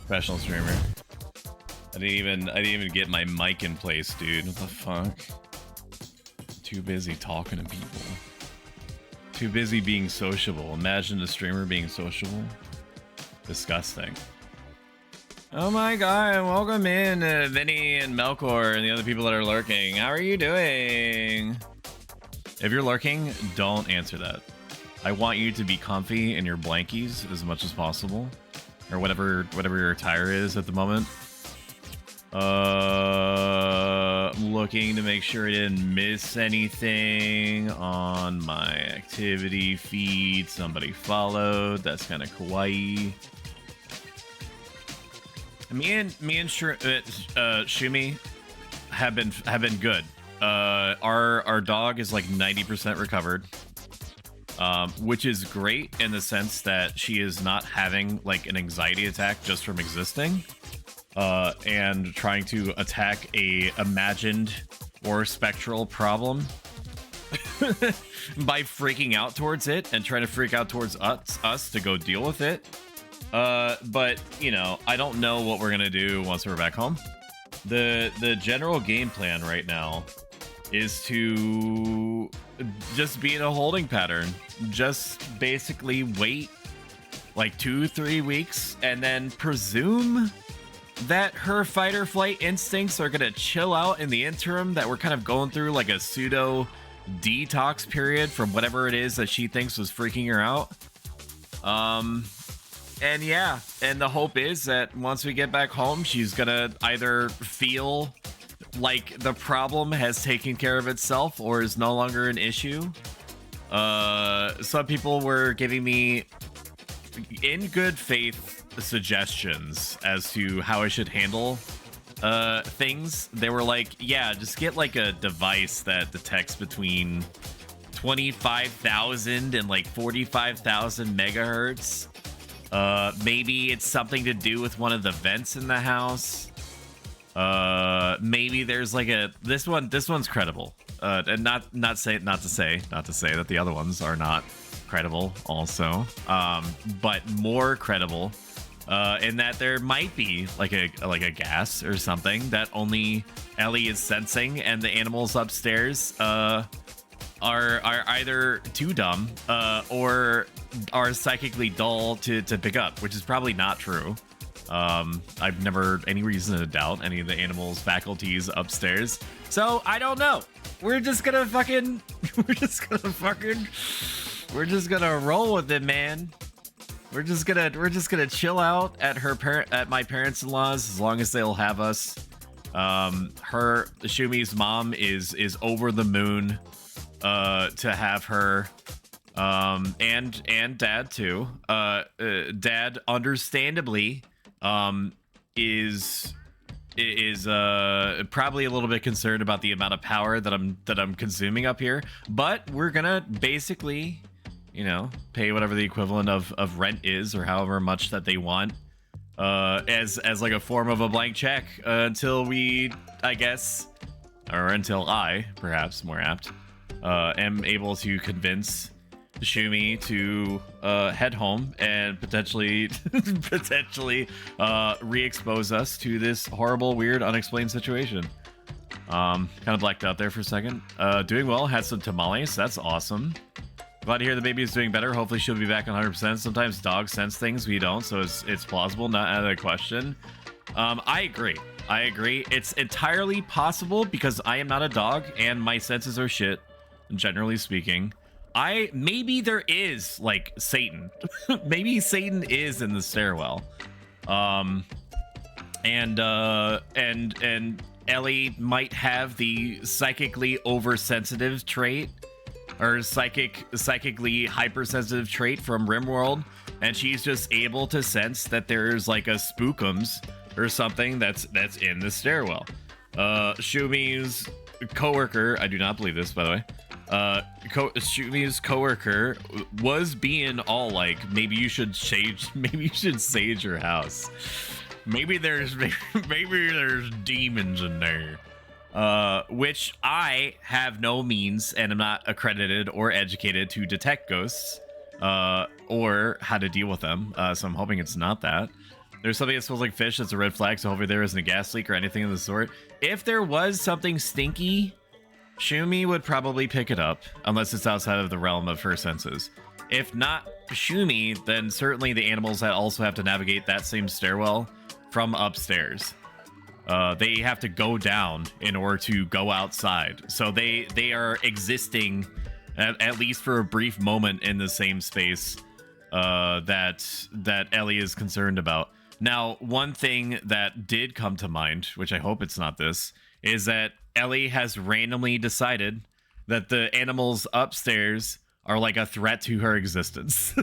Professional streamer. I didn't even get my mic in place, dude. What the fuck? Too busy talking to people. Too busy being sociable. Imagine a streamer being sociable. Disgusting. Oh my god, welcome in Vinny and Melkor and the other people that are lurking. How are you doing? If you're lurking, don't answer that. I want you to be comfy in your blankies as much as possible. Or whatever your attire is at the moment. Looking to make sure I didn't miss anything on my activity feed. Somebody followed. That's kind of kawaii. Me and Shumi have been good. Our dog is like 90% recovered, which is great in the sense that she is not having like an anxiety attack just from existing, and trying to attack a imagined or spectral problem by freaking out towards it and trying to freak out towards us to go deal with it. But you know, I don't know what we're gonna do once we're back home. The general game plan right now is to just be in a holding pattern. Just basically wait like 2-3 weeks and then presume that her fight or flight instincts are gonna chill out in the interim, that we're kind of going through like a pseudo detox period from whatever it is that she thinks was freaking her out. And yeah, and the hope is that once we get back home, she's gonna either feel like the problem has taken care of itself or is no longer an issue. Some people were giving me, in good faith, suggestions as to how I should handle things. They were like, yeah, just get like a device that detects between 25,000 and like 45,000 megahertz. Maybe it's something to do with one of the vents in the house. Maybe there's like this one's credible. And not to say that the other ones are not credible also. But more credible, in that there might be like a gas or something that only Ellie is sensing, and the animals upstairs are either too dumb or are psychically dull to pick up, which is probably not true. I've never any reason to doubt any of the animals' faculties upstairs, so I don't know. We're just gonna roll with it, man. We're just gonna chill out at my parents-in-law's as long as they'll have us. Shumi's mom is over the moon to have her, and dad too. Dad understandably is probably a little bit concerned about the amount of power that I'm consuming up here, but we're gonna basically, you know, pay whatever the equivalent of rent is, or however much that they want, as like a form of a blank check, until we, I guess, or until I, perhaps more apt, am able to convince Shumi to head home and potentially re-expose us to this horrible, weird, unexplained situation. Kind of blacked out there for a second. Doing well, had some tamales, that's awesome. Glad to hear the baby is doing better. Hopefully she'll be back 100%. Sometimes dogs sense things we don't, so it's plausible, not out of the question. I agree. It's entirely possible because I am not a dog and my senses are shit, generally speaking. Maybe there is like Satan. Maybe Satan is in the stairwell. And Ellie might have the psychically oversensitive trait, or psychically hypersensitive trait from RimWorld, and she's just able to sense that there's like a spookums or something that's in the stairwell. Shumi's coworker, I do not believe this, by the way. Shumi's coworker was being all like, maybe you should sage your house. Maybe there's demons in there. Which I have no means and am not accredited or educated to detect ghosts, or how to deal with them. So I'm hoping it's not that. There's something that smells like fish that's a red flag, so hopefully there isn't a gas leak or anything of the sort. If there was something stinky, Shumi would probably pick it up, unless it's outside of the realm of her senses. If not Shumi, then certainly the animals that also have to navigate that same stairwell from upstairs. They have to go down in order to go outside. So they are existing, at least for a brief moment, in the same space that Ellie is concerned about. Now, one thing that did come to mind, which I hope it's not this, is that Ellie has randomly decided that the animals upstairs are like a threat to her existence.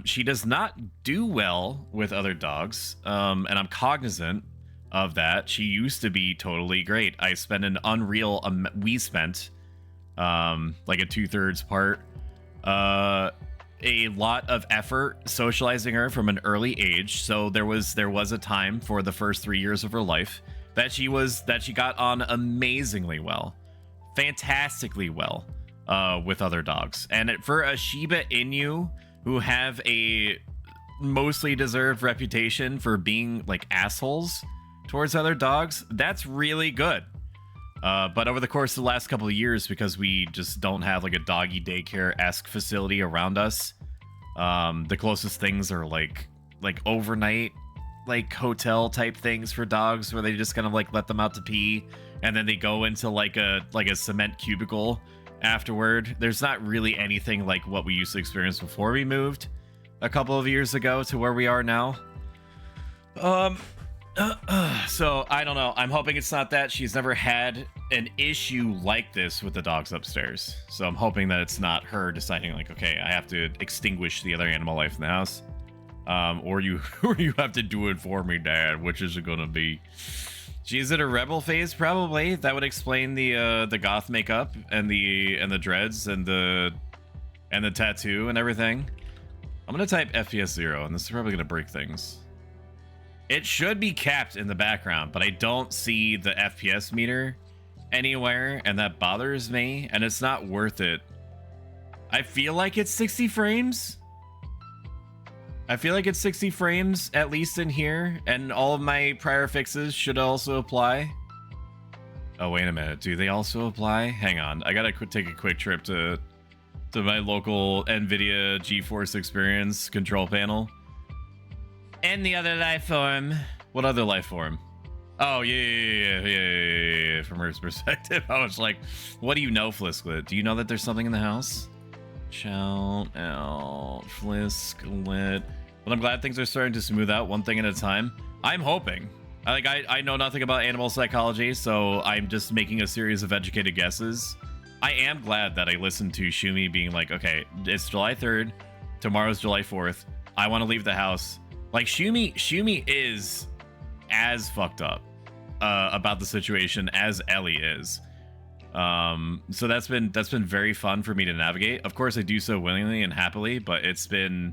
She does not do well with other dogs, and I'm cognizant of that. She used to be totally great. I spent an unreal, we spent like a 2/3 part, a lot of effort socializing her from an early age. So there was a time for the first 3 years of her life that she got on amazingly well, fantastically well with other dogs. And for a Shiba Inu who have a mostly deserved reputation for being like assholes towards other dogs, that's really good. But over the course of the last couple of years, because we just don't have like a doggy daycare-esque facility around us, the closest things are like overnight, like hotel type things for dogs, where they just kind of like let them out to pee, and then they go into like a cement cubicle afterward. There's not really anything like what we used to experience before we moved a couple of years ago to where we are now. So I don't know. I'm hoping it's not that. She's never had an issue like this with the dogs upstairs. So I'm hoping that it's not her deciding like, okay, I have to extinguish the other animal life in the house. Or you have to do it for me, Dad. Which is it gonna be? She's in a rebel phase, probably. That would explain the goth makeup and the dreads and the tattoo and everything. I'm gonna type FPS 0, and this is probably gonna break things. It should be capped in the background, but I don't see the FPS meter anywhere, and that bothers me, and it's not worth it. I feel like it's 60 frames. I feel like it's 60 frames, at least in here, and all of my prior fixes should also apply. Oh, wait a minute. Do they also apply? Hang on. I gotta take a quick trip to my local NVIDIA GeForce Experience control panel. And the other life form. What other life form? Oh, yeah. From her perspective, I was like, what do you know, Flisklet? Do you know that there's something in the house? Shout out, Flisklet. But I'm glad things are starting to smooth out one thing at a time. I'm hoping. I know nothing about animal psychology, so I'm just making a series of educated guesses. I am glad that I listened to Shumi being like, okay, it's July 3rd. Tomorrow's July 4th. I want to leave the house. Like, Shumi is as fucked up about the situation as Ellie is. So that's been very fun for me to navigate. Of course, I do so willingly and happily, but it's been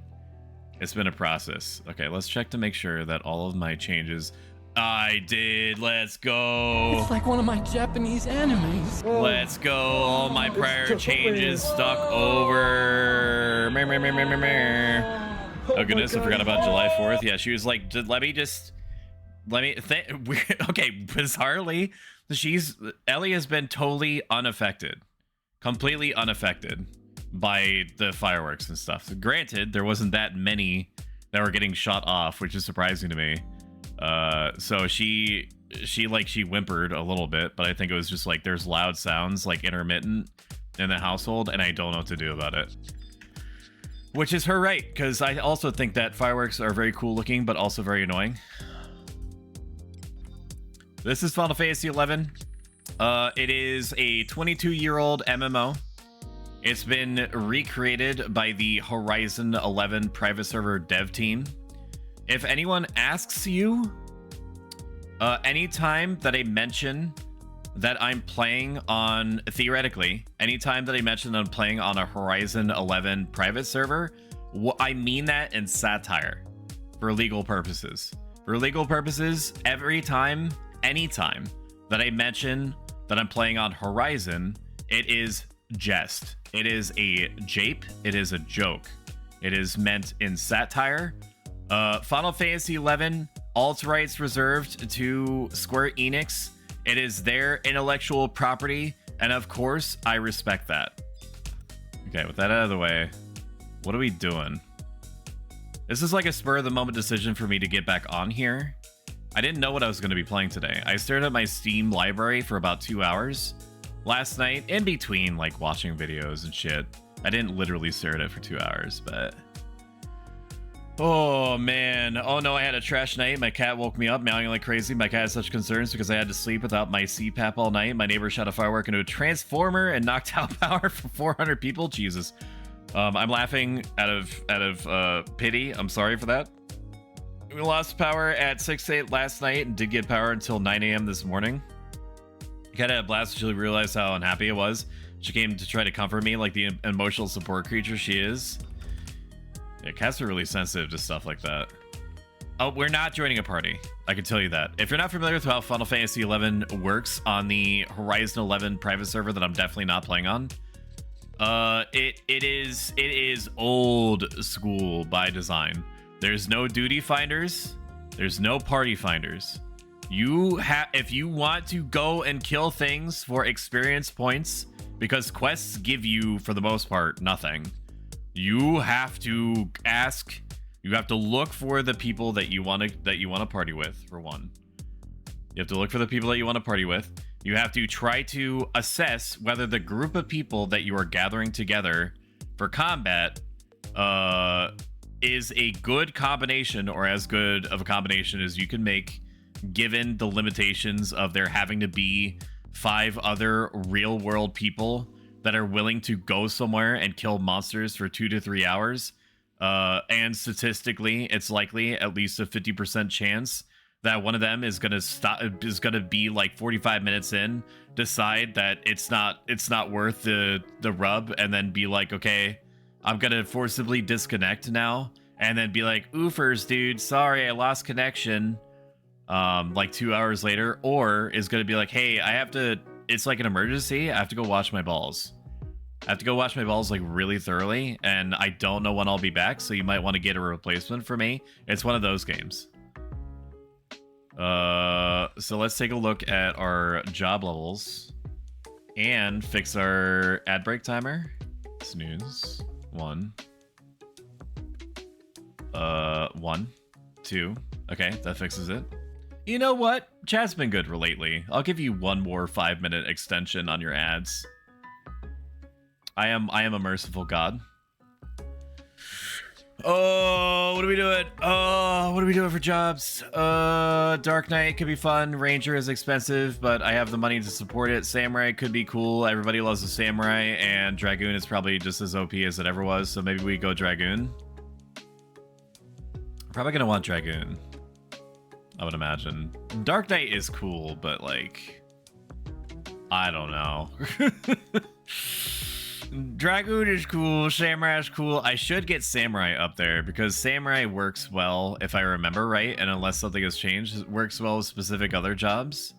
a process. Okay, let's check to make sure that all of my changes I did. Let's go. It's like one of my Japanese animes. Let's go. All my prior changes stuck over. Oh goodness, I forgot about July 4th. Yeah, she was like, let me okay, bizarrely, Ellie has been totally unaffected, completely unaffected by the fireworks and stuff. Granted, there wasn't that many that were getting shot off, which is surprising to me. So she whimpered a little bit, but I think it was just like there's loud sounds like intermittent in the household, and I don't know what to do about it. Which is her right, because I also think that fireworks are very cool looking, but also very annoying. This is Final Fantasy XI. It is a 22-year-old MMO. It's been recreated by the Horizon 11 private server dev team. If anyone asks you, anytime that I mention that I'm playing on, theoretically, anytime that I mention that I'm playing on a Horizon 11 private server, I mean that in satire, for legal purposes. For legal purposes, anytime that I mention that I'm playing on Horizon, it is jest. It is a jape. It is a joke. It is meant in satire Final Fantasy 11 alt rights reserved to Square Enix. It is their intellectual property, and of course, I respect that. Okay, with that out of the way, what are we doing? This is like a spur of the moment decision for me to get back on here. I didn't know what I was going to be playing today. I stared at my Steam library for about 2 hours last night, in between like watching videos and shit. I didn't literally stare at it for 2 hours, but oh man. Oh no, I had a trash night. My cat woke me up meowing like crazy. My cat had such concerns because I had to sleep without my CPAP all night. My neighbor shot a firework into a transformer and knocked out power for 400 people. Jesus. I'm laughing out of pity. I'm sorry for that. We lost power at 6-8 last night and did get power until 9 a.m. this morning. Cat had a blast until she realized how unhappy it was. She came to try to comfort me like the emotional support creature she is. Yeah, cats are really sensitive to stuff like that. Oh, we're not joining a party. I can tell you that. If you're not familiar with how Final Fantasy 11 works on the Horizon 11 private server that I'm definitely not playing on, it is old school by design. There's no duty finders. There's no party finders. If you want to go and kill things for experience points, because quests give you, for the most part, nothing. You have to ask. You have to look for the people that you want to party with. For one, you have to look for the people that you want to party with. You have to try to assess whether the group of people that you are gathering together for combat is a good combination, or as good of a combination as you can make, given the limitations of there having to be 5 other real world people that are willing to go somewhere and kill monsters for 2 to 3 hours. And statistically, it's likely at least a 50% chance that one of them is gonna be like 45 minutes in, decide that it's not worth the rub, and then be like, okay, I'm gonna forcibly disconnect now, and then be like, oofers, dude, sorry, I lost connection. Like 2 hours later, or is gonna be like, hey, it's like an emergency, I have to go wash my balls. I have to go wash my balls like really thoroughly, and I don't know when I'll be back, so you might want to get a replacement for me. It's one of those games. So let's take a look at our job levels and fix our ad break timer. Snooze. 1. 1. 2. Okay, that fixes it. You know what? Chat's been good lately. I'll give you one more 5-minute extension on your ads. I am a merciful God. Oh, what are we doing? Oh, what are we doing for jobs? Dark Knight could be fun. Ranger is expensive, but I have the money to support it. Samurai could be cool. Everybody loves the Samurai, and Dragoon is probably just as OP as it ever was, so maybe we go Dragoon. Probably gonna want Dragoon, I would imagine. Dark Knight is cool, but like, I don't know. Dragoon is cool, Samurai is cool. I should get Samurai up there because Samurai works well, if I remember right, and unless something has changed, it works well with specific other jobs.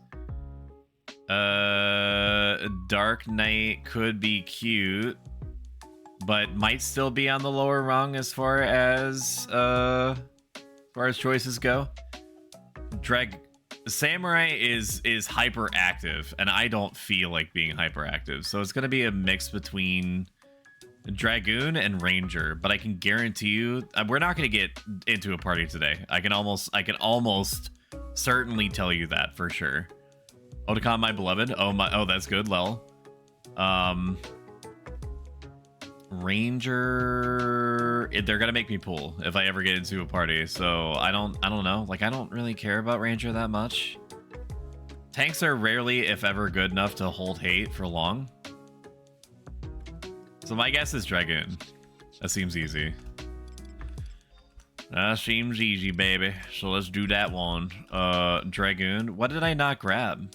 Dark Knight could be cute, but might still be on the lower rung as far as choices go. Samurai is hyperactive, and I don't feel like being hyperactive, so it's gonna be a mix between Dragoon and Ranger. But I can guarantee you, we're not gonna get into a party today. I can almost certainly tell you that for sure. Otakon, my beloved. Oh, that's good, lel. Ranger, they're gonna make me pull if I ever get into a party, so I don't know. Like, I don't really care about Ranger that much. Tanks are rarely, if ever, good enough to hold hate for long, so my guess is Dragoon. That seems easy. That seems easy, baby. So let's do that one. Dragoon. What did I not grab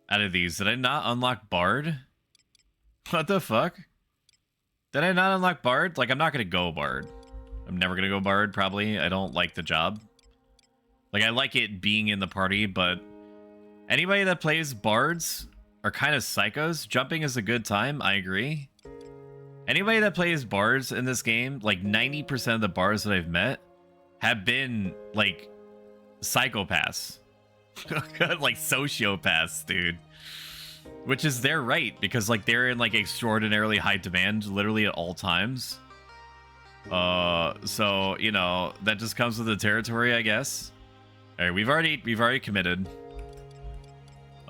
out of these? Did I not unlock Bard? What the fuck? Did I not unlock Bard? Like, I'm not gonna go Bard. I'm never gonna go Bard, probably. I don't like the job. Like, I like it being in the party, but anybody that plays Bards are kind of psychos. Jumping is a good time, I agree. Anybody that plays Bards in this game, like 90% of the Bards that I've met have been like psychopaths, like sociopaths, dude. Which is their right, because like they're in like extraordinarily high demand literally at all times. So you know that just comes with the territory, I guess. All right, we've already committed.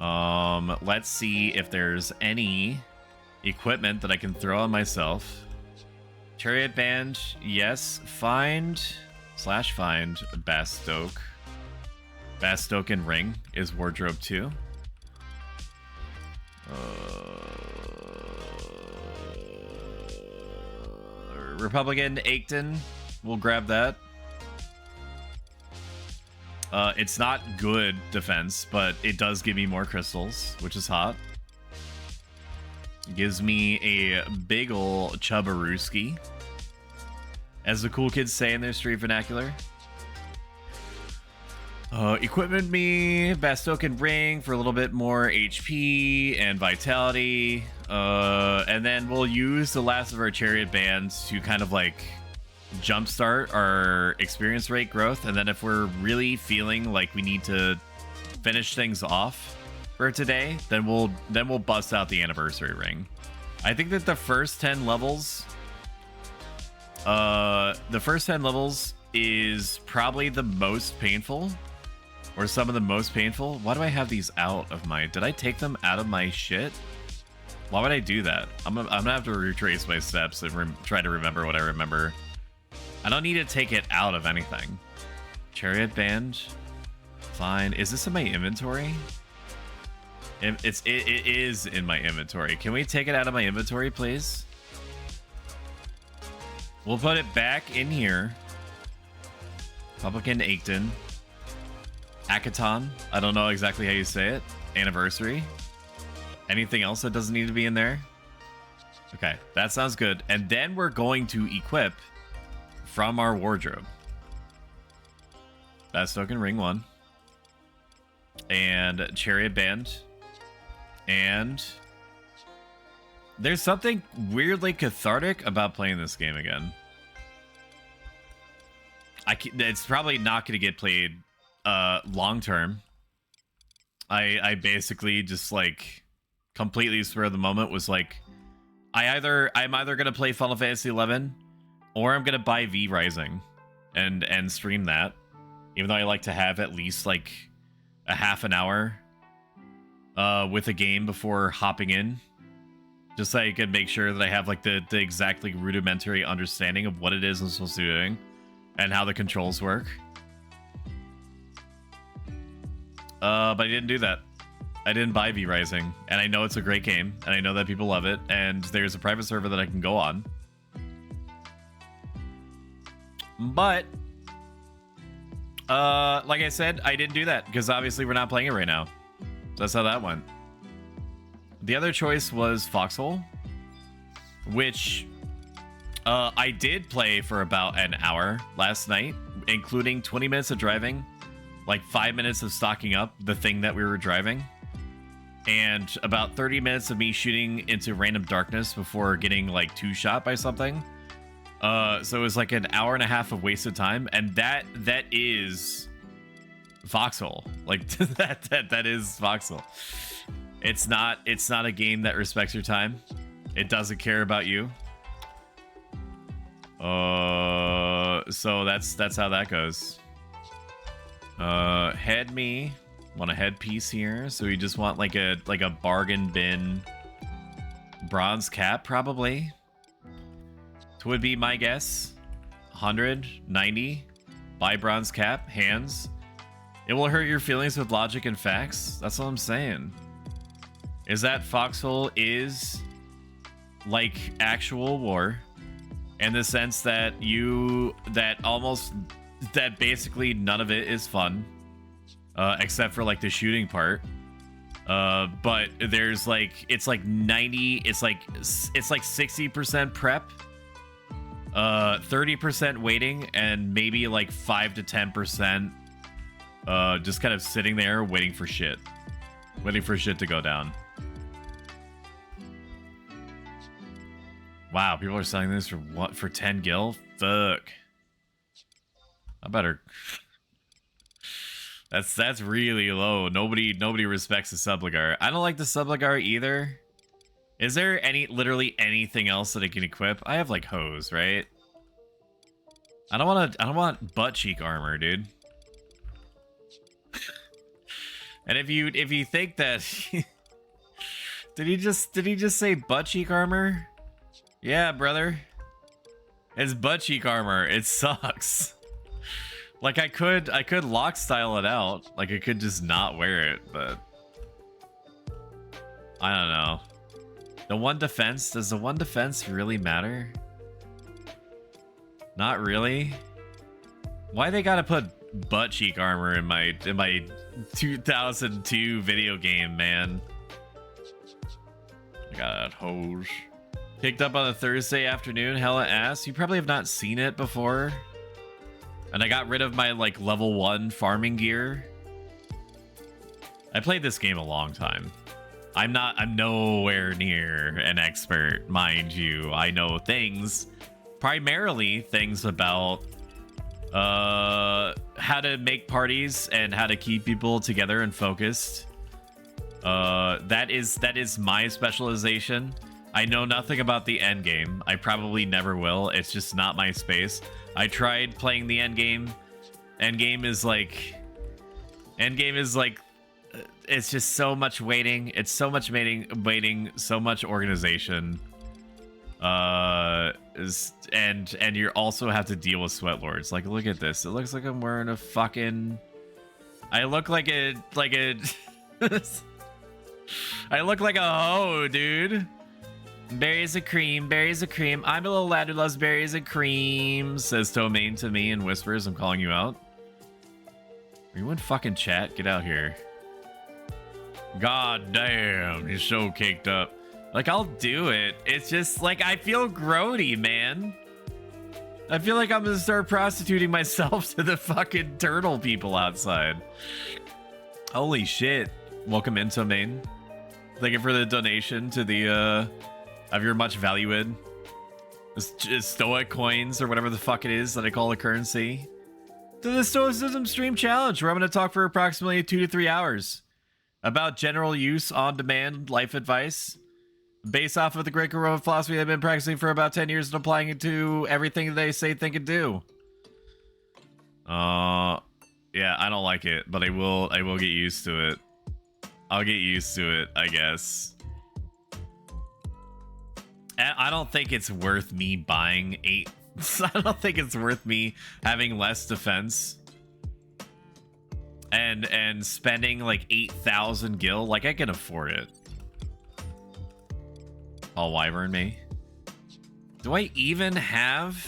Let's see if there's any equipment that I can throw on myself. Chariot band, yes. Find Bastoke. Bastoke and ring is wardrobe 2. Republican Aitken, we'll grab that. It's not good defense, but it does give me more crystals, which is hot. It gives me a big ol' chubbarooski, as the cool kids say in their street vernacular. Equipment me, Bastoken ring for a little bit more HP and vitality. And then we'll use the last of our chariot bands to kind of like jumpstart our experience rate growth. And then if we're really feeling like we need to finish things off for today, then we'll bust out the anniversary ring. I think that the first 10 levels, is probably the most painful. Or some of the most painful. Why do I have these out of my... Did I take them out of my shit? Why would I do that? I'm gonna have to retrace my steps and try to remember what I remember. I don't need to take it out of anything. Chariot band. Fine. Is this in my inventory? It is in my inventory. Can we take it out of my inventory, please? We'll put it back in here. Republican Aitken. Akaton. I don't know exactly how you say it. Anniversary. Anything else that doesn't need to be in there? Okay, that sounds good. And then we're going to equip from our wardrobe. That's token ring 1. And chariot band. And there's something weirdly cathartic about playing this game again. It's probably not going to get played long term. I basically just like completely spur of the moment was like I'm either gonna play Final Fantasy 11 or I'm gonna buy V Rising and stream that, even though I like to have at least like a half an hour with a game before hopping in, just so I can make sure that I have like the exactly rudimentary understanding of what it is I'm supposed to be doing and how the controls work. But I didn't do that. I didn't buy V Rising, and I know it's a great game, and I know that people love it, and there's a private server that I can go on. But, like I said, I didn't do that, because obviously we're not playing it right now. So that's how that went. The other choice was Foxhole, which I did play for about an hour last night, including 20 minutes of driving, like 5 minutes of stocking up the thing that we were driving, and about 30 minutes of me shooting into random darkness before getting like 2-shot by something. So it was like an hour and a half of wasted time, and that is Foxhole. Like that is Foxhole. It's not a game that respects your time. It doesn't care about you. So that's how that goes. Head me. Want a headpiece here, so we just want like a bargain bin bronze cap, probably. It would be my guess. 190. Buy bronze cap. Hands. It will hurt your feelings with logic and facts. That's what I'm saying. Is that Foxhole is like actual war, in the sense that that basically none of it is fun, except for like the shooting part. But there's like it's like 60% prep, 30% waiting, and maybe like 5 to 10% just kind of sitting there waiting for shit to go down. Wow, people are selling this for what? For 10 gil? Fuck. I better. That's really low. Nobody respects the Subligar. I don't like the Subligar either. Is there literally anything else that I can equip? I have like hose, right? I don't want butt cheek armor, dude. And if you think that did he just say butt cheek armor? Yeah, brother. It's butt cheek armor. It sucks. Like I could lock style it out. Like I could just not wear it, but I don't know. The one defense, does the one defense really matter? Not really. Why they gotta put butt cheek armor in my 2002 video game, man? I got that hose. Picked up on a Thursday afternoon, hella ass. You probably have not seen it before. And I got rid of my like level 1 farming gear. I played this game a long time. I'm nowhere near an expert, mind you. I know things, primarily things about how to make parties and how to keep people together and focused. That is my specialization. I know nothing about the end game. I probably never will. It's just not my space. I tried playing the end game. End game is like it's just so much waiting. It's so much waiting, so much organization. And you also have to deal with sweat lords. Like, look at this. It looks like I'm wearing a fucking. I look like a I look like a hoe, dude. Berries and cream, berries and cream. I'm a little lad who loves berries and cream, says Tomaine to me and whispers, I'm calling you out. Are you in fucking chat? Get out here. God damn, he's so caked up. Like, I'll do it. It's just, like, I feel grody, man. I feel like I'm gonna start prostituting myself to the fucking turtle people outside. Holy shit. Welcome in, Tomaine. Thank you for the donation to the, of your much valued stoic coins or whatever the fuck it is that I call the currency. To the Stoicism Stream Challenge, where I'm going to talk for approximately 2 to 3 hours about general use, on-demand life advice based off of the Greco-Roman philosophy I've been practicing for about 10 years and applying it to everything that they say, think, and do. Yeah, I don't like it, but I will get used to it. I'll get used to it, I guess. I don't think it's worth me buying 8. I don't think it's worth me having less defense and spending like 8,000 gil. Like, I can afford it. All wyvern me. Do I even have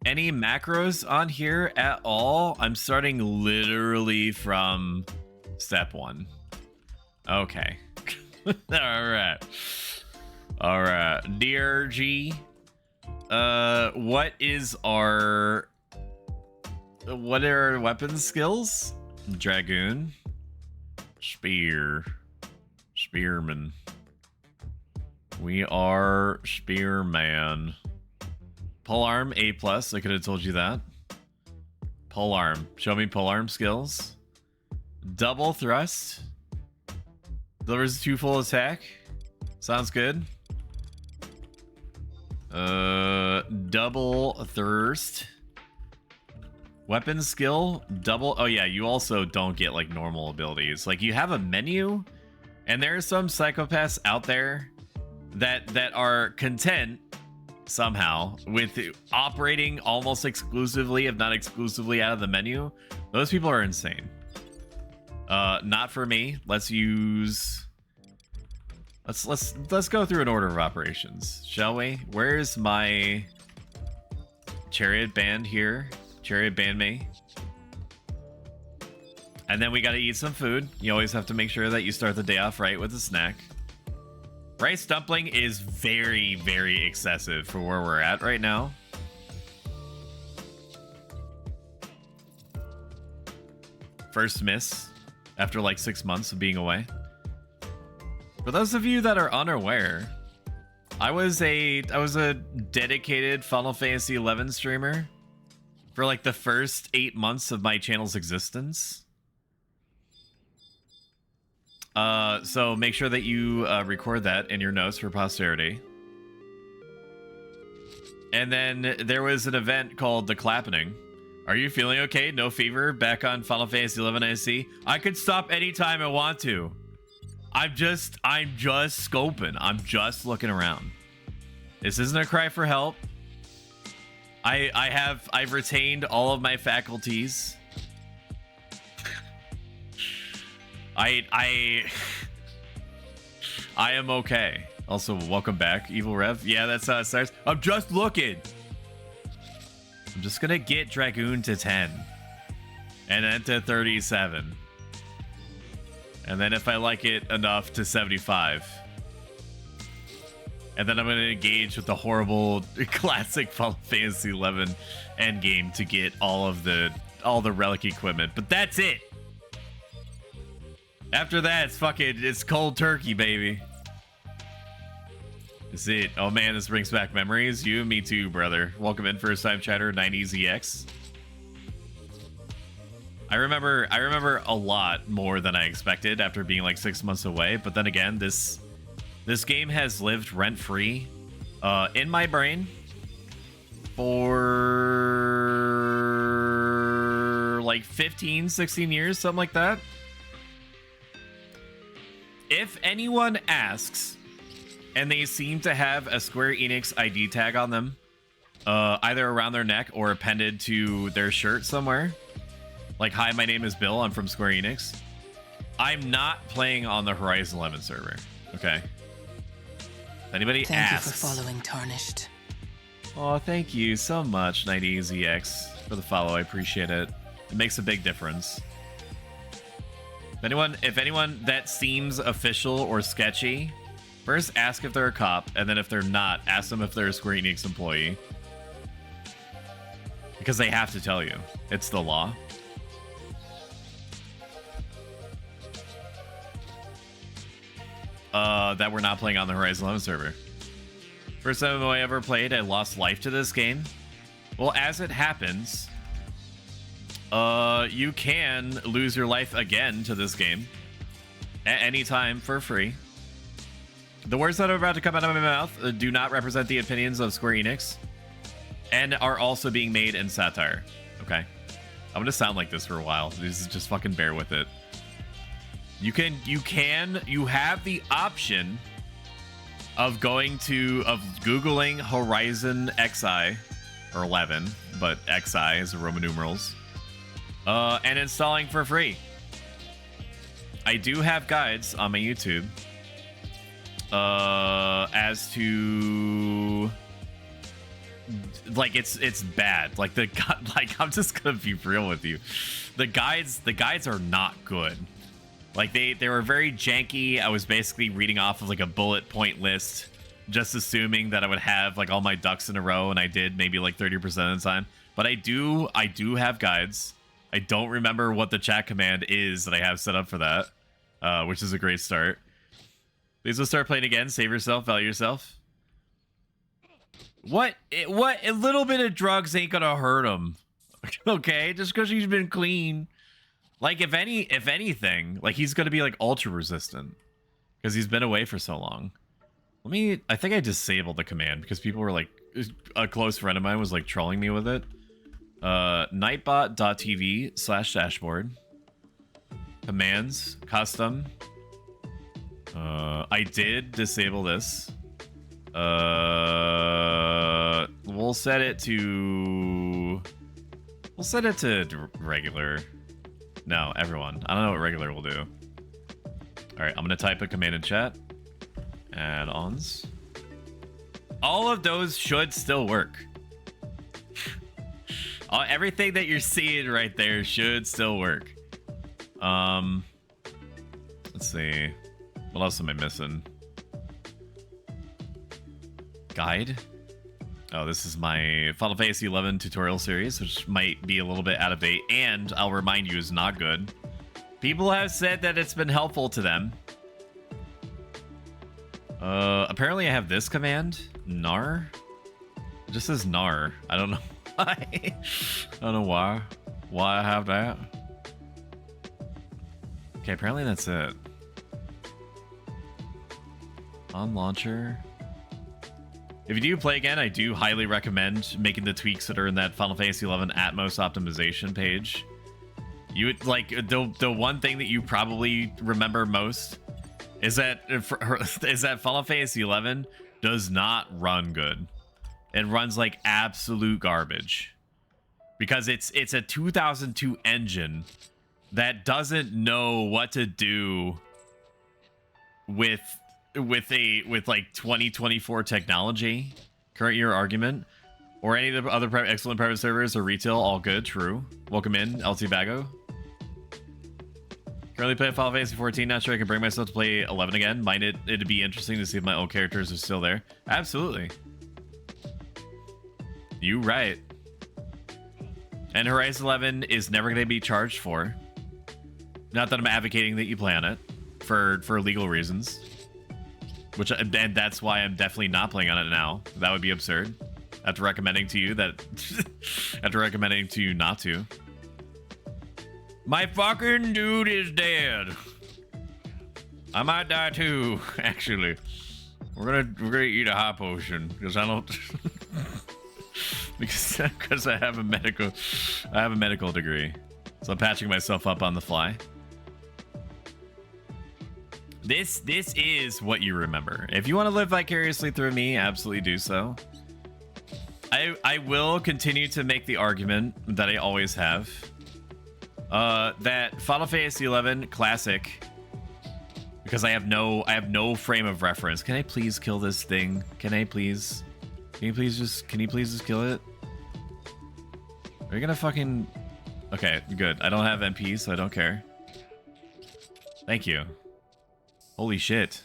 any macros on here at all? I'm starting literally from step 1. Okay. All right, dear G. What are our weapon skills? Dragoon, spearman. We are spearman. Polearm A+. I could have told you that. Polearm. Show me polearm skills. Double thrust. Delivers 2 full attack. Sounds good. Double thirst. Weapon skill. Double. Oh yeah, you also don't get like normal abilities. Like, you have a menu, and there are some psychopaths out there that are content somehow with operating almost exclusively, if not exclusively, out of the menu. Those people are insane. Not for me. Let's go through an order of operations, shall we? Where's my chariot band here? Chariot band me. And then we gotta eat some food. You always have to make sure that you start the day off right with a snack. Rice dumpling is very, very excessive for where we're at right now. First miss after like 6 months of being away. For those of you that are unaware, I was a dedicated Final Fantasy XI streamer for like the first 8 months of my channel's existence. So make sure that you record that in your notes for posterity. And then there was an event called The Clappening. Are you feeling okay? No fever? Back on Final Fantasy 11 IC? I could stop anytime I want to. I'm just scoping. I'm just looking around. This isn't a cry for help. I've retained all of my faculties. I am okay. Also, welcome back, Evil Rev. Yeah, that's how it starts. I'm just looking. I'm just gonna get Dragoon to 10. And then to 37. And then if I like it enough to 75. And then I'm gonna engage with the horrible classic Final Fantasy 11 endgame to get all the relic equipment. But that's it. After that, it's cold turkey, baby. That's it. Oh man, this brings back memories. You and me too, brother. Welcome in, first time chatter, 90ZX. I remember a lot more than I expected after being like 6 months away. But then again, this game has lived rent-free in my brain for like 15, 16 years, something like that. If anyone asks, and they seem to have a Square Enix ID tag on them, either around their neck or appended to their shirt somewhere, like, hi, my name is Bill, I'm from Square Enix, I'm not playing on the Horizon 11 server, okay? If anybody asks... Thank you for following Tarnished. Oh, thank you so much, 90ZX, for the follow, I appreciate it. It makes a big difference. If anyone that seems official or sketchy, first ask if they're a cop, and then if they're not, ask them if they're a Square Enix employee. Because they have to tell you. It's the law. That we're not playing on the Horizon 11 server. First time I ever played, I lost life to this game. Well, as it happens... you can lose your life again to this game at any time for free. The words that are about to come out of my mouth do not represent the opinions of Square Enix and are also being made in satire. Okay, I'm gonna sound like this for a while. Just fucking bear with it. You have the option of Googling Horizon XI or 11, but XI is the Roman numerals. And installing for free. I do have guides on my YouTube as to like it's bad. Like I'm just gonna be real with you. The guides are not good. Like they were very janky. I was basically reading off of like a bullet point list, just assuming that I would have like all my ducks in a row, and I did maybe like 30% of the time. But I do have guides. I don't remember what the chat command is that I have set up for that, which is a great start. Please let's start playing again. Save yourself, value yourself. What? A little bit of drugs ain't gonna hurt him. Okay, just because he's been clean. Like if anything, like he's gonna be like ultra resistant because he's been away for so long. I think I disabled the command because people were like, a close friend of mine was like trolling me with it. Nightbot.tv/dashboard commands custom. I did disable this. We'll set it to regular. No, everyone. I don't know what regular will do. All right, I'm gonna type a command in chat. Add-ons. All of those should still work. Everything that you're seeing right there should still work. Let's see. What else am I missing? Guide? Oh, this is my Final Fantasy 11 tutorial series, which might be a little bit out of date, and I'll remind you is not good. People have said that it's been helpful to them. Apparently I have this command, nar. It just says nar. I don't know. I don't know why I have that. Okay, apparently that's it. On launcher. If you do play again, I do highly recommend making the tweaks that are in that Final Fantasy XI Atmos optimization page. You would like the one thing that you probably remember most is that Final Fantasy XI does not run good. It runs like absolute garbage because it's a 2002 engine that doesn't know what to do with like 2024 technology, current year argument, or any of the other excellent private servers or retail. All good, true. Welcome in, LT Bago. Currently playing Final Fantasy 14. Not sure I can bring myself to play 11 again. Might it'd be interesting to see if my old characters are still there. Absolutely. You right. And Horizon 11 is never going to be charged for. Not that I'm advocating that you play on it for legal reasons. And that's why I'm definitely not playing on it now. That would be absurd. After recommending to you not to. My fucking dude is dead. I might die too, actually. We're gonna eat a hot potion because I don't because I have a medical degree. So I'm patching myself up on the fly. This is what you remember. If you want to live vicariously through me, absolutely do so. I will continue to make the argument that I always have. That Final Fantasy XI Classic, because I have no frame of reference. Can I please kill this thing? Can you please just kill it? Are you gonna fucking... Okay, good. I don't have MP, so I don't care. Thank you. Holy shit.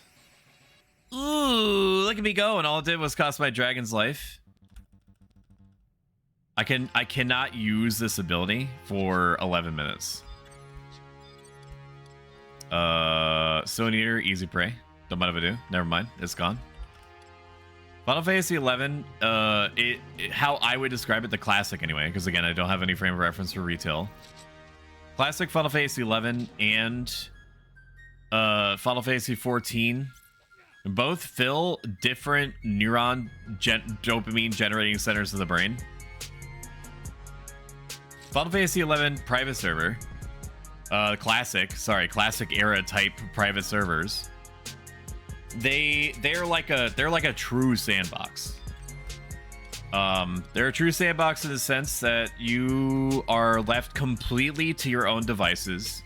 Ooh, look at me go, and all it did was cost my dragon's life. I cannot use this ability for 11 minutes. Stone Eater, easy prey. Don't mind if I do. Never mind. It's gone. Final Fantasy XI, how I would describe it, the classic anyway, because again, I don't have any frame of reference for retail. Classic Final Fantasy XI and Final Fantasy 14 both fill different dopamine generating centers of the brain. Final Fantasy XI private server, classic era type private servers. They're like a true sandbox. They're a true sandbox in the sense that you are left completely to your own devices.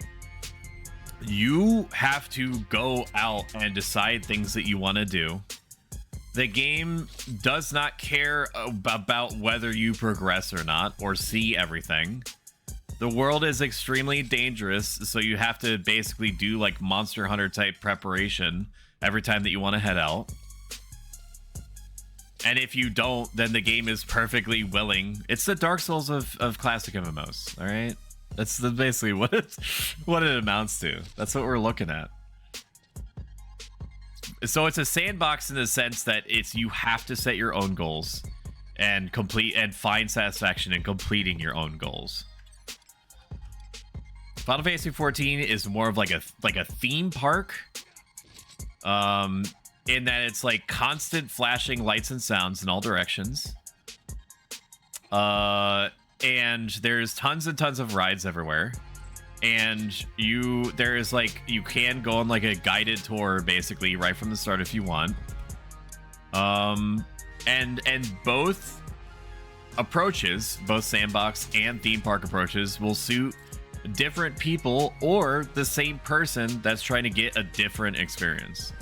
You have to go out and decide things that you want to do. The game does not care about whether you progress or not, or see everything. The world is extremely dangerous, so you have to basically do like Monster Hunter type preparation every time that you want to head out. And if you don't, then the game is perfectly willing. It's the Dark Souls of classic MMOs, all right? That's basically what it amounts to. That's what we're looking at. So it's a sandbox in the sense that you have to set your own goals and find satisfaction in completing your own goals. Final Fantasy 14 is more of like a theme park, in that it's like constant flashing lights and sounds in all directions. And there's tons and tons of rides everywhere. And you can go on like a guided tour basically right from the start if you want. And both approaches, both sandbox and theme park approaches, will suit different people or the same person that's trying to get a different experience.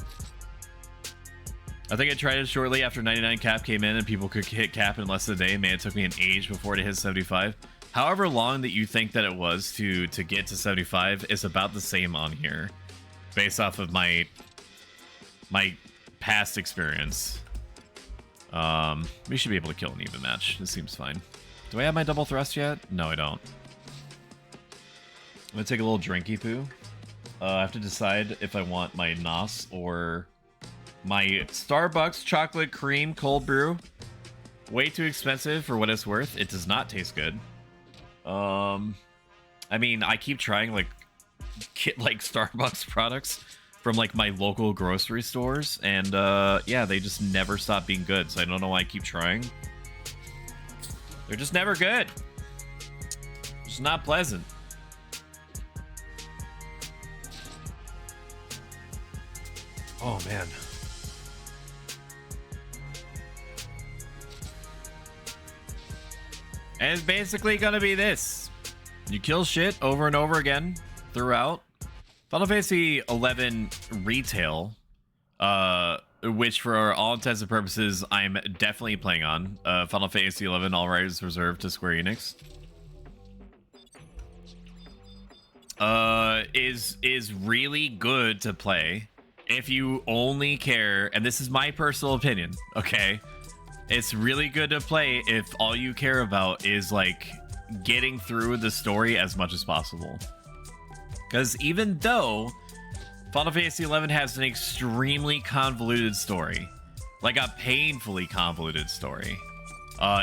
I think I tried it shortly after 99 cap came in and people could hit cap in less than a day. Man, it took me an age before it hit 75. However long that you think that it was to get to 75 is about the same on here, based off of my past experience. We should be able to kill an even match. This seems fine. Do I have my double thrust yet? No, I don't. I'm gonna take a little drinky poo. I have to decide if I want my NOS or my Starbucks chocolate cream cold brew. Way too expensive for what it's worth. It does not taste good. I mean, I keep trying like Starbucks products from like my local grocery stores, and yeah, they just never stop being good. So I don't know why I keep trying. They're just never good. It's not pleasant. Oh man. And it's basically gonna be this. You kill shit over and over again throughout. Final Fantasy 11 retail, which for all intents and purposes, I'm definitely playing on. Final Fantasy 11 all rights reserved to Square Enix. Is really good to play if you only care, and this is my personal opinion, okay? It's really good to play if all you care about is like getting through the story as much as possible. Because even though Final Fantasy 11 has an extremely convoluted story, like a painfully convoluted story,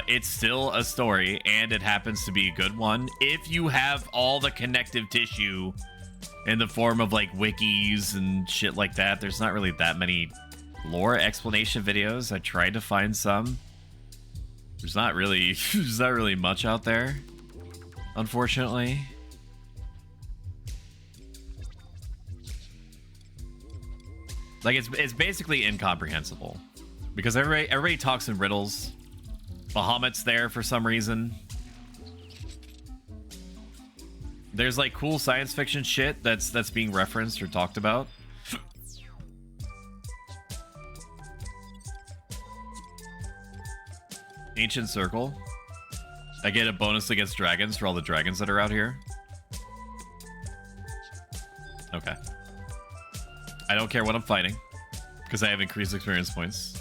it's still a story, and it happens to be a good one if you have all the connective tissue in the form of like wikis and shit like that. There's not really that many lore explanation videos. I tried to find some. There's not really much out there, unfortunately. Like it's basically incomprehensible because everybody talks in riddles. Bahamut's there for some reason. There's like cool science fiction shit that's being referenced or talked about. Ancient Circle. I get a bonus against dragons for all the dragons that are out here. Okay. I don't care what I'm fighting because I have increased experience points.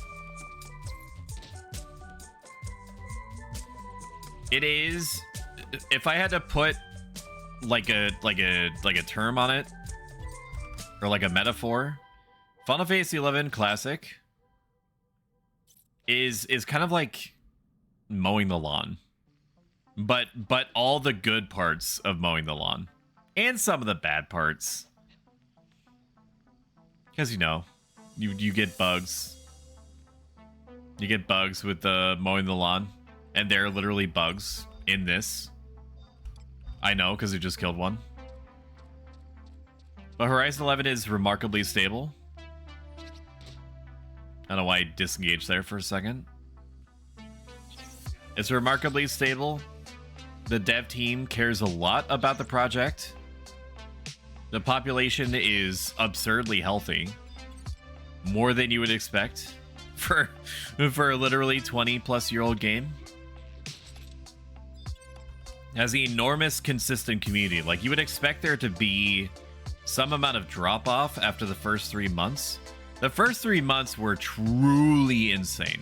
It is, if I had to put like a term on it, or like a metaphor, Final Fantasy 11 Classic is kind of like mowing the lawn, but all the good parts of mowing the lawn and some of the bad parts, because you know you get bugs. You get bugs with the mowing the lawn, and there are literally bugs in this. I know, because we just killed one. But Horizon 11 is remarkably stable. I don't know why I disengaged there for a second. It's remarkably stable. The dev team cares a lot about the project. The population is absurdly healthy. More than you would expect for a literally 20-plus-year-old game. Has an enormous consistent community. Like, you would expect there to be some amount of drop-off after the first 3 months. The first 3 months were truly insane.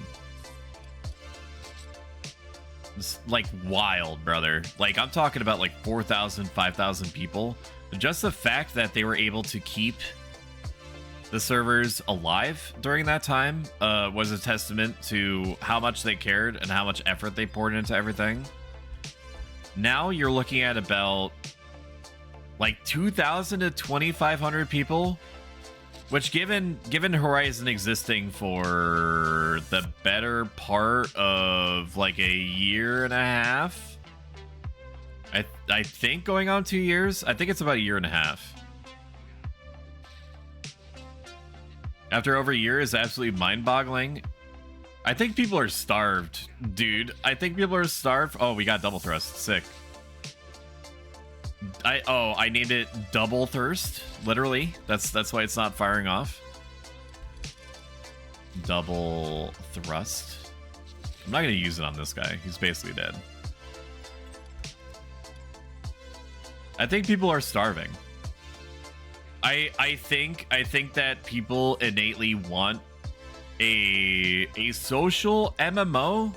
It's like wild, brother. Like, I'm talking about like 4,000, 5,000 people. Just the fact that they were able to keep the servers alive during that time was a testament to how much they cared and how much effort they poured into everything. Now you're looking at about like 2,000 to 2,500 people, which given Horizon existing for the better part of like a year and a half, I think going on 2 years, I think it's about a year and a half. After over a year is absolutely mind-boggling. I think people are starved, dude. I think people are starved. Oh, we got double thrust. Sick. I named it Double Thirst. Literally. That's why it's not firing off. Double Thrust. I'm not gonna use it on this guy. He's basically dead. I think people are starving. I think that people innately want a social MMO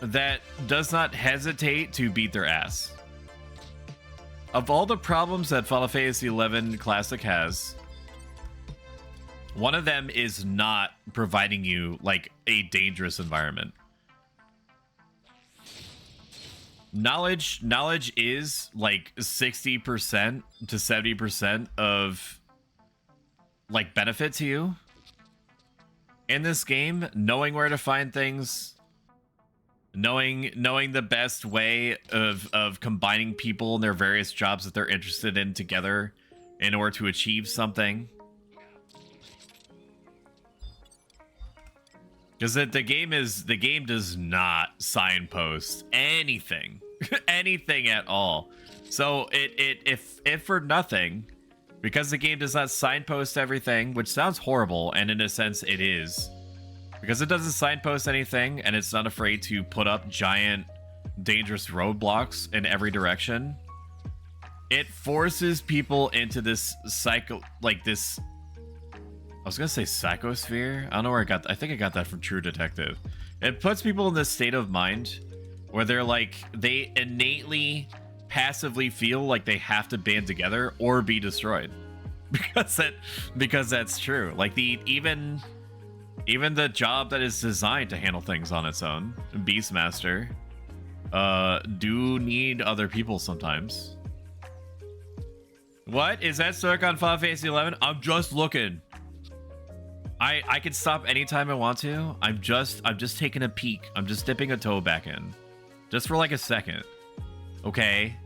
that does not hesitate to beat their ass. Of all the problems that Final Fantasy XI Classic has, one of them is not providing you like a dangerous environment. knowledge is like 60% to 70% of like benefit to you in this game. Knowing where to find things, knowing the best way of combining people and their various jobs that they're interested in together in order to achieve something. Because the game does not signpost anything, anything at all. So if for nothing, because the game does not signpost everything, which sounds horrible, and in a sense it is, because it doesn't signpost anything, and it's not afraid to put up giant, dangerous roadblocks in every direction. It forces people into this this. I was gonna say psychosphere. I don't know where I got. I think I got that from True Detective. It puts people in this state of mind where they're like, they innately, passively feel like they have to band together or be destroyed, because that's true. Like even the job that is designed to handle things on its own, Beastmaster, do need other people sometimes. What is that Cirque on Final Fantasy 11? I'm just looking. I can stop anytime I want to. I'm just taking a peek. I'm just dipping a toe back in, just for like a second. Okay.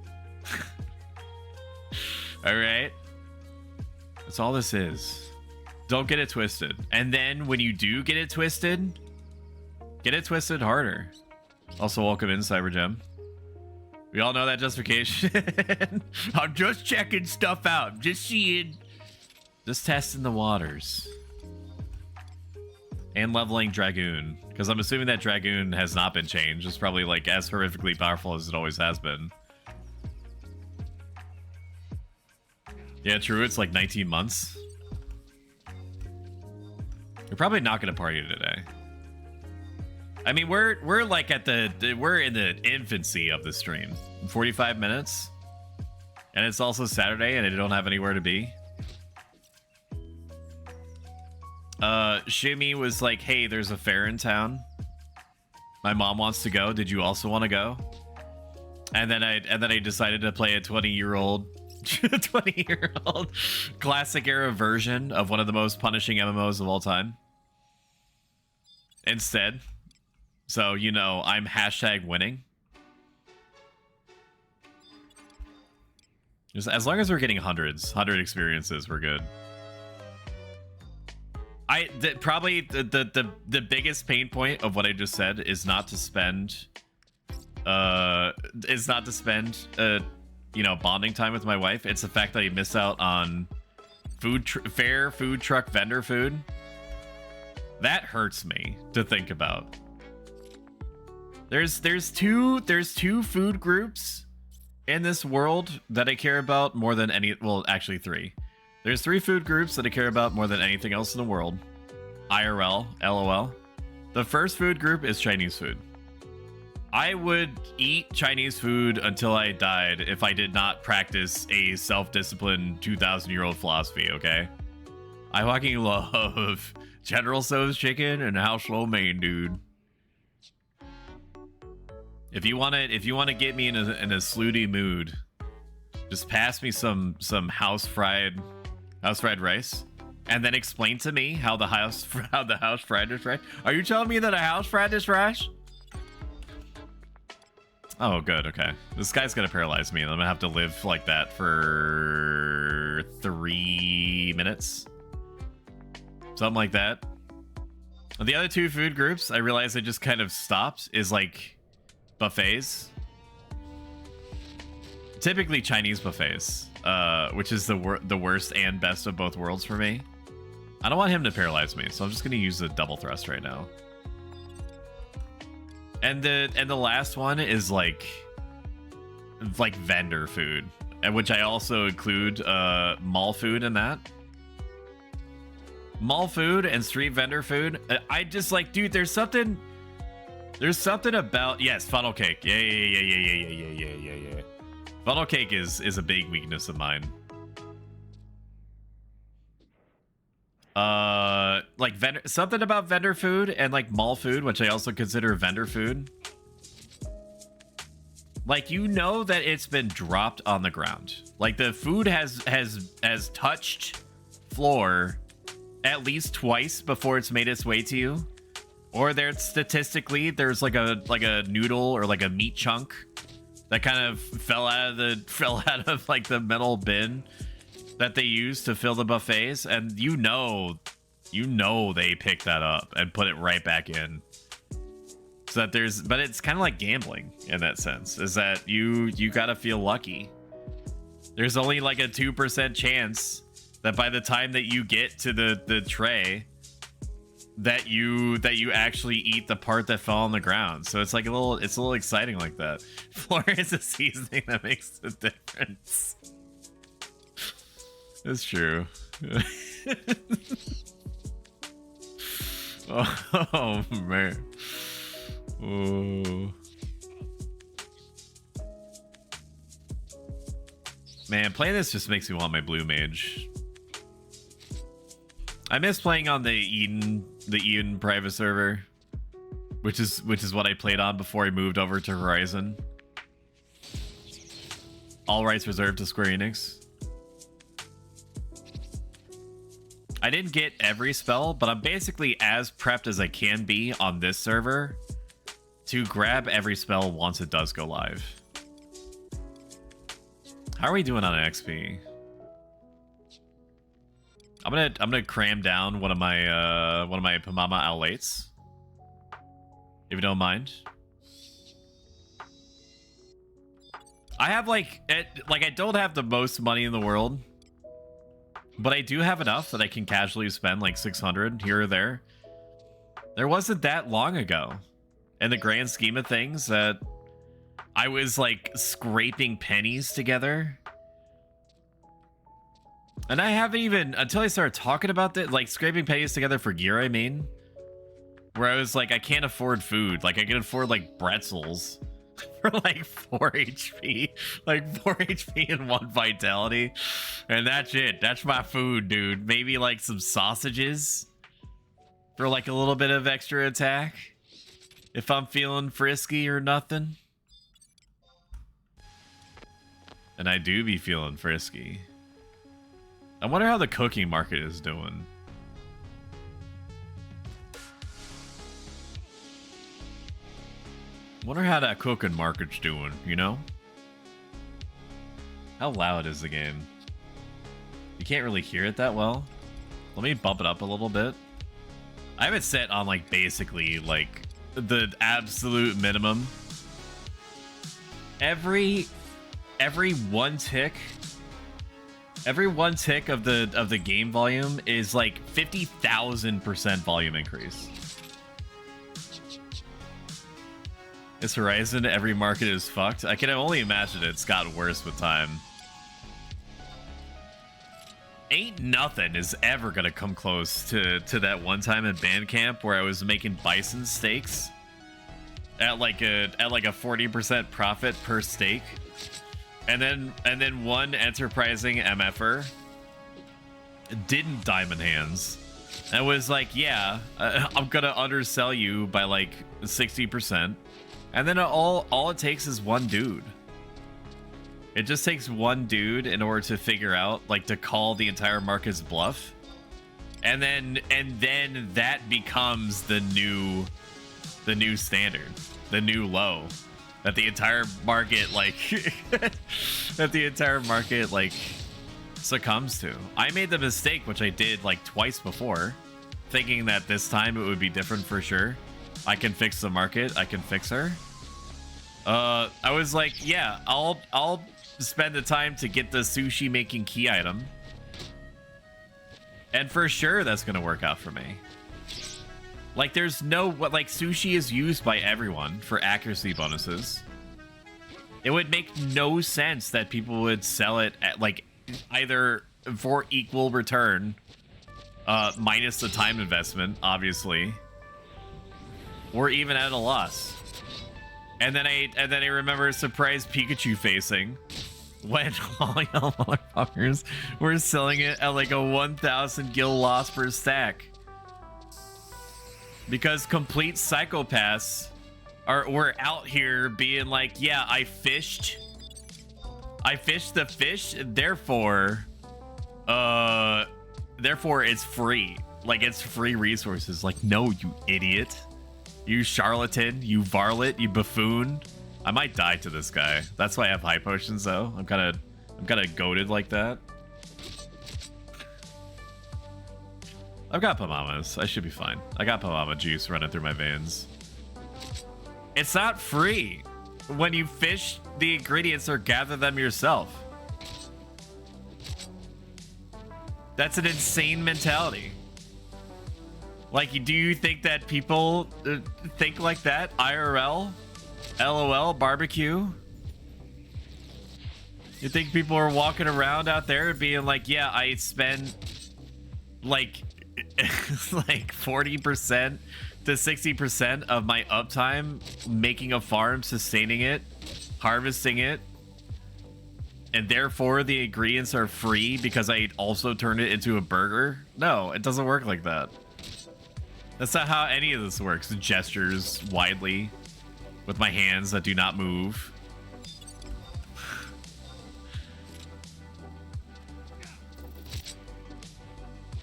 All right. That's all this is. Don't get it twisted. And then when you do get it twisted harder. Also, welcome in, Cybergem. We all know that justification. I'm just checking stuff out. I'm just seeing. Just testing the waters. And leveling Dragoon, because I'm assuming that Dragoon has not been changed. It's probably like as horrifically powerful as it always has been. Yeah, true. It's like 19 months. You're probably not gonna party today. I mean, we're like we're in the infancy of the stream. 45 minutes, and it's also Saturday, and I don't have anywhere to be. Shimmy was like, hey, there's a fair in town. My mom wants to go. Did you also want to go? And then I decided to play a 20-year-old classic era version of one of the most punishing MMOs of all time instead. So, you know, I'm #winning. Just as long as we're getting 100 experiences, we're good. Probably the biggest pain point of what I just said is not to spend you know, bonding time with my wife. It's the fact that I miss out on fair food truck vendor food. That hurts me to think about. There's two food groups in this world that I care about more than any. Well, actually three. There's 3 food groups that I care about more than anything else in the world. IRL, LOL. The first food group is Chinese food. I would eat Chinese food until I died if I did not practice a self-disciplined 2,000-year-old philosophy, okay? I fucking love General Tso's chicken and house lo mein, dude. If you want to get me in a slutty mood, just pass me some house fried rice, and then explain to me how the house fried is right. Are you telling me that a house fried is rice? Oh, good. Okay, this guy's gonna paralyze me, and I'm gonna have to live like that for 3 minutes, something like that. The other 2 food groups, I realized I just kind of stopped, is like buffets. Typically Chinese buffets, which is the worst and best of both worlds for me. I don't want him to paralyze me, so I'm just gonna use the double thrust right now. And the last one is like vendor food, and which I also include mall food in that. Mall food and street vendor food. I just like, dude, there's something about, yes, funnel cake. Yeah. Funnel cake is a big weakness of mine. Like something about vendor food and like mall food, which I also consider vendor food. Like, you know that it's been dropped on the ground. Like, the food has touched floor at least twice before it's made its way to you. Or there's statistically there's like a noodle or like a meat chunk that kind of fell out of like the metal bin that they use to fill the buffets, and you know they picked that up and put it right back in. So that but it's kind of like gambling in that sense, is that you gotta feel lucky. There's only like a 2% chance that by the time that you get to the tray that you actually eat the part that fell on the ground. So it's like a little exciting like that. Flour is a seasoning that makes the difference. It's true. Oh man. Oh. Man, playing this just makes me want my blue mage. I miss playing on the Eden private server, which is what I played on before I moved over to Horizon. All rights reserved to Square Enix. I didn't get every spell, but I'm basically as prepped as I can be on this server to grab every spell once it does go live. How are we doing on XP? I'm gonna cram down one of my Pamama Outlates, if you don't mind. I have like I don't have the most money in the world, but I do have enough that I can casually spend like 600 here or there. There wasn't that long ago, in the grand scheme of things, that I was like scraping pennies together. And I haven't even, until I started talking about that, like scraping pennies together for gear, I mean, where I was like, I can't afford food. Like I can afford like pretzels for like 4 HP, like 4 HP and 1 vitality. And that's it. That's my food, dude. Maybe like some sausages for like a little bit of extra attack if I'm feeling frisky or nothing. And I do be feeling frisky. I wonder how the cooking market is doing. Wonder how that cooking market's doing, you know? How loud is the game? You can't really hear it that well. Let me bump it up a little bit. I have it set on like basically like the absolute minimum. Every one tick of the game volume is like 50,000% volume increase. Is Horizon every market is fucked? I can only imagine it's gotten worse with time. Ain't nothing is ever gonna come close to that one time in Bandcamp where I was making bison steaks at like a 40% profit per steak. And then one enterprising MFer didn't diamond hands and was like, yeah, I'm gonna undersell you by like 60%. And then all it takes is one dude. It just takes one dude in order to figure out, like, to call the entire market's bluff. And then that becomes the new standard, the new low. That the entire market succumbs to. I made the mistake, which I did like twice before, thinking that this time it would be different for sure. I can fix the market. I can fix her. I was like, yeah, I'll spend the time to get the sushi making key item, and for sure that's gonna work out for me. Like, there's no, like, sushi is used by everyone for accuracy bonuses. It would make no sense that people would sell it at, like, either for equal return, minus the time investment, obviously, or even at a loss. And then I remember surprise Pikachu facing when all y'all motherfuckers were selling it at like a 1,000 gil loss per stack. Because complete psychopaths we're out here being like, yeah, I fished the fish, therefore it's free. Like, it's free resources. Like, no, you idiot, you charlatan, you varlet, you buffoon. I might die to this guy. That's why I have high potions, though. I'm kind of goated like that. I've got Pamamas. I should be fine. I got Pamama juice running through my veins. It's not free. When you fish the ingredients or gather them yourself. That's an insane mentality. Like, do you think that people think like that? IRL? LOL? Barbecue? You think people are walking around out there being like, yeah, I spend like like 40% to 60% of my uptime making a farm, sustaining it, harvesting it, and therefore the ingredients are free because I also turned it into a burger? No, it doesn't work like that. That's not how any of this works. Gestures widely with my hands that do not move.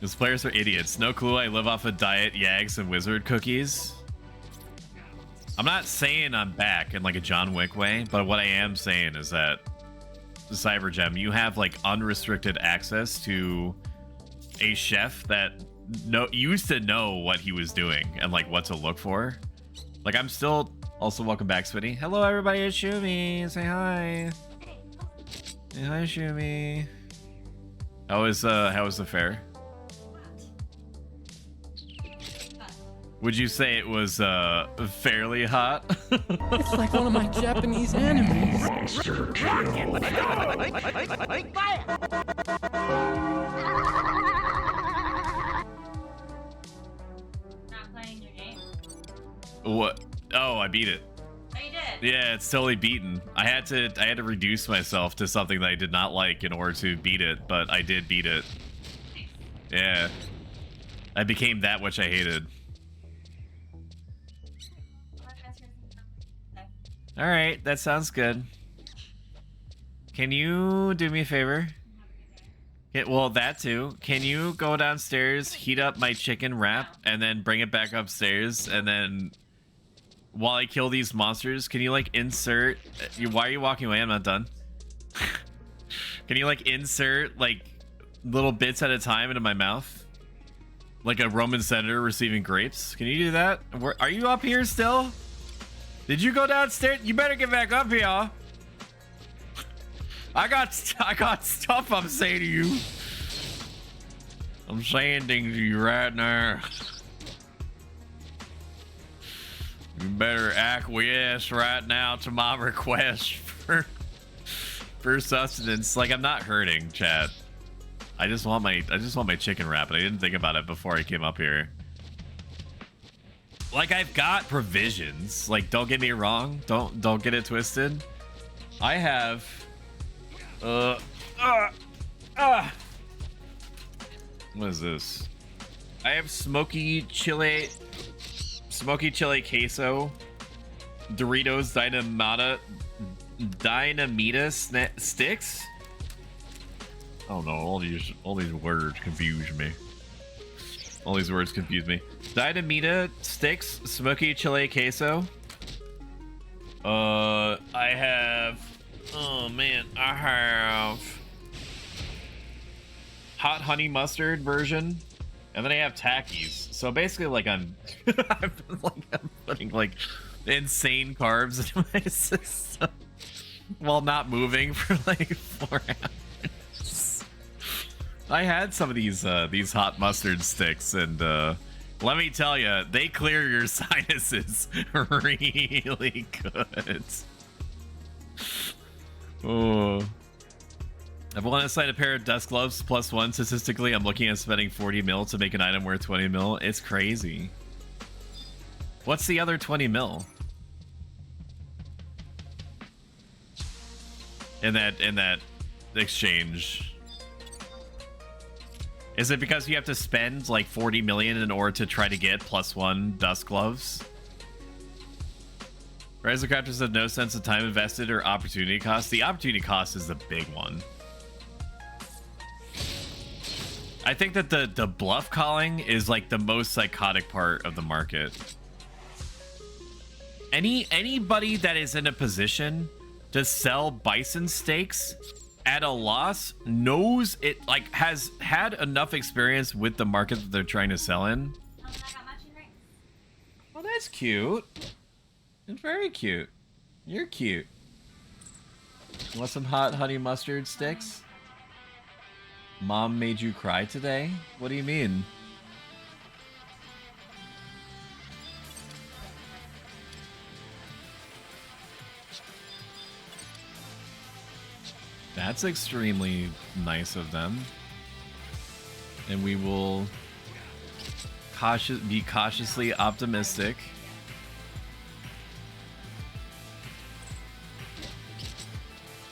These players are idiots. No clue I live off of diet, Yags, and wizard cookies. I'm not saying I'm back in like a John Wick way, but what I am saying is that the Cyber Gem, you have like unrestricted access to a chef that used to know what he was doing and like what to look for. Like, I'm still also welcome back, Switty. Hello everybody, it's Shumi. Say hi. Say hi, Shumi. How was the fair? Would you say it was fairly hot? It's like one of my Japanese animes. Not playing your game? What? Oh, I beat it. Oh, you did? Yeah, it's totally beaten. I had to reduce myself to something that I did not like in order to beat it, but I did beat it. Yeah. I became that which I hated. All right, that sounds good. Can you do me a favor? Well, that too. Can you go downstairs, heat up my chicken wrap, and then bring it back upstairs? And then, while I kill these monsters, can you like insert? Why are you walking away? I'm not done. Can you like insert like little bits at a time into my mouth, like a Roman senator receiving grapes? Can you do that? Are you up here still? Did you go downstairs? You better get back up here. I got stuff I'm saying to you. I'm saying things to you right now. You better acquiesce right now to my request for sustenance. Like, I'm not hurting, chat. I just want my chicken wrap, and I didn't think about it before I came up here. Like, I've got provisions. Like, don't get me wrong. Don't get it twisted. I have what is this? I have smoky chili queso, Doritos Dynamita sticks. Oh no, all these words confuse me. All these words confuse me. Dynamita sticks, smoky chili queso. I have, oh man, I have hot honey mustard version, and then I have Takis. So basically, like, I'm putting like insane carbs into my system while not moving for like 4 hours. I had some of these hot mustard sticks, and let me tell you, they clear your sinuses really good. Oh, I've wanted to sign a pair of dust gloves +1 statistically. I'm looking at spending 40 mil to make an item worth 20 mil. It's crazy. What's the other 20 mil? In that exchange. Is it because you have to spend like 40 million in order to try to get +1 dust gloves? Rise of Crafters have no sense of time invested or opportunity cost. The opportunity cost is the big one. I think that the bluff calling is like the most psychotic part of the market. Anybody that is in a position to sell bison steaks at a loss knows it, like, has had enough experience with the market that they're trying to sell in. Oh, that's cute. It's very cute. You're cute. You want some hot honey mustard sticks? Mom made you cry today? What do you mean? That's extremely nice of them. And we will be cautiously optimistic.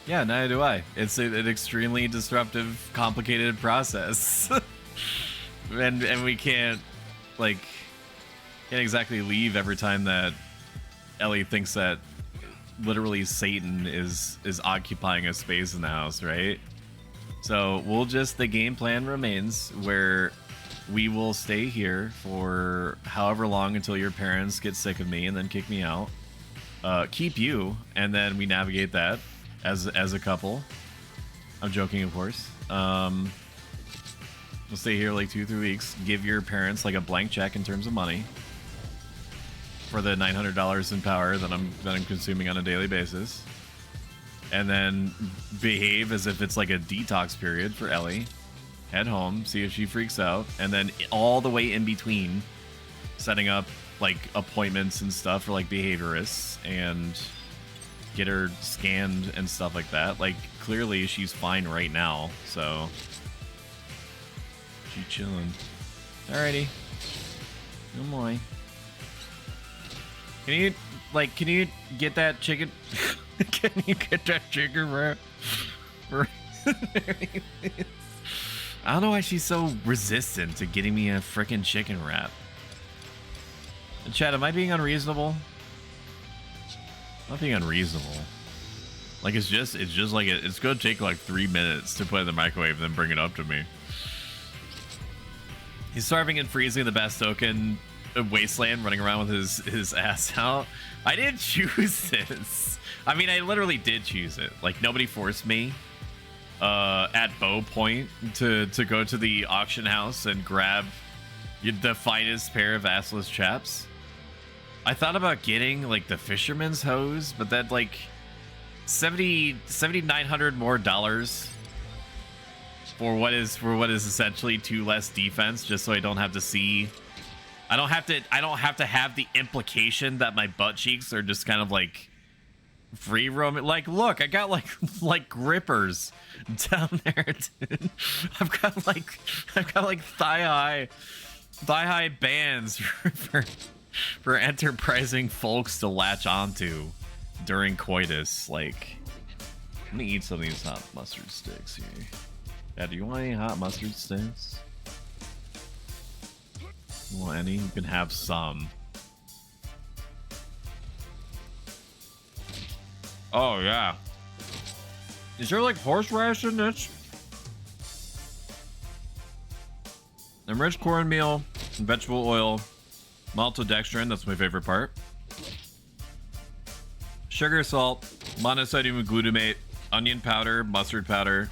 Yeah, neither do I. It's an extremely disruptive, complicated process. and we can't exactly leave every time that Ellie thinks that literally Satan is occupying a space in the house, right? So the game plan remains where we will stay here for however long until your parents get sick of me and then kick me out. Keep you, and then we navigate that as a couple. I'm joking, of course. We'll stay here like 2-3 weeks. Give your parents like a blank check in terms of money for the $900 in power that I'm consuming on a daily basis, and then behave as if it's like a detox period for Ellie. Head home, see if she freaks out, and then all the way in between, setting up like appointments and stuff for like behaviorists and get her scanned and stuff like that. Like, clearly she's fine right now, so she's chilling. Alrighty. Oh boy. Can you get that chicken? Can you get that chicken wrap? I don't know why she's so resistant to getting me a freaking chicken wrap. Chad, am I being unreasonable? Not being unreasonable. Like, it's just like it's gonna take like 3 minutes to put it in the microwave and then bring it up to me. He's starving and freezing the best token wasteland, running around with his ass out. I didn't choose this. I mean, I literally did choose it. Like, nobody forced me at bow point to go to the auction house and grab the finest pair of assless chaps. I thought about getting like the fisherman's hose, but that like $7,900 more for what is essentially 2 less defense, just so I don't have to see. I don't have to have the implication that my butt cheeks are just kind of like free roaming. Like, look, I got like grippers down there, dude. I've got like thigh high bands for enterprising folks to latch onto during coitus. Like, let me eat some of these hot mustard sticks here. Yeah, do you want any hot mustard sticks? You want any? You can have some. Oh yeah. Is there like horseradish in this? Enriched cornmeal, vegetable oil, maltodextrin, that's my favorite part. Sugar, salt, monosodium glutamate, onion powder, mustard powder.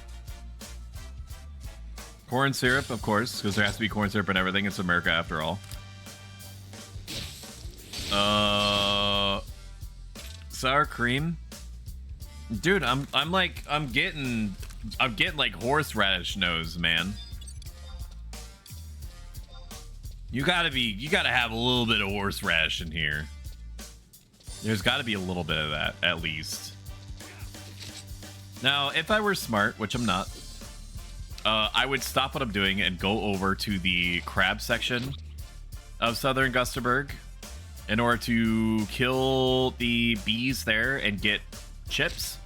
Corn syrup, of course, because there has to be corn syrup and everything. It's America after all. Sour cream. Dude, I'm getting like horseradish nose, man. You gotta have a little bit of horseradish in here. There's gotta be a little bit of that, at least. Now, if I were smart, which I'm not, I would stop what I'm doing and go over to the crab section of Southern Gustaberg in order to kill the bees there and get chips.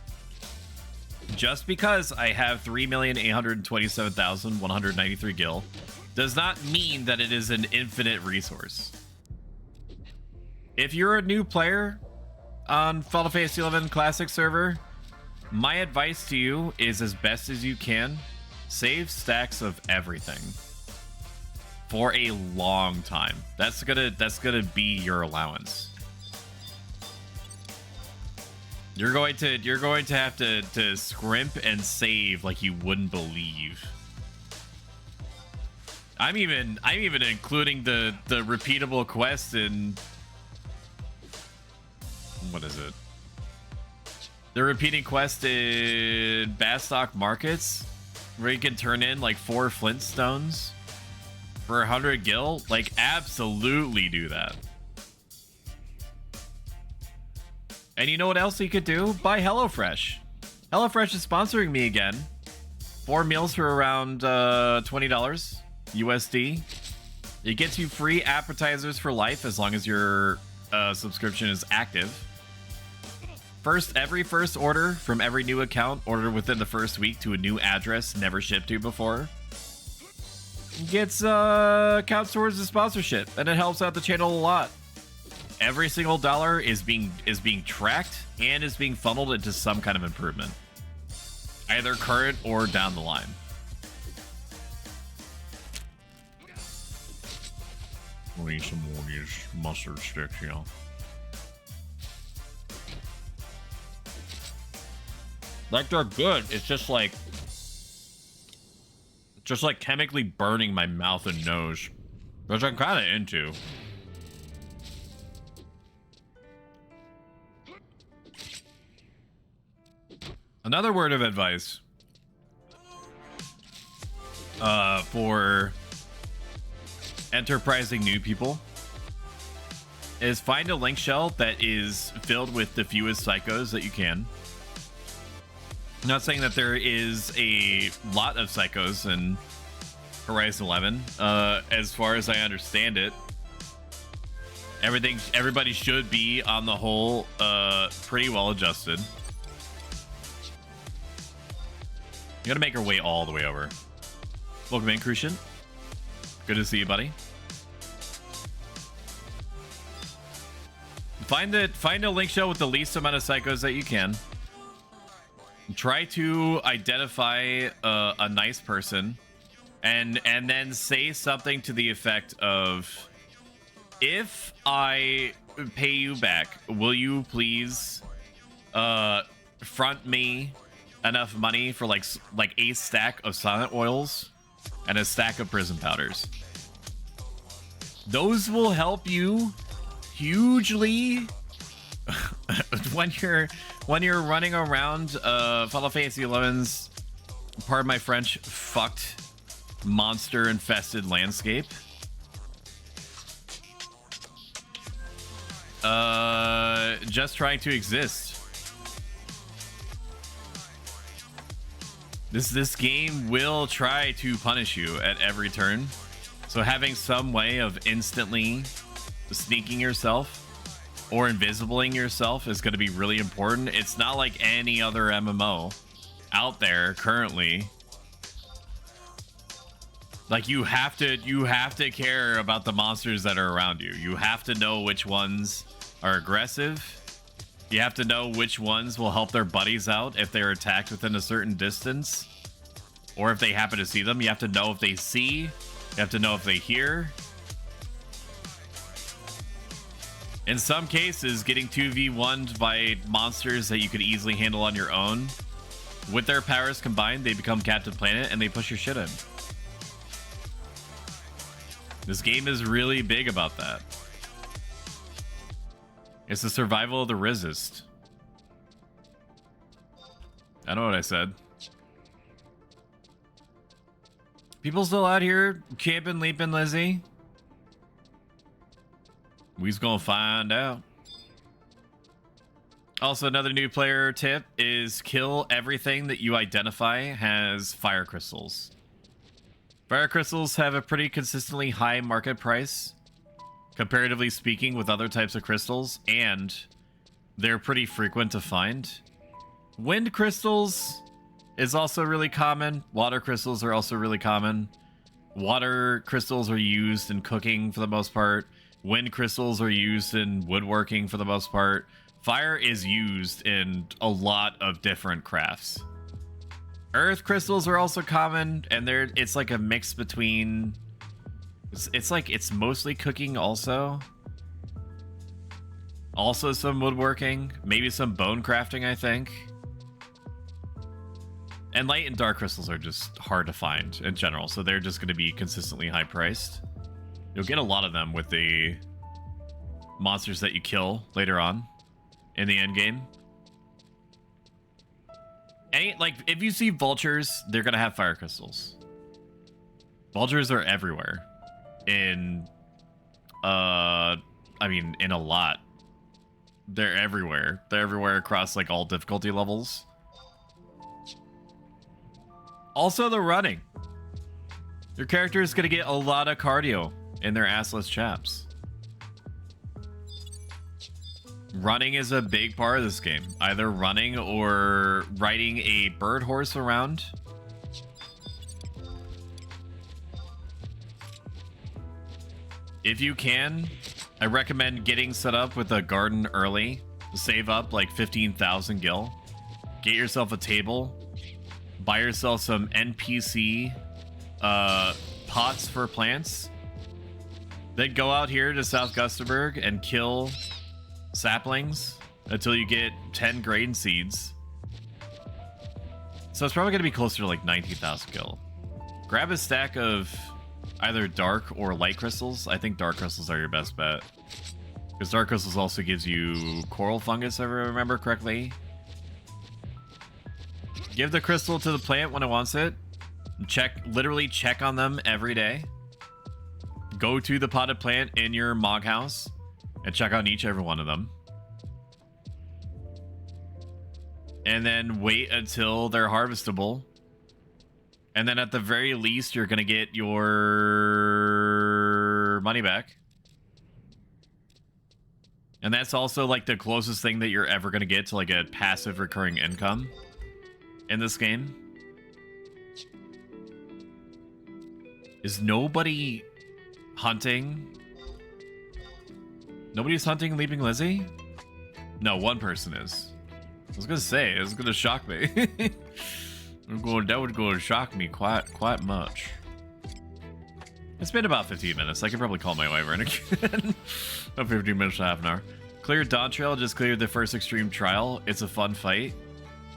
Just because I have 3,827,193 gil does not mean that it is an infinite resource. If you're a new player on Final Fantasy 11 Classic server, my advice to you is, as best as you can, save stacks of everything for a long time. That's gonna be your allowance. You're going to have to scrimp and save like you wouldn't believe. I'm even including the repeatable quest in, what is it? The repeating quest in Bastock Markets, where you can turn in like 4 Flintstones for 100 gil. Like, absolutely do that. And you know what else you could do? Buy HelloFresh. HelloFresh is sponsoring me again. 4 meals for around $20 USD. It gets you free appetizers for life as long as your subscription is active. Every first order from every new account ordered within the first week to a new address never shipped to before gets counts towards the sponsorship, and it helps out the channel a lot. Every single dollar is being tracked and is being funneled into some kind of improvement, either current or down the line. We need some more of these mustard sticks, you know. Like, they're good. It's just like chemically burning my mouth and nose, which I'm kind of into. Another word of advice for enterprising new people is find a link shell that is filled with the fewest psychos that you can. I'm not saying that there is a lot of psychos in Horizon 11. As far as I understand it, everybody should be on the whole pretty well adjusted. You gotta make our way all the way over. Welcome in, Crucian. Good to see you, buddy. Find a link shell with the least amount of psychos that you can. Try to identify a nice person, and then say something to the effect of, "If I pay you back, will you please front me enough money for like a stack of silent oils and a stack of prison powders?" Those will help you hugely when you're running around Final Fantasy XI's, pardon my French, fucked monster infested landscape. Just trying to exist. This game will try to punish you at every turn, so having some way of instantly sneaking yourself or invisibling yourself is going to be really important. It's not like any other MMO out there currently. Like, you have to care about the monsters that are around you. You have to know which ones are aggressive. You have to know which ones will help their buddies out if they're attacked within a certain distance, or if they happen to see them. You have to know if they see. You have to know if they hear. In some cases, getting 2v1'd by monsters that you could easily handle on your own, with their powers combined, they become Captain Planet and they push your shit in. This game is really big about that. It's the survival of the resist. I know what I said. People still out here camping, leaping, Lizzie? We's gonna find out. Also, another new player tip is kill everything that you identify has fire crystals. Fire crystals have a pretty consistently high market price, comparatively speaking, with other types of crystals, and they're pretty frequent to find. Wind crystals is also really common. Water crystals are also really common. Water crystals are used in cooking for the most part. Wind crystals are used in woodworking for the most part. Fire is used in a lot of different crafts. Earth crystals are also common, and it's like a mix between... It's like it's mostly cooking also. Also some woodworking, maybe some bone crafting, I think. And light and dark crystals are just hard to find in general, so they're just going to be consistently high priced. You'll get a lot of them with the monsters that you kill later on in the end game. Like, if you see vultures, they're going to have fire crystals. Vultures are everywhere. In a lot. They're everywhere. They're everywhere across, like, all difficulty levels. Also, the running. Your character is going to get a lot of cardio in their assless chaps. Running is a big part of this game. Either running or riding a bird horse around. If you can, I recommend getting set up with a garden early to save up like 15,000 gil. Get yourself a table. Buy yourself some NPC pots for plants. Then go out here to South Gustenberg and kill saplings until you get 10 grain seeds. So it's probably going to be closer to like 19,000 gil. Grab a stack of either dark or light crystals. I think dark crystals are your best bet. Because dark crystals also gives you coral fungus, if I remember correctly. Give the crystal to the plant when it wants it. Literally check on them every day. Go to the potted plant in your mog house and check on every one of them. And then wait until they're harvestable. And then at the very least, you're going to get your money back. And that's also like the closest thing that you're ever going to get to like a passive recurring income in this game. Is nobody hunting? Nobody's hunting Leaping Lizzie? No, one person is. I was gonna say, it's gonna shock me. That would go and shock me quite much. It's been about 15 minutes. I could probably call my wyvern again. About 15 minutes to half an hour. Cleared Dawn Trail, just cleared the first extreme trial. It's a fun fight.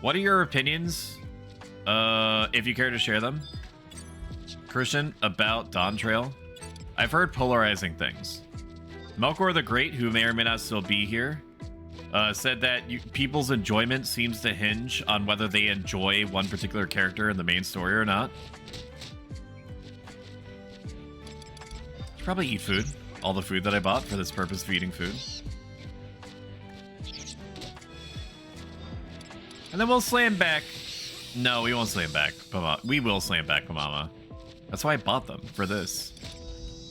What are your opinions, if you care to share them, Christian, about Dawn Trail? I've heard polarizing things. Melkor the Great, who may or may not still be here, said that people's enjoyment seems to hinge on whether they enjoy one particular character in the main story or not. Probably eat food. All the food that I bought for this purpose of eating food. And then we'll slam back. No, we won't slam back. We will slam back Pamama. That's why I bought them, for this.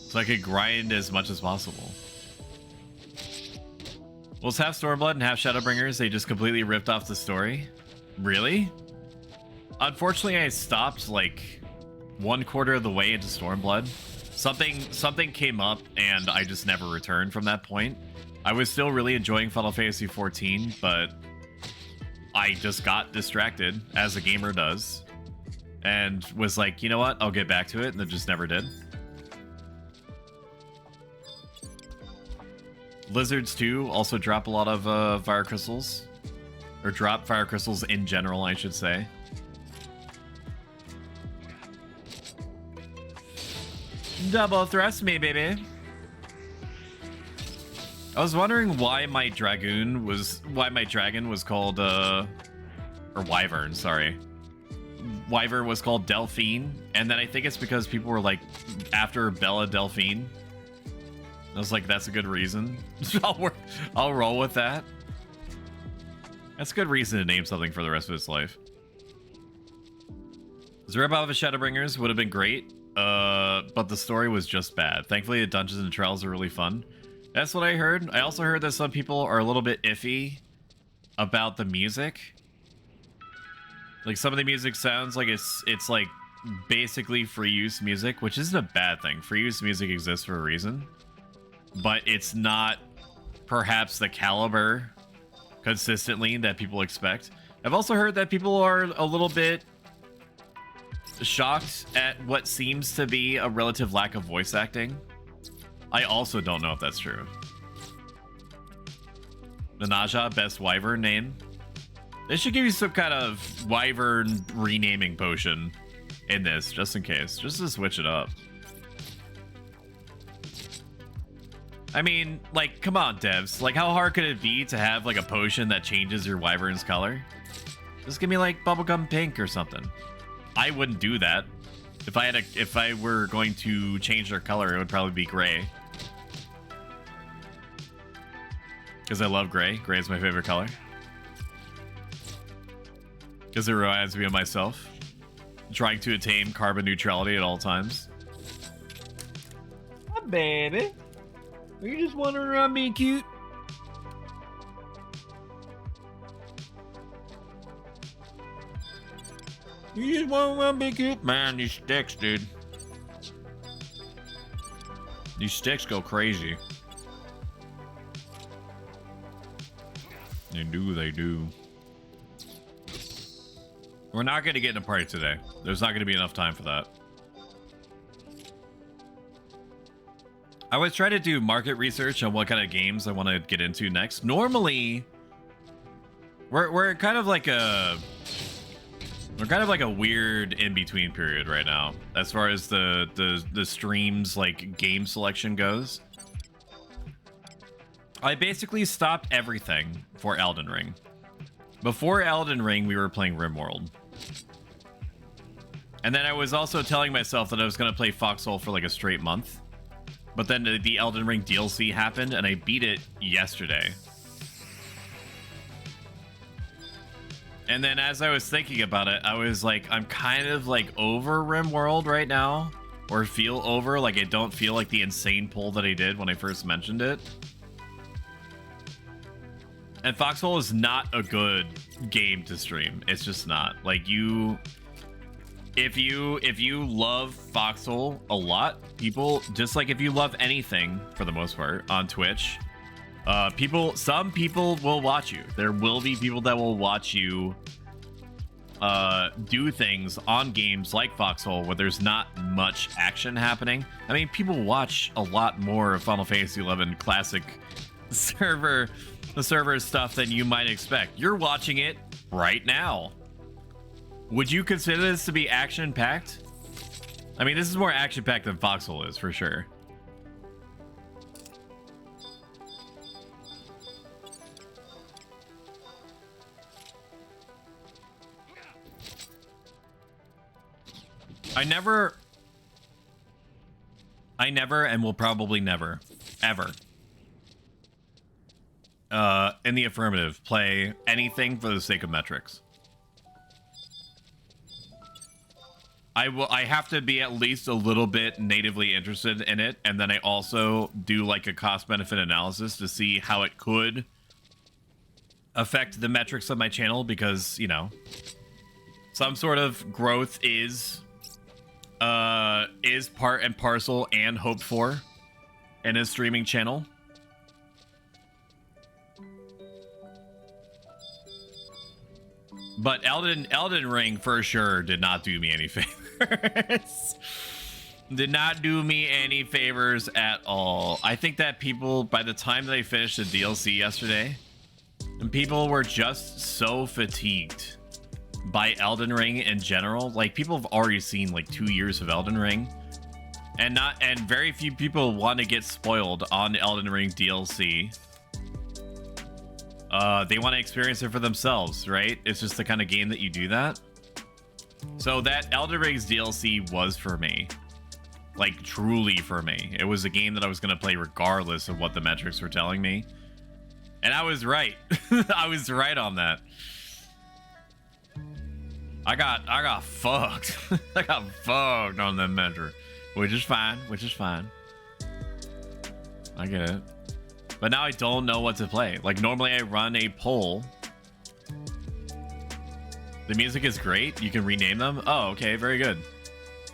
So I could grind as much as possible. Well, it's half Stormblood and half Shadowbringers. They just completely ripped off the story. Really? Unfortunately, I stopped like 1/4 of the way into Stormblood. Something came up and I just never returned from that point. I was still really enjoying Final Fantasy XIV, but I just got distracted, as a gamer does, and was like, you know what, I'll get back to it, and then just never did. Lizards too also drop a lot of fire crystals, or drop fire crystals in general, I should say. Double thrust me, baby. I was wondering why my dragon was called or wyvern, sorry. Wyvern was called Delphine, and then I think it's because people were like after Bella Delphine. I was like, that's a good reason. I'll roll with that. That's a good reason to name something for the rest of its life. Zerub of Shadowbringers would have been great, but the story was just bad. Thankfully, the dungeons and trials are really fun. That's what I heard. I also heard that some people are a little bit iffy about the music. Like, some of the music sounds like it's like basically free use music, which isn't a bad thing. Free use music exists for a reason, but it's not perhaps the caliber consistently that people expect. I've also heard that people are a little bit shocked at what seems to be a relative lack of voice acting. I also don't know if that's true. Nanaja, best wyvern name. They should give you some kind of wyvern renaming potion in this, just in case, just to switch it up. I mean, like, come on, devs. Like, how hard could it be to have like a potion that changes your wyvern's color? Just give me like bubblegum pink or something. I wouldn't do that. If I were going to change their color, it would probably be gray. Because I love gray. Gray is my favorite color. Because it reminds me of myself. Trying to attain carbon neutrality at all times. Hi, baby. Are you just wandering around being cute? You just wandering around being cute? Man, these sticks, dude. These sticks go crazy. They do, they do. We're not going to get in a party today. There's not going to be enough time for that. I was trying to do market research on what kind of games I want to get into next. Normally, we're kind of like a weird in-between period right now as far as the streams like game selection goes. I basically stopped everything for Elden Ring. Before Elden Ring, we were playing RimWorld. And then I was also telling myself that I was going to play Foxhole for like a straight month. But then the Elden Ring DLC happened, and I beat it yesterday. And then as I was thinking about it, I was like, I'm kind of like over RimWorld right now. Or feel over, like I don't feel like the insane pull that I did when I first mentioned it. And Foxhole is not a good game to stream. It's just not. Like if you love Foxhole a lot, people, just like if you love anything for the most part on Twitch, some people will watch you. There will be people that will watch you do things on games like Foxhole where there's not much action happening. I mean, people watch a lot more of Final Fantasy XI Classic server stuff than you might expect. You're watching it right now. Would you consider this to be action-packed? I mean, this is more action-packed than Foxhole is, for sure. I never and will probably never, ever, in the affirmative, play anything for the sake of metrics. I have to be at least a little bit natively interested in it, and then I also do like a cost-benefit analysis to see how it could affect the metrics of my channel, because, you know, some sort of growth is part and parcel and hoped for in a streaming channel. But Elden Ring for sure did not do me any favors. Did not do me any favors at all. I think that people, by the time they finished the DLC yesterday, and people were just so fatigued by Elden Ring in general. Like, people have already seen like 2 years of Elden Ring, and very few people want to get spoiled on Elden Ring DLC. They want to experience it for themselves, right? It's just the kind of game that you do that. So that Elden Ring's DLC was for me. Like, truly for me. It was a game that I was going to play regardless of what the metrics were telling me. And I was right. I was right on that. I got fucked. I got fucked on that measure. Which is fine. I get it. But now I don't know what to play. Like, normally I run a poll. The music is great. You can rename them. Oh, okay. Very good.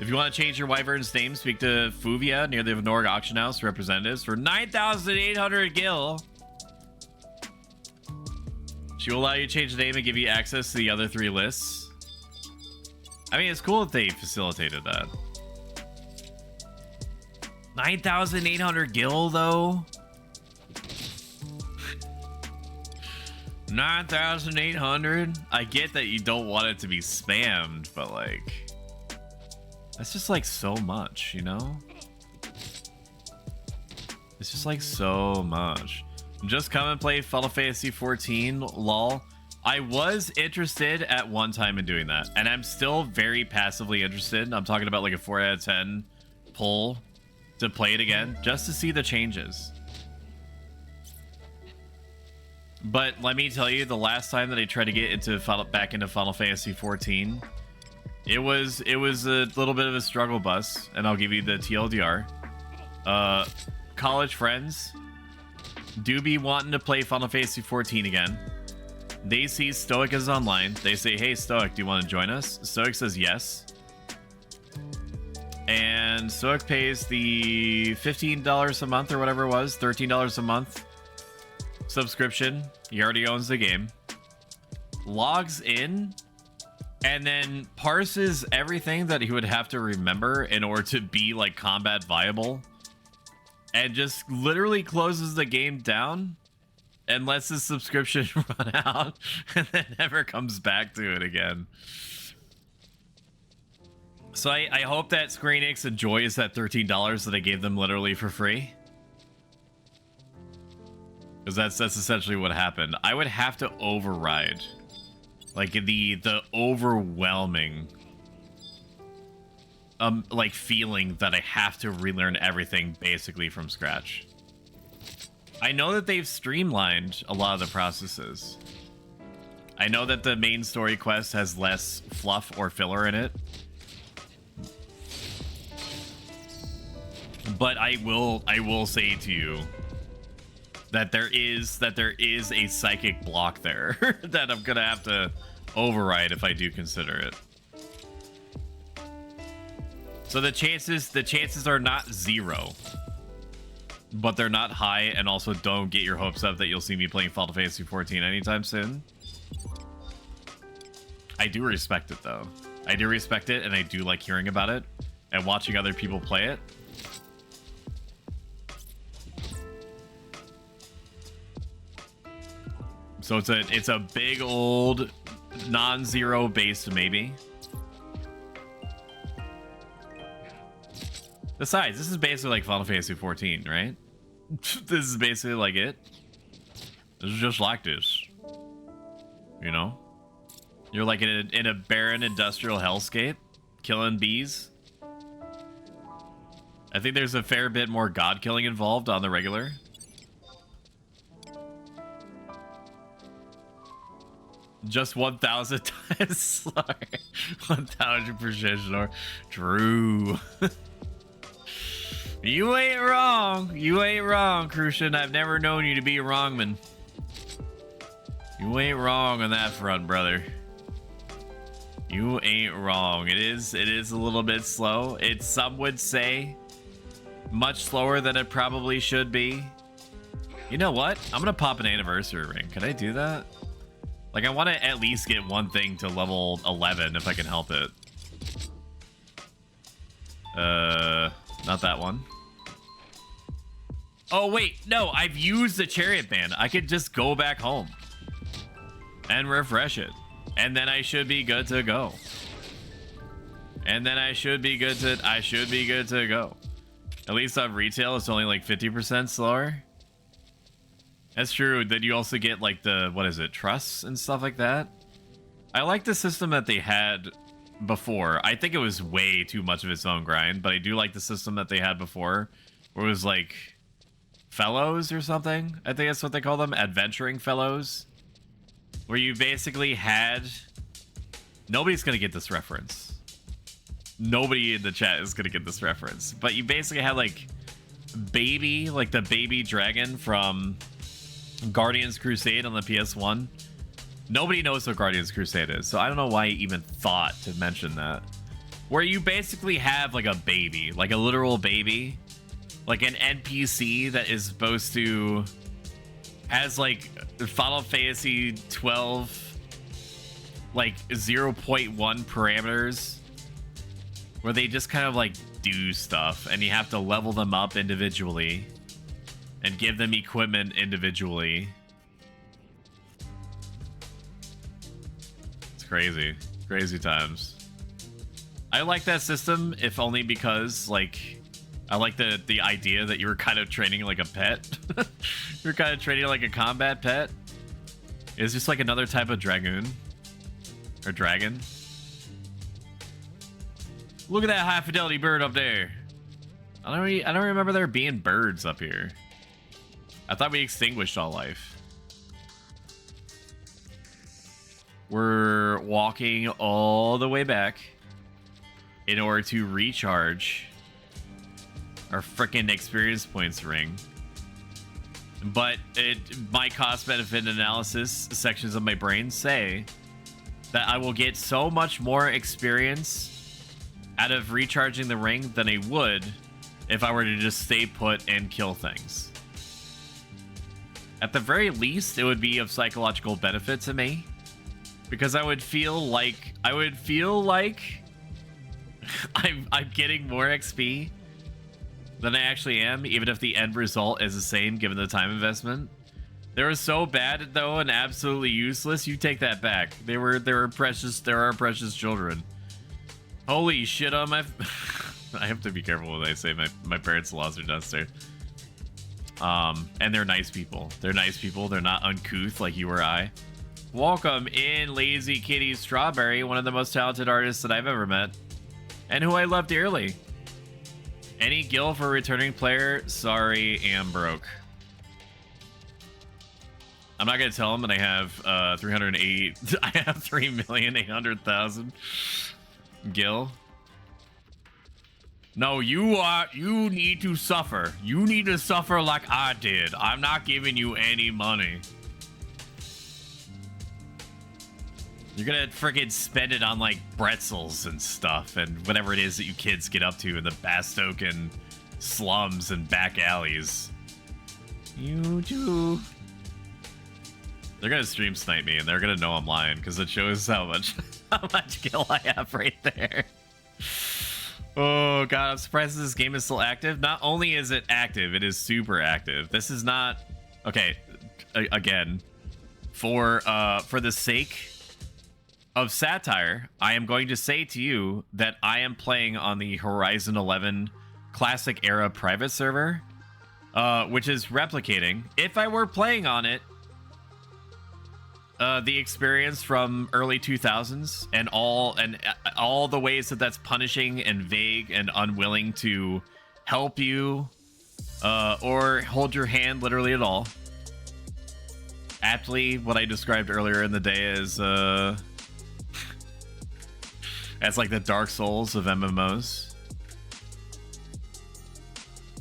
If you want to change your wyvern's name, speak to Fuvia near the Venorg Auction House representatives for 9,800 gil. She will allow you to change the name and give you access to the other 3 lists. I mean, it's cool that they facilitated that. 9,800 gil, though. 9,800. I get that you don't want it to be spammed, but like, that's just like so much, you know? It's just like so much. Just come and play Final Fantasy 14, lol. I was interested at one time in doing that, and I'm still very passively interested. I'm talking about like a 4 out of 10 pull to play it again, just to see the changes. But let me tell you, the last time that I tried to get into back into Final Fantasy 14, it was a little bit of a struggle bus, and I'll give you the TLDR. College friends do be wanting to play Final Fantasy 14 again. They see Stoic is online. They say, hey, Stoic, do you want to join us? Stoic says yes. And Stoic pays the $15 a month or whatever it was, $13 a month subscription. He already owns the game. Logs in and then parses everything that he would have to remember in order to be like combat viable. And just literally closes the game down and lets his subscription run out and then never comes back to it again. So I hope that Square Enix enjoys that $13 that I gave them literally for free. Because that's essentially what happened. I would have to override like the overwhelming like feeling that I have to relearn everything basically from scratch. I know that they've streamlined a lot of the processes. I know that the main story quest has less fluff or filler in it. But I will say to you that there is a psychic block there that I'm gonna have to override if I do consider it. So the chances are not 0, but they're not high, and also don't get your hopes up that you'll see me playing Final Fantasy 14 anytime soon. I do respect it though. I do respect it, and I do like hearing about it and watching other people play it. So it's a big old non-zero base maybe. Besides, this is basically like Final Fantasy 14, right? This is basically like it. This is just like this. You know? You're like in a barren industrial hellscape, killing bees. I think there's a fair bit more god killing involved on the regular. Just 1,000 times slower. 1,000% slower. True. You ain't wrong. You ain't wrong, Crucian. I've never known you to be a wrongman. You ain't wrong on that front, brother. You ain't wrong. It is a little bit slow. It's, some would say, much slower than it probably should be. You know what? I'm gonna pop an anniversary ring. Can I do that? Like, I want to at least get one thing to level 11 if I can help it. Not that one. Oh, wait. No, I've used the chariot band. I could just go back home and refresh it. And then I should be good to go. And then I should be good to go. At least on retail, it's only like 50% slower. That's true. Then you also get like the, what is it, trusts and stuff like that. I like the system that they had before. I think it was way too much of its own grind, but I do like the system that they had before, where it was like fellows or something. I think that's what they call them, adventuring fellows, where you basically had, nobody's gonna get this reference. Nobody in the chat is gonna get this reference, but you basically had like baby, like the baby dragon from Guardians Crusade on the PS1. Nobody knows what Guardians Crusade is, so I don't know why you even thought to mention that. Where you basically have like a baby, like a literal baby, like an NPC that is supposed to has like Final Fantasy 12 like 0.1 parameters where they just kind of like do stuff and you have to level them up individually and give them equipment individually. It's crazy. Crazy times. I like that system, if only because like I like the idea that you were kind of training like a pet. You're kind of training like a combat pet. It's just like another type of dragoon. Or dragon. Look at that high fidelity bird up there. I don't remember there being birds up here. I thought we extinguished all life. We're walking all the way back in order to recharge our frickin' experience points ring. But my cost benefit analysis sections of my brain say that I will get so much more experience out of recharging the ring than I would if I were to just stay put and kill things. At the very least, it would be of psychological benefit to me, because I would feel like I'm getting more XP than I actually am, even if the end result is the same given the time investment. They were so bad though and absolutely useless. You take that back. They were precious. There are precious children. Holy shit! On my, I have to be careful when I say my parents lost their downstairs. And they're nice people. They're nice people. They're not uncouth like you or I. Welcome in, Lazy Kitty Strawberry, one of the most talented artists that I've ever met, and who I love dearly. Any gil for returning player? Sorry, am broke. I'm not gonna tell them that I have 308. I have 3,800,000 gil. No, you need to suffer. You need to suffer like I did. I'm not giving you any money. You're gonna freaking spend it on like pretzels and stuff and whatever it is that you kids get up to in the Bastoken slums and back alleys. You do. They're gonna stream snipe me and they're gonna know I'm lying because it shows how much gil I have right there. Oh god, I'm surprised this game is still active. Not only is it active, it is super active. This is not okay. Again, for the sake of satire, I am going to say to you that I am playing on the Horizon 11 Classic Era private server, which is replicating, if I were playing on it, the experience from early 2000s and all the ways that that's punishing and vague and unwilling to help you or hold your hand literally at all. Aptly, what I described earlier in the day is as like the Dark Souls of MMOs.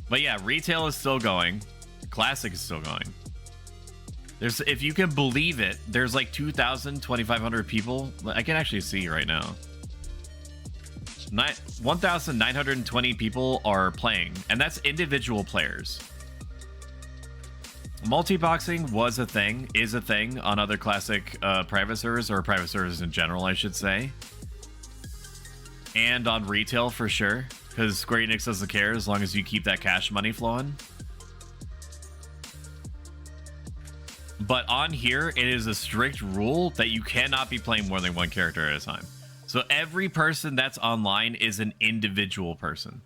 But yeah, retail is still going. Classic is still going. There's, if you can believe it, there's like 2,000, 2,500 people. I can actually see right now. 1,920 people are playing, and that's individual players. Multi-boxing was a thing, is a thing on other classic private servers, or private servers in general, I should say. And on retail for sure, because Square Enix doesn't care as long as you keep that cash money flowing. But on here, it is a strict rule that you cannot be playing more than one character at a time. So every person that's online is an individual person.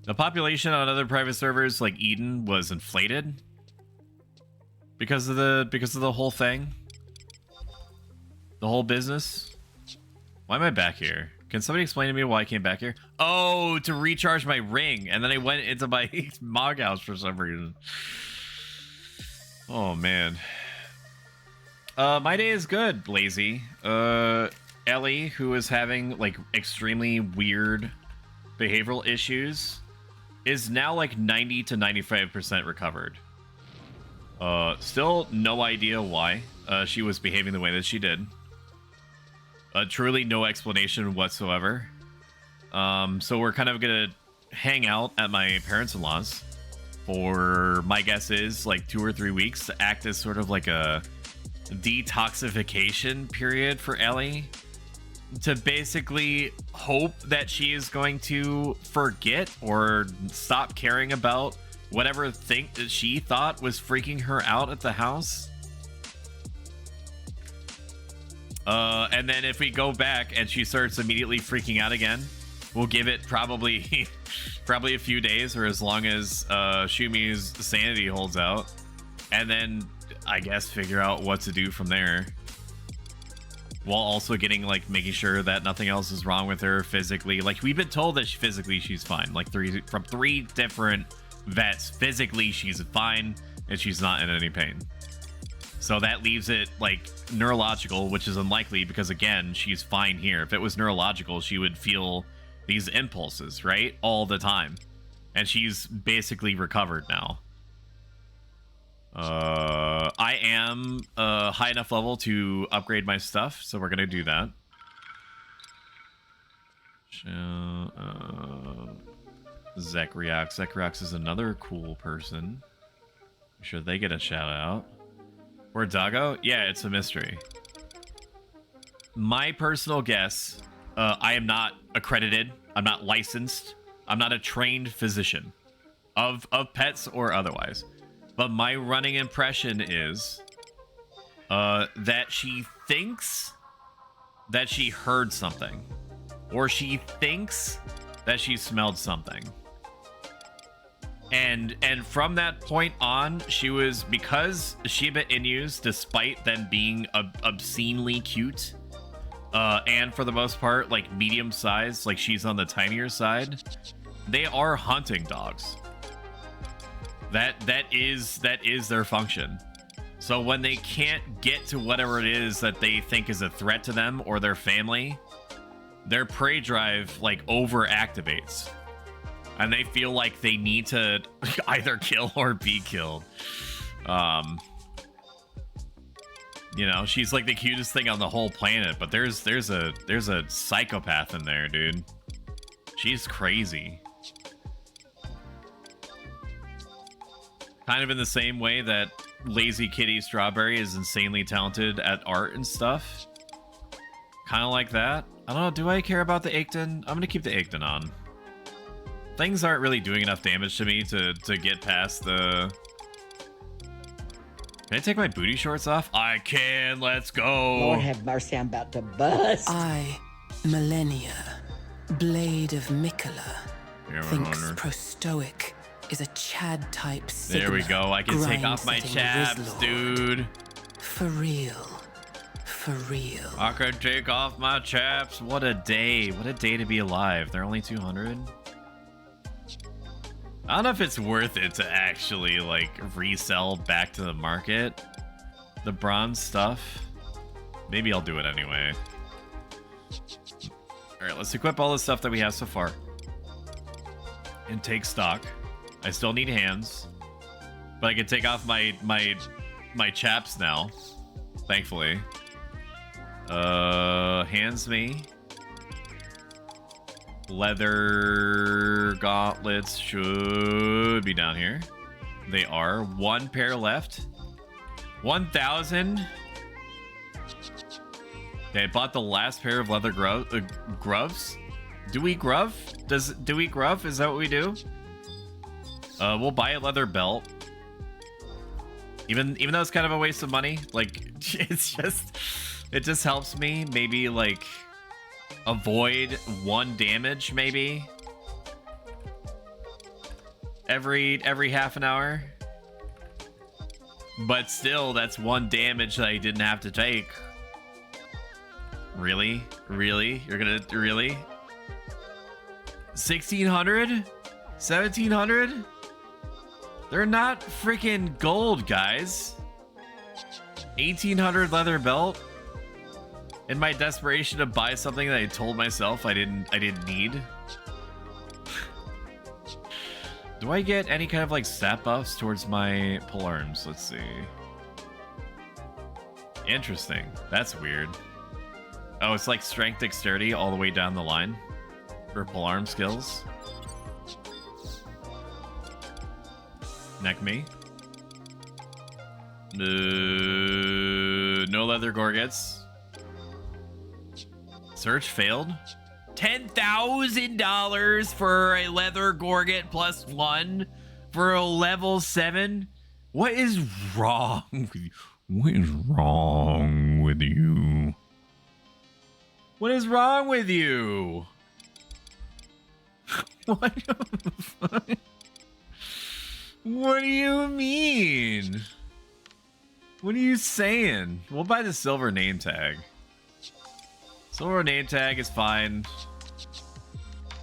The population on other private servers like Eden was inflated because of the whole thing, the whole business. Why am I back here? Can somebody explain to me why I came back here? Oh, to recharge my ring, and then I went into my Mog house for some reason. Oh man. My day is good, Lazy. Ellie, who is having like extremely weird behavioral issues, is now like 90 to 95% recovered. Still no idea why she was behaving the way that she did. Truly no explanation whatsoever. So we're kind of gonna hang out at my parents-in-law's for, my guess is, like 2 or 3 weeks to act as sort of like a detoxification period for Ellie, to basically hope that she is going to forget or stop caring about whatever thing that she thought was freaking her out at the house. And then if we go back and she starts immediately freaking out again, we'll give it probably a few days, or as long as Shumi's sanity holds out, and then I guess figure out what to do from there, while also getting, like, making sure that nothing else is wrong with her physically. Like, we've been told that physically she's fine, like from 3 different vets. Physically she's fine and she's not in any pain. So that leaves it like neurological, which is unlikely because, again, she's fine here. If it was neurological, she would feel these impulses, right, all the time, and she's basically recovered now. I am high enough level to upgrade my stuff, so we're gonna do that. Zekriox is another cool person. Should they get a shout out? Where'd Doggo? Yeah, it's a mystery. My personal guess, I am not accredited, I'm not licensed, I'm not a trained physician of pets or otherwise, but my running impression is that she thinks that she heard something, or she thinks that she smelled something. And from that point on, she was, because Shiba Inus, despite them being obscenely cute, and for the most part, like, medium size, like she's on the tinier side, they are hunting dogs. That is their function. So when they can't get to whatever it is that they think is a threat to them or their family, their prey drive, like, over-activates. And they feel like they need to either kill or be killed. You know, she's like the cutest thing on the whole planet, but there's a psychopath in there, dude. She's crazy. Kind of in the same way that Lazy Kitty Strawberry is insanely talented at art and stuff. Kind of like that. I don't know, do I care about the Aikton? I'm gonna keep the Aikton on. Things aren't really doing enough damage to me to get past the... Can I take my booty shorts off? I can, let's go! Lord have mercy, I'm about to bust. I, Millennia, Blade of Mikola, thinks Hunter. Prostoic is a Chad-type sigma. There we go, I can take off my grind-setting chaps, Rizzlord. dude. For real. For real. I can take off my chaps. What a day. What a day to be alive. They're only 200. I don't know if it's worth it to actually, like, resell back to the market the bronze stuff. Maybe I'll do it anyway. Alright, let's equip all the stuff that we have so far and take stock. I still need hands, but I can take off my chaps now, thankfully. Hands me. Leather gauntlets should be down here. They are. 1 pair left. 1,000. Okay, I bought the last pair of leather gloves. Do we glove? Do we glove? Is that what we do? We'll buy a leather belt. Even though it's kind of a waste of money, like, it just helps me maybe, like, avoid 1 damage maybe every half an hour, but still that's 1 damage that I didn't have to take. Really you're gonna really 1,600 1,700? They're not freaking gold, guys. 1,800 leather belt. In my desperation to buy something that I told myself I didn't need. Do I get any kind of, like, stat buffs towards my polearms? Let's see. Interesting. That's weird. Oh, it's like strength, dexterity all the way down the line for polearm skills. Neck me. No leather gorgets. Search failed. $10,000 for a leather gorget +1 for a level 7. What is wrong with you? What is wrong with you? What is wrong with you? What the fuck? What do you mean? What are you saying? We'll buy the silver name tag. Silver name tag is fine.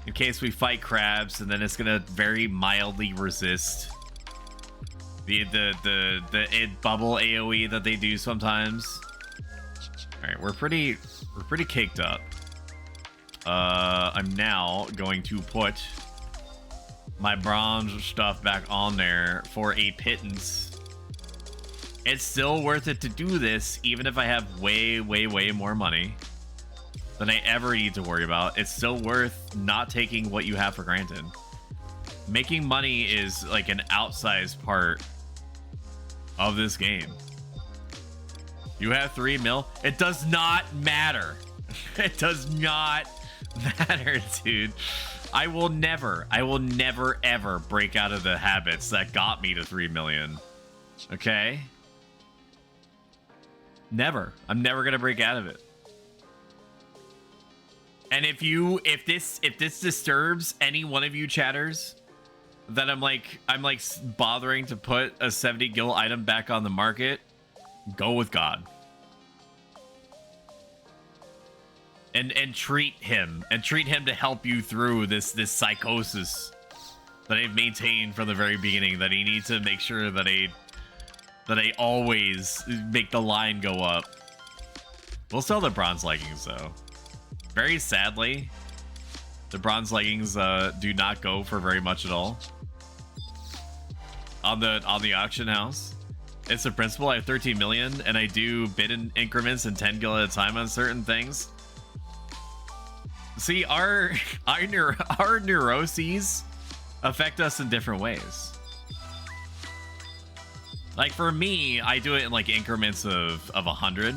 In case we fight crabs, and then it's gonna very mildly resist the bubble AoE that they do sometimes. Alright, we're pretty caked up. I'm now going to put my bronze stuff back on there for a pittance. It's still worth it to do this, even if I have way more money than I ever need to worry about. It's still worth not taking what you have for granted. Making money is like an outsized part of this game. You have 3 mil. It does not matter. It does not matter, dude. I will never ever break out of the habits that got me to 3 million. Okay? Never. I'm never gonna break out of it. And if this disturbs any one of you chatters, that I'm like bothering to put a 70 gil item back on the market, go with God. And treat him to help you through this psychosis that I've maintained from the very beginning, that he needs to make sure that I always make the line go up. We'll sell the bronze leggings though. Very sadly, the bronze leggings do not go for very much at all on the auction house. It's the principle. I have 13 million and I do bid in increments and 10 gil at a time on certain things. See, our neuroses affect us in different ways. Like for me, I do it in like increments of 100.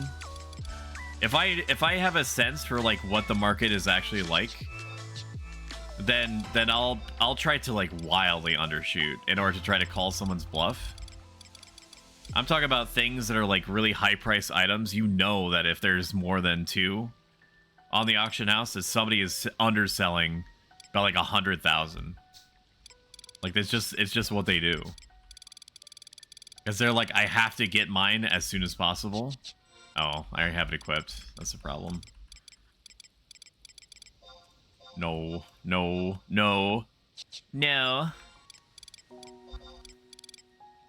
If I have a sense for like what the market is actually like, then I'll try to like wildly undershoot in order to try to call someone's bluff. I'm talking about things that are like really high price items. You know that if there's more than 2 on the auction house, that somebody is underselling by like 100,000. Like it's just what they do. Because they're like, I have to get mine as soon as possible. Oh, I already have it equipped. That's the problem. No.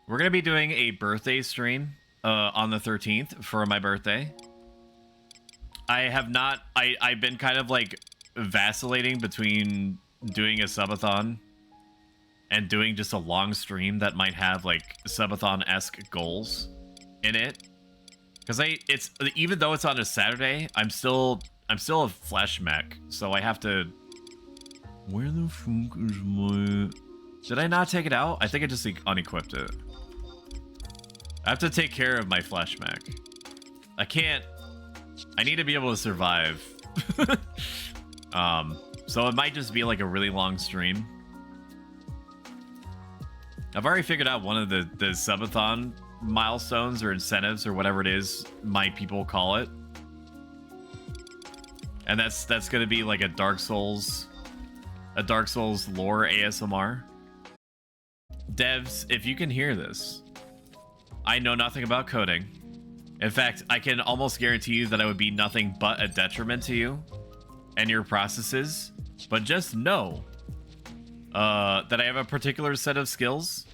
We're gonna be doing a birthday stream on the 13th for my birthday. I've been kind of like vacillating between doing a subathon and doing just a long stream that might have like subathon-esque goals in it. Because it's even though it's on a Saturday, I'm still a flesh mech, so I have to. Where the fuck is my? Did I not take it out? I think I just unequipped it. I have to take care of my flesh mech. I can't. I need to be able to survive. So it might just be like a really long stream. I've already figured out one of the subathon milestones or incentives or whatever it is my people call it, and that's gonna be like a Dark Souls lore ASMR. Devs, if you can hear this, I know nothing about coding. In fact, I can almost guarantee you that I would be nothing but a detriment to you and your processes, but just know that I have a particular set of skills,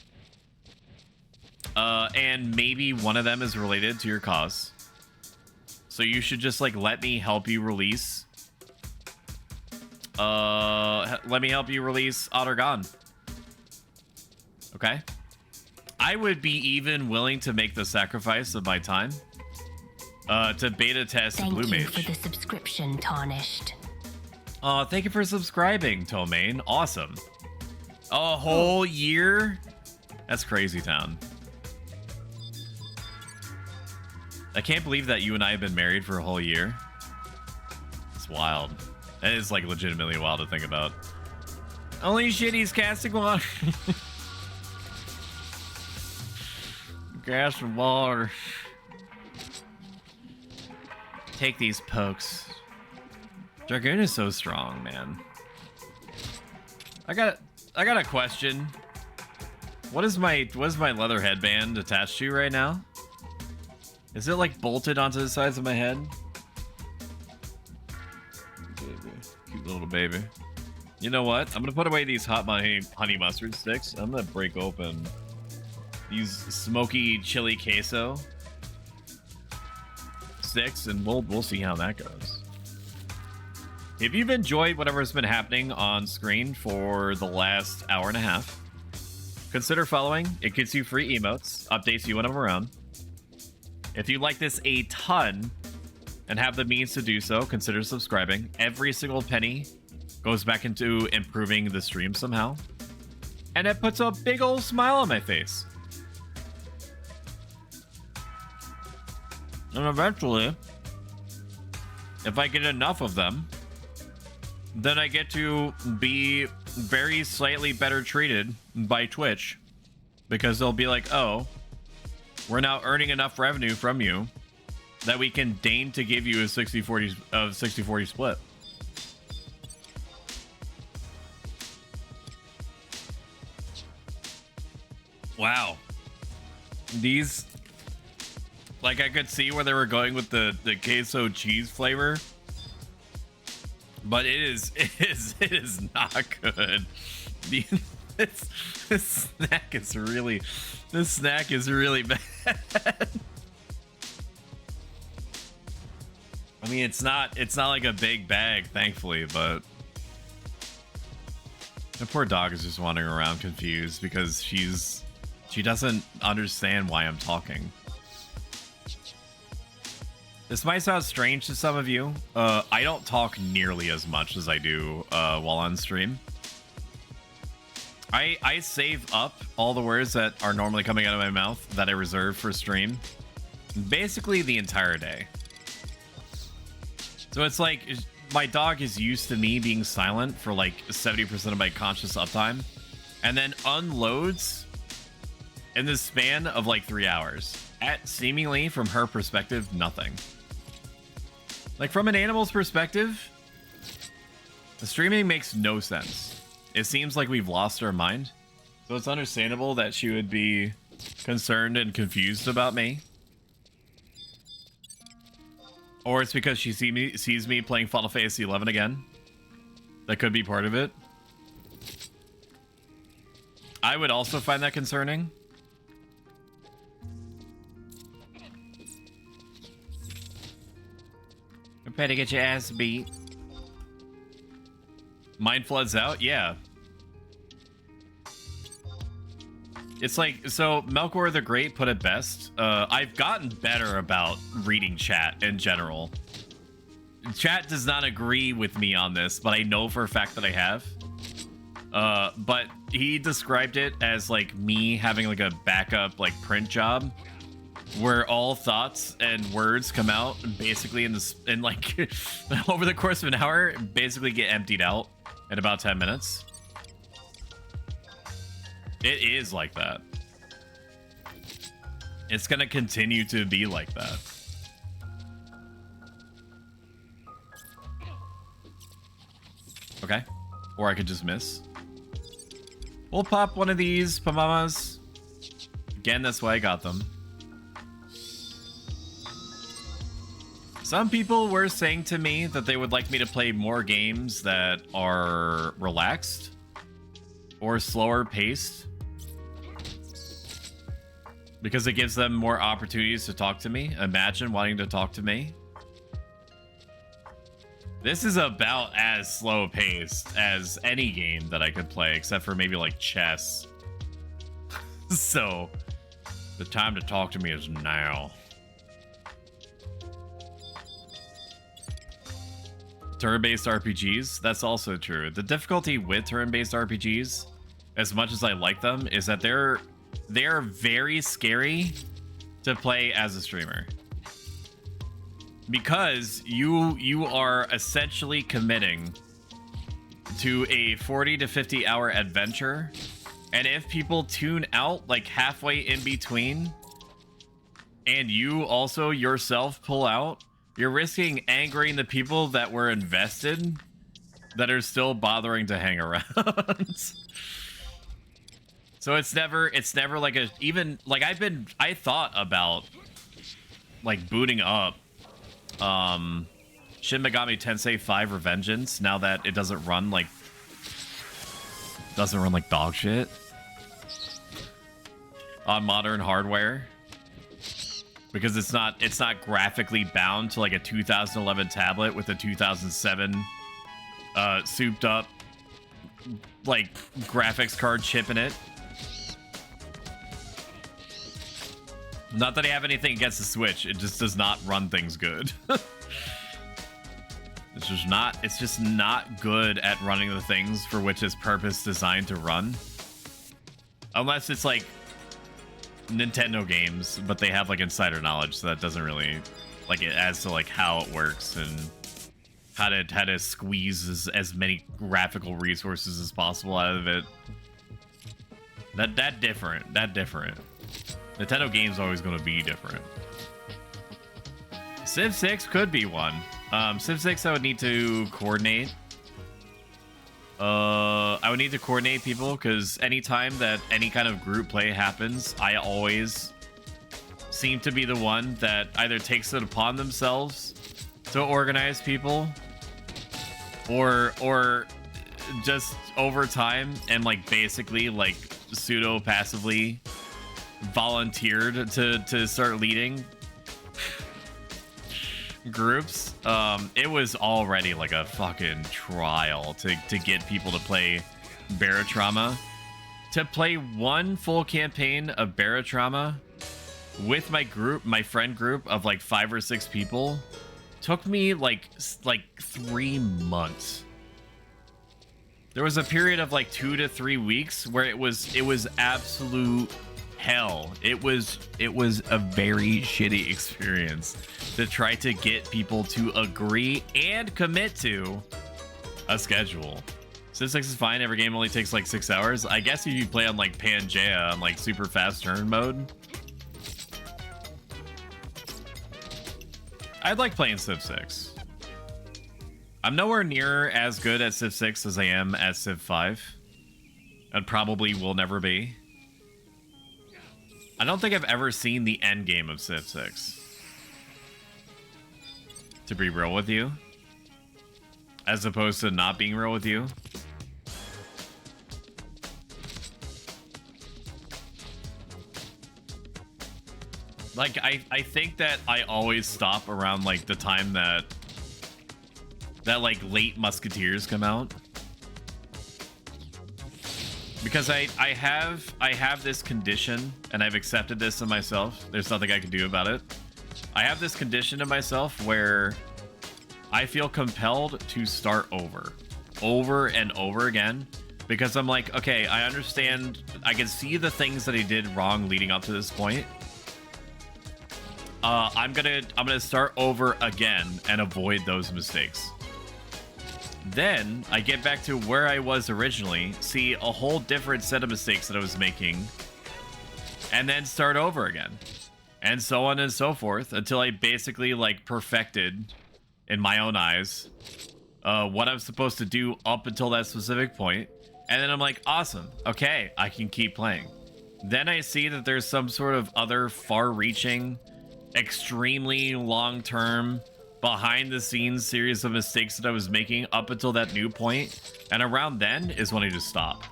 and maybe one of them is related to your cause. So you should just like let me help you release. Let me help you release Ottergon. Okay. I would be even willing to make the sacrifice of my time to beta test Blue Mage. Thank you for the subscription, Tarnished. Thank you for subscribing, Tomaine. Awesome. A whole year That's crazy town. I can't believe that you and I have been married for a whole year. It's wild. It is like legitimately wild to think about. Only shitty's casting water. Gas and water. Take these pokes. Dragoon is so strong, man. I got a question. What is my leather headband attached to right now? Is it like bolted onto the sides of my head? Baby. Cute little baby. You know what? I'm gonna put away these hot honey mustard sticks. I'm gonna break open these smoky chili queso sticks, and we'll see how that goes. If you've enjoyed whatever's been happening on screen for the last hour and a half, consider following. It gets you free emotes, updates you when I'm around. If you like this a ton and have the means to do so, consider subscribing. Every single penny goes back into improving the stream somehow. And it puts a big old smile on my face. And eventually, if I get enough of them, then I get to be very slightly better treated by Twitch. Because they'll be like, oh, we're now earning enough revenue from you that we can deign to give you a 60-40 split. Wow. These, like, I could see where they were going with the queso cheese flavor, but it is not good. This snack is really bad. I mean, it's not like a big bag, thankfully, but the poor dog is just wandering around confused because she doesn't understand why I'm talking. This might sound strange to some of you. I don't talk nearly as much as I do while on stream. I save up all the words that are normally coming out of my mouth that I reserve for stream basically the entire day. So it's like my dog is used to me being silent for like 70% of my conscious uptime and then unloads in the span of like 3 hours at seemingly, from her perspective, nothing. Like, from an animal's perspective, the streaming makes no sense. It seems like we've lost our mind. So it's understandable that she would be concerned and confused about me. Or it's because she sees me playing Final Fantasy 11 again. That could be part of it. I would also find that concerning. Prepare to get your ass beat. Mind floods out? Yeah. It's like, so Melkor the Great put it best. I've gotten better about reading chat in general. Chat does not agree with me on this, but I know for a fact that I have. But he described it as like me having like a backup like print job where all thoughts and words come out basically in like over the course of an hour, basically get emptied out in about 10 minutes. It is like that. It's gonna continue to be like that. Okay. Or I could just miss. We'll pop one of these Pamamas. Again, that's why I got them. Some people were saying to me that they would like me to play more games that are relaxed or slower paced, because it gives them more opportunities to talk to me. Imagine wanting to talk to me. This is about as slow paced as any game that I could play, except for maybe like chess. So the time to talk to me is now. Turn-based RPGs, that's also true. The difficulty with turn-based RPGs, as much as I like them, is that they're they're very scary to play as a streamer. Because you are essentially committing to a 40 to 50 hour adventure, and if people tune out like halfway in between and you also yourself pull out, you're risking angering the people that were invested that are still bothering to hang around. So it's never like a, even like I thought about like booting up Shin Megami Tensei 5 Revengeance now that it doesn't run like dog shit on modern hardware, because it's not graphically bound to like a 2011 tablet with a 2007 souped up like graphics card chip in it. Not that I have anything against the Switch, it just does not run things good. It's just not good at running the things for which it's purpose designed to run. Unless it's like Nintendo games, but they have like insider knowledge, so that doesn't really like it adds to like how it works and how to squeeze as many graphical resources as possible out of it. That different. Nintendo games always going to be different. Civ 6 could be one. Civ 6 I would need to coordinate. I would need to coordinate people, because anytime that any kind of group play happens, I always seem to be the one that either takes it upon themselves to organize people, or just over time and like basically like pseudo passively volunteered to start leading groups. It was already like a fucking trial to get people to play Barotrauma. To play one full campaign of Barotrauma with my friend group of like 5 or 6 people took me like 3 months. There was a period of like 2 to 3 weeks where it was absolute hell. It was a very shitty experience to try to get people to agree and commit to a schedule. Civ 6 is fine. Every game only takes like 6 hours. I guess if you play on like Pangea on like super fast turn mode, I'd like playing Civ 6. I'm nowhere near as good at Civ 6 as I am at Civ 5. And probably will never be. I don't think I've ever seen the end game of Civ 6. To be real with you. As opposed to not being real with you. Like, I think that I always stop around like the time that like late Musketeers come out. Because I have this condition, and I've accepted this in myself. There's nothing I can do about it. I have this condition in myself where I feel compelled to start over and over again, because I'm like, okay, I understand. I can see the things that I did wrong leading up to this point. I'm gonna start over again and avoid those mistakes. Then I get back to where I was originally, see a whole different set of mistakes that I was making, and then start over again. And so on and so forth until I basically like perfected, in my own eyes, what I'm supposed to do up until that specific point. And then I'm like, awesome, okay, I can keep playing. Then I see that there's some sort of other far-reaching, extremely long-term, behind-the-scenes series of mistakes that I was making up until that new point, and around then is when I just stop.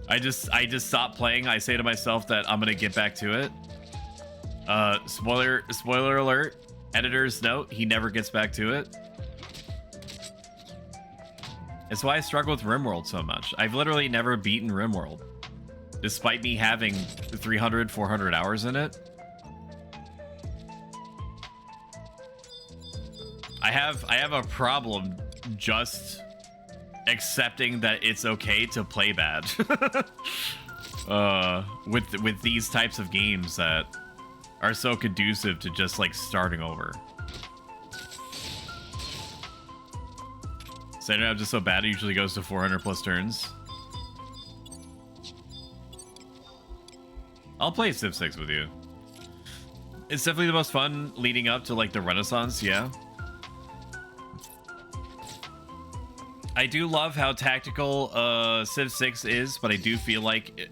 I just stop playing. I say to myself that I'm gonna get back to it. Spoiler alert. Editor's note: he never gets back to it. It's why I struggle with RimWorld so much. I've literally never beaten RimWorld, despite me having 300, 400 hours in it. I have a problem just accepting that it's okay to play bad. with these types of games that are so conducive to just like starting over. Standard up just so bad, it usually goes to 400 plus turns. I'll play Civ 6 with you. It's definitely the most fun leading up to like the Renaissance, yeah. I do love how tactical Civ 6 is, but I do feel like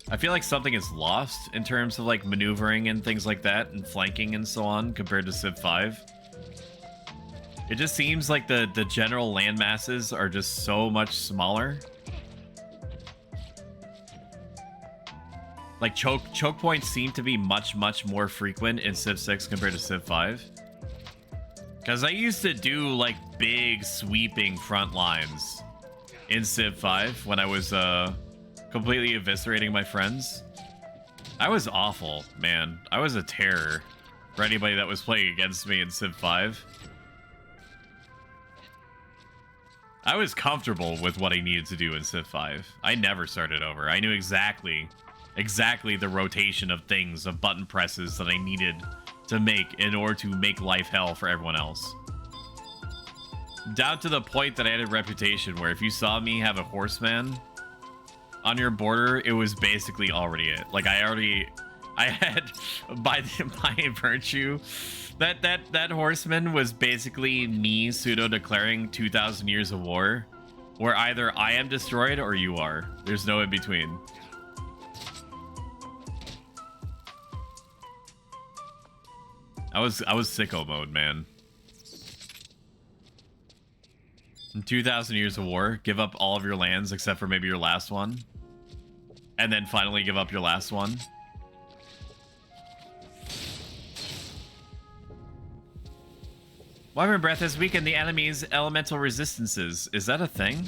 I feel like something is lost in terms of like maneuvering and things like that and flanking and so on compared to Civ 5. It just seems like the general land masses are just so much smaller. Like choke points seem to be much more frequent in Civ 6 compared to Civ 5. Because I used to do like big sweeping front lines in Civ 5 when I was completely eviscerating my friends. I was awful, man. I was a terror for anybody that was playing against me in Civ 5. I was comfortable with what I needed to do in Civ 5. I never started over. I knew exactly the rotation of things, of button presses that I needed to make in order to make life hell for everyone else. Down to the point that I had a reputation where if you saw me have a horseman on your border, it was basically already it. Like I had by virtue that horseman was basically me pseudo declaring 2,000 years of war, where either I am destroyed or you are. There's no in between. I was sicko mode, man. In 2,000 years of war, give up all of your lands except for maybe your last one, and then finally give up your last one. Wyvern Breath has weakened the enemy's elemental resistances. Is that a thing?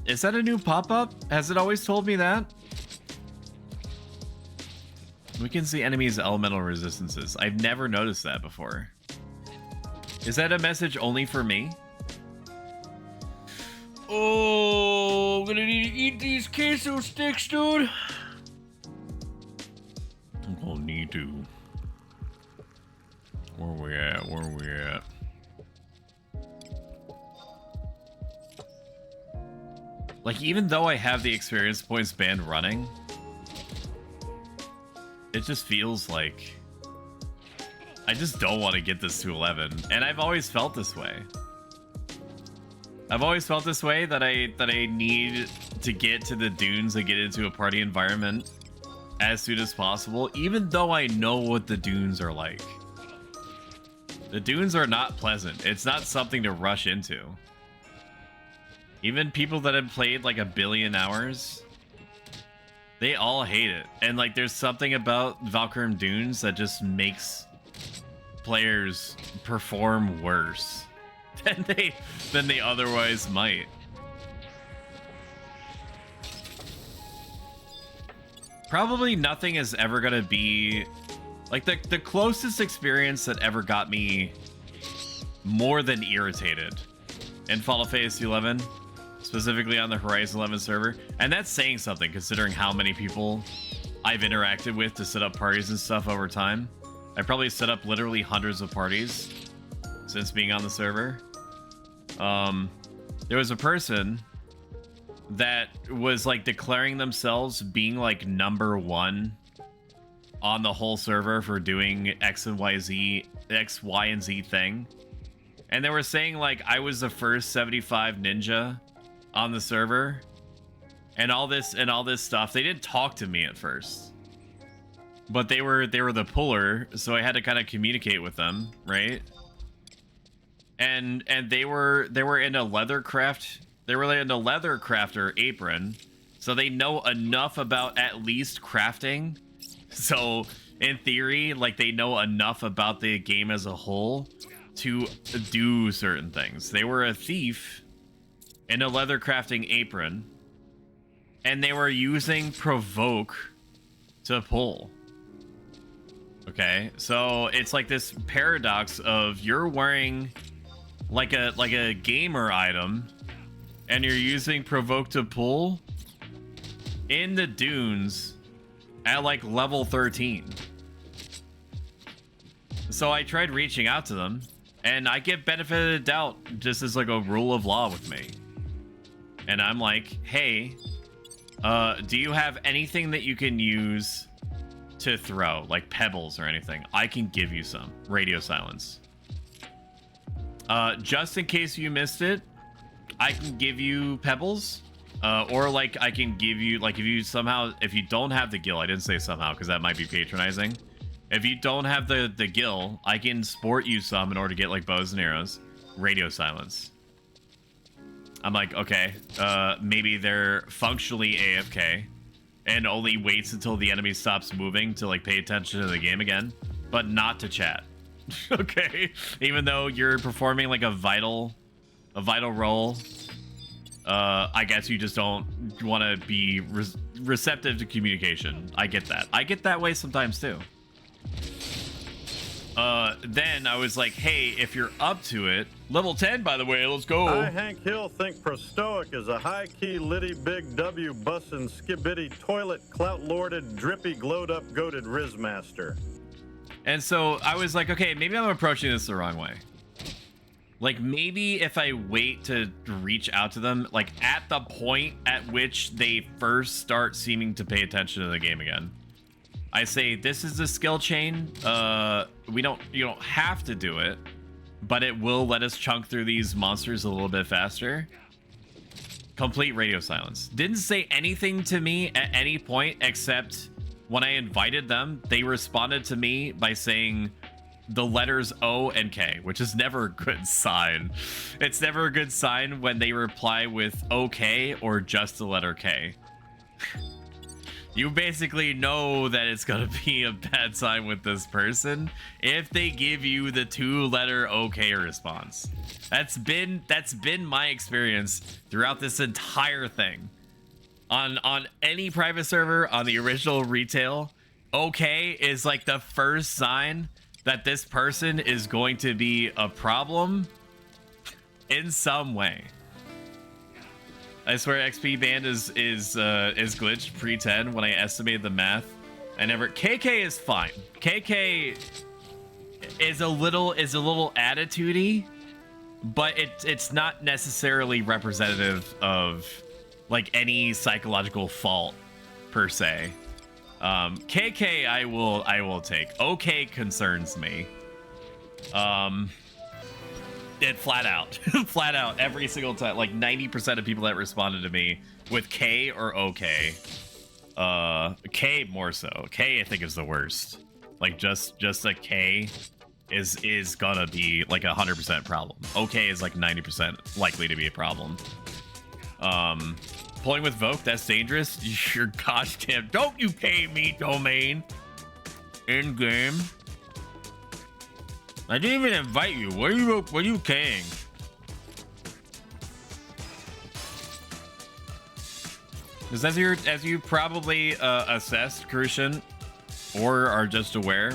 Is that a new pop-up? Has it always told me that? Weakens the enemy's elemental resistances. I've never noticed that before. Is that a message only for me? Oh, I'm gonna need to eat these queso sticks, dude. I'm gonna need to. Where we at? Where we at? Like, even though I have the experience points band running, it just feels like I just don't want to get this to 11. And I've always felt this way. I've always felt this way, that I need to get to the dunes and get into a party environment as soon as possible, even though I know what the dunes are like. The dunes are not pleasant. It's not something to rush into. Even people that have played like 1 billion hours, they all hate it. And like there's something about Valkyrie Dunes that just makes players perform worse than they otherwise might. Probably nothing is ever gonna be like the closest experience that ever got me more than irritated in Final Fantasy 11, specifically on the Horizon 11 server. And that's saying something considering how many people I've interacted with to set up parties and stuff over time. I probably set up literally hundreds of parties since being on the server. There was a person that was like declaring themselves being like #1 on the whole server for doing X, Y, and Z thing. And they were saying like I was the first 75 ninja on the server and all this stuff. They didn't talk to me at first, but they were the puller, so I had to kind of communicate with them, right? And they were in a leather crafter apron, so they know enough about at least crafting. So in theory, like they know enough about the game as a whole to do certain things. They were a thief in a leather crafting apron, and they were using provoke to pull. Okay, so it's like this paradox of you're wearing like a gamer item and you're using provoke to pull in the dunes at like level 13. So I tried reaching out to them, and I get benefit of the doubt just as like a rule of law with me. And I'm like, hey, do you have anything that you can use to throw, like pebbles or anything? I can give you some. Radio silence. Just in case you missed it, I can give you pebbles. Or like I can give you, like if you don't have the gill, I didn't say somehow because that might be patronizing. If you don't have the gill, I can sport you some in order to get like bows and arrows. Radio silence. I'm like, okay, maybe they're functionally AFK and only waits until the enemy stops moving to like pay attention to the game again, but not to chat. Okay, even though you're performing like a vital role, I guess you just don't want to be receptive to communication. I get that. I get that way sometimes too. Then I was like, hey, if you're up to it, level 10, by the way, let's go. I, Hank Hill, think Prostoic is a high-key, litty, big W, bussin', skibidi, toilet, clout-lorded, drippy, glowed-up, goated Rizmaster. And so I was like, okay, maybe I'm approaching this the wrong way. Like, maybe if I wait to reach out to them, like, at the point at which they first start seeming to pay attention to the game again. I say, this is the skill chain. You don't have to do it, but it will let us chunk through these monsters a little bit faster. Complete radio silence. Didn't say anything to me at any point, except when I invited them, they responded to me by saying the letters O and K, which is never a good sign. It's never a good sign when they reply with OK or just the letter K. You basically know that it's gonna be a bad sign with this person if they give you the 2-letter OK response. That's been my experience throughout this entire thing. On any private server, on the original retail, OK is like the first sign that this person is going to be a problem in some way. I swear XP band is glitched pre-10 when I estimated the math. I never. KK is fine. KK is a little attitudey, but it's not necessarily representative of like any psychological fault per se. KK I will take. OK concerns me. It flat out every single time, like 90% of people that responded to me with K or OK, K more so. K I think is the worst. Like just a K is gonna be like 100% problem. OK is like 90% likely to be a problem. Pulling with Voke, that's dangerous. You're gosh damn, don't you pay me domain in game. I didn't even invite you. What are you paying? Because as you probably assessed, Crucian, or are just aware,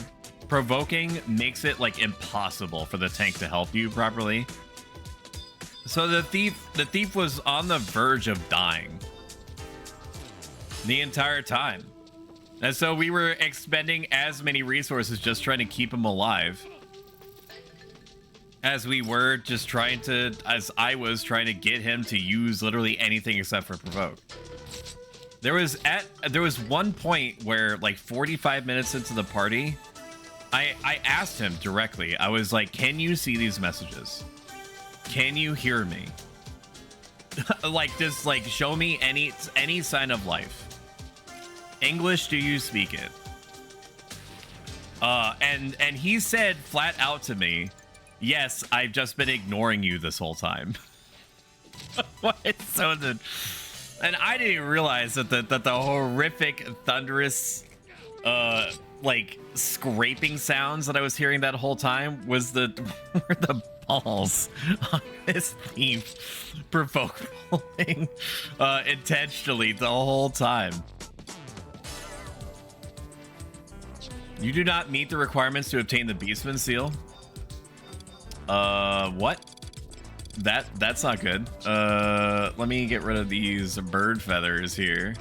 provoking makes it like impossible for the tank to help you properly. So the thief was on the verge of dying the entire time, and so we were expending as many resources just trying to keep him alive as we were just trying to, as I was trying to get him to use literally anything except for provoke. There was one point where like 45 minutes into the party, I asked him directly. I was like, can you see these messages? Can you hear me? Like, just like show me any sign of life. English, do you speak it? And he said flat out to me, yes, I've just been ignoring you this whole time. What? So and I didn't realize that the horrific thunderous like scraping sounds that I was hearing that whole time was were the balls on this thief provoke pulling intentionally the whole time. You do not meet the requirements to obtain the Beastman seal. What? that's not good. Let me get rid of these bird feathers here.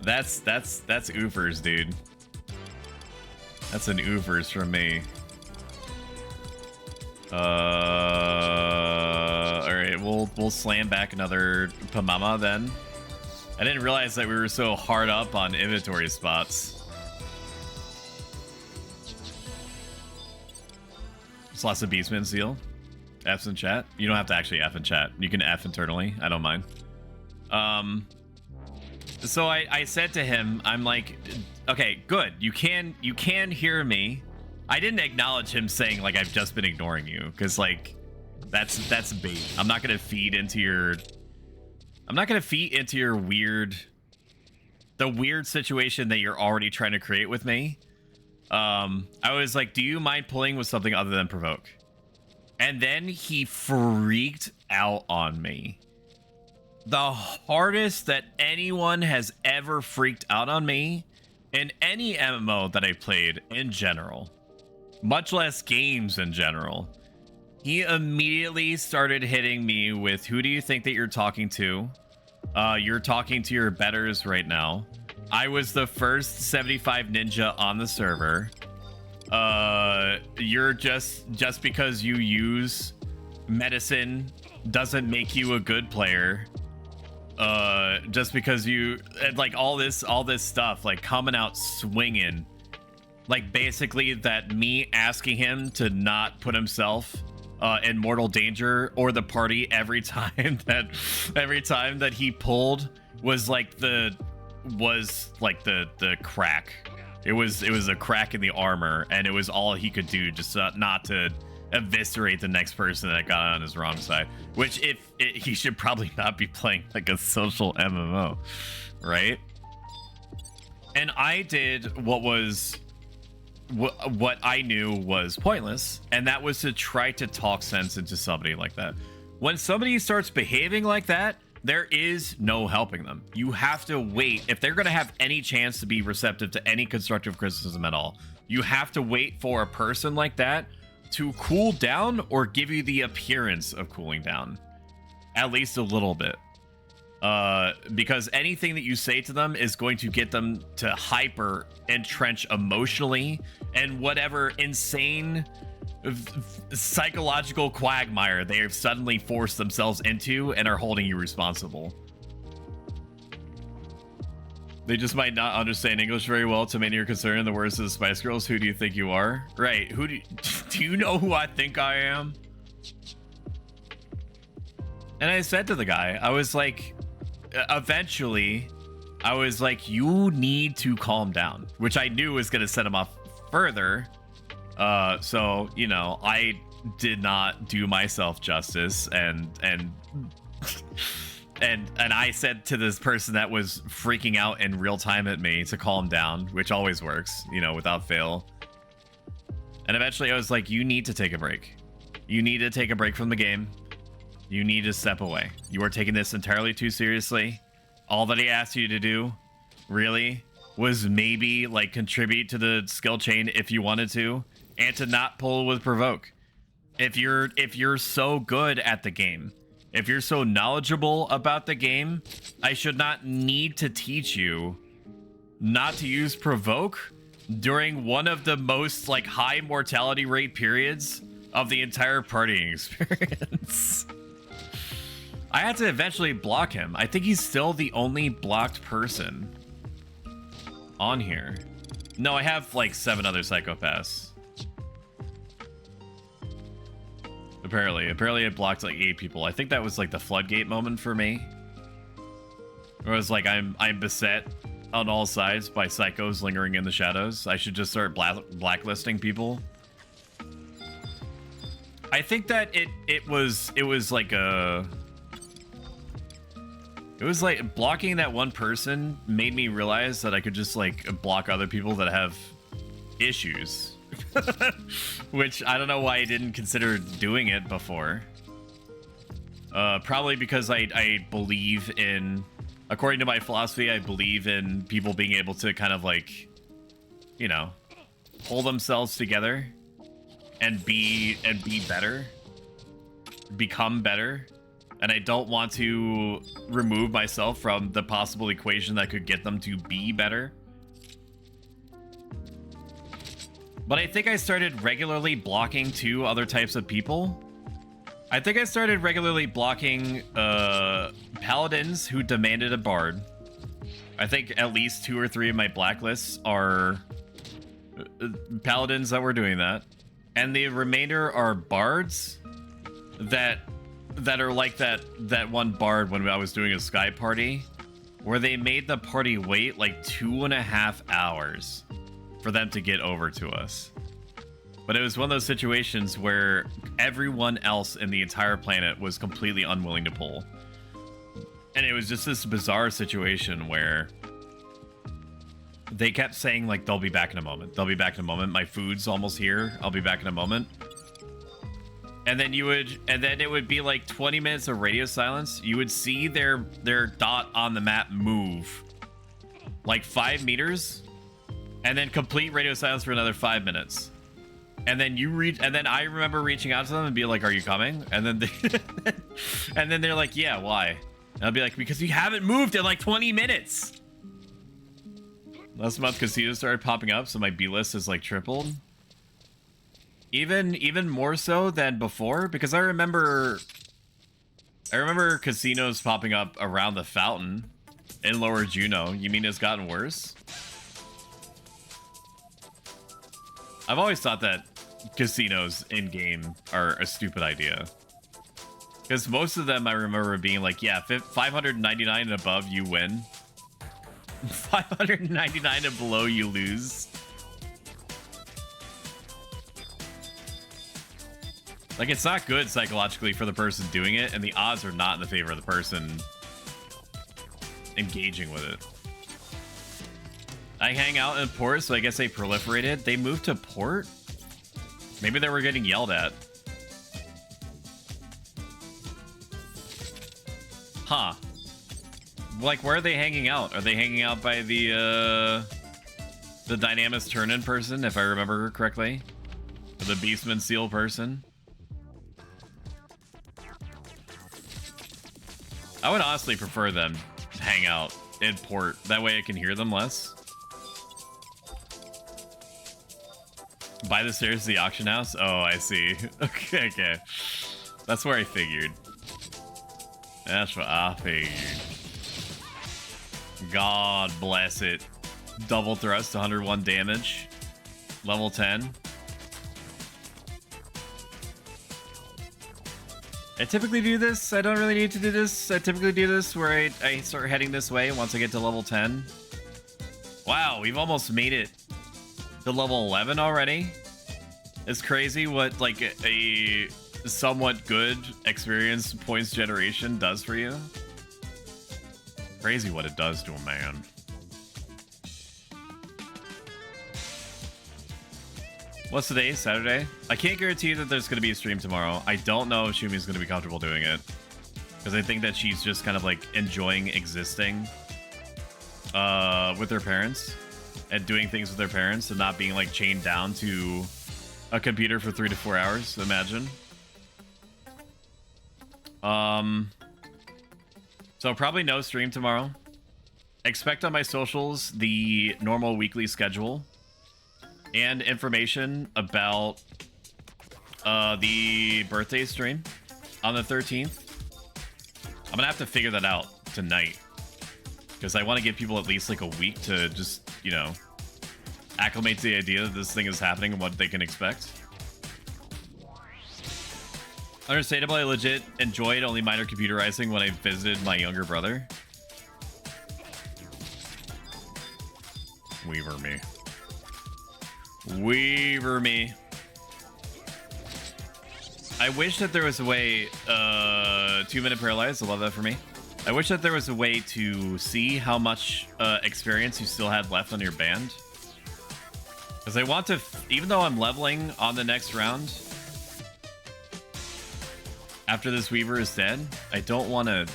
That's oofers, dude. That's an oofers from me. All right, we'll slam back another Pamama then. I didn't realize that we were so hard up on inventory spots. There's lots of Beastman Seal. F's in chat. You don't have to actually F in chat. You can F internally. I don't mind. So I said to him, I'm like, okay, good. You can hear me. I didn't acknowledge him saying like I've just been ignoring you, because like that's bait. I'm not gonna feed into your weird situation that you're already trying to create with me. I was like, do you mind pulling with something other than provoke? And then he freaked out on me. The hardest that anyone has ever freaked out on me in any MMO that I played in general, much less games in general. He immediately started hitting me with, who do you think that you're talking to? You're talking to your betters right now. I was the first 75 ninja on the server. You're just because you use medicine doesn't make you a good player. Just because you, and like all this stuff, like coming out swinging. Like basically that me asking him to not put himself in mortal danger or the party every time that he pulled was like the crack. It was a crack in the armor, and it was all he could do just not to eviscerate the next person that got on his wrong side. Which he should probably not be playing like a social MMO, right? And I did what I knew was pointless, and that was to try to talk sense into somebody like that. When somebody starts behaving like that, there is no helping them. You have to wait. If they're going to have any chance to be receptive to any constructive criticism at all, you have to wait for a person like that to cool down or give you the appearance of cooling down, at least a little bit. Because anything that you say to them is going to get them to hyper entrench emotionally and whatever insane psychological quagmire they have suddenly forced themselves into and are holding you responsible. They just might not understand English very well. To many are concerned in the words of the Spice Girls. Who do you think you are? Right. Who do you know who I think I am? And I said to the guy, I was like, eventually, I was like, you need to calm down, which I knew was going to set him off further. So, you know, I did not do myself justice, and I said to this person that was freaking out in real time at me to calm down, which always works, you know, without fail. And eventually I was like, you need to take a break. You need to take a break from the game. You need to step away. You are taking this entirely too seriously. All that he asked you to do, really, was maybe like contribute to the skill chain if you wanted to, and to not pull with provoke. If you're so good at the game, if you're so knowledgeable about the game, I should not need to teach you not to use provoke during one of the most like high mortality rate periods of the entire partying experience. I had to eventually block him. I think he's still the only blocked person on here. No, I have like 7 other psychopaths. Apparently I blocked like 8 people. I think that was like the floodgate moment for me. Where it was like, I'm beset on all sides by psychos lingering in the shadows. I should just start blacklisting people. I think that it was like a... It was like blocking that one person made me realize that I could just like block other people that have issues. Which I don't know why I didn't consider doing it before. Probably because I believe in, according to my philosophy, I believe in people being able to kind of like, you know, pull themselves together and be better. become better, and I don't want to remove myself from the possible equation that could get them to be better. But I think I started regularly blocking 2 other types of people. I think I started regularly blocking paladins who demanded a bard. I think at least 2 or 3 of my blacklists are paladins that were doing that. And the remainder are bards that are like that one bard when I was doing a Sky party, where they made the party wait like 2.5 hours for them to get over to us. But it was one of those situations where everyone else in the entire planet was completely unwilling to pull. And it was just this bizarre situation where they kept saying, like, they'll be back in a moment. They'll be back in a moment. My food's almost here. I'll be back in a moment. And then it would be like 20 minutes of radio silence. You would see their dot on the map move like 5 meters, and then complete radio silence for another 5 minutes. And then I remember reaching out to them and be like, "Are you coming?" And then and then they're like, "Yeah, why?" And I'll be like, "Because you haven't moved in like 20 minutes." Last month, casinos started popping up, so my B list is like tripled. Even more so than before, because I remember casinos popping up around the fountain in Lower Juneau. You mean it's gotten worse? I've always thought that casinos in game are a stupid idea, because most of them I remember being like, yeah, 599 and above you win, 599 and below you lose. Like, it's not good psychologically for the person doing it, and the odds are not in the favor of the person engaging with it. I hang out in port, so I guess they proliferated. They moved to port? Maybe they were getting yelled at. Huh. Like, where are they hanging out? Are they hanging out by the Dynamis turn-in person, if I remember correctly? Or the Beastman Seal person? I would honestly prefer them to hang out in port. That way I can hear them less. By the stairs to the auction house? Oh, I see. Okay. That's where I figured. That's what I figured. God bless it. Double thrust, 101 damage. Level 10. I typically do this. I don't really need to do this. I typically do this where I start heading this way once I get to level 10. Wow, we've almost made it to level 11 already. It's crazy what like a somewhat good experience points generation does for you. Crazy what it does to a man. What's today? Saturday? I can't guarantee you that there's going to be a stream tomorrow. I don't know if Shumi's going to be comfortable doing it, because I think that she's just kind of like enjoying existing with her parents and doing things with their parents and not being like chained down to a computer for 3 to 4 hours, imagine. So probably no stream tomorrow. Expect on my socials the normal weekly schedule and information about the birthday stream on the 13th. I'm gonna have to figure that out tonight, because I want to give people at least like a week to just, you know, acclimate to the idea that this thing is happening and what they can expect. Understandable, I legit enjoyed only minor computerizing when I visited my younger brother. Weaver me. Weaver me. I wish that there was a way, 2-minute paralyzed, I love that for me. I wish that there was a way to see how much experience you still had left on your band. Because I want to, even though I'm leveling on the next round, after this Weaver is dead, I don't want to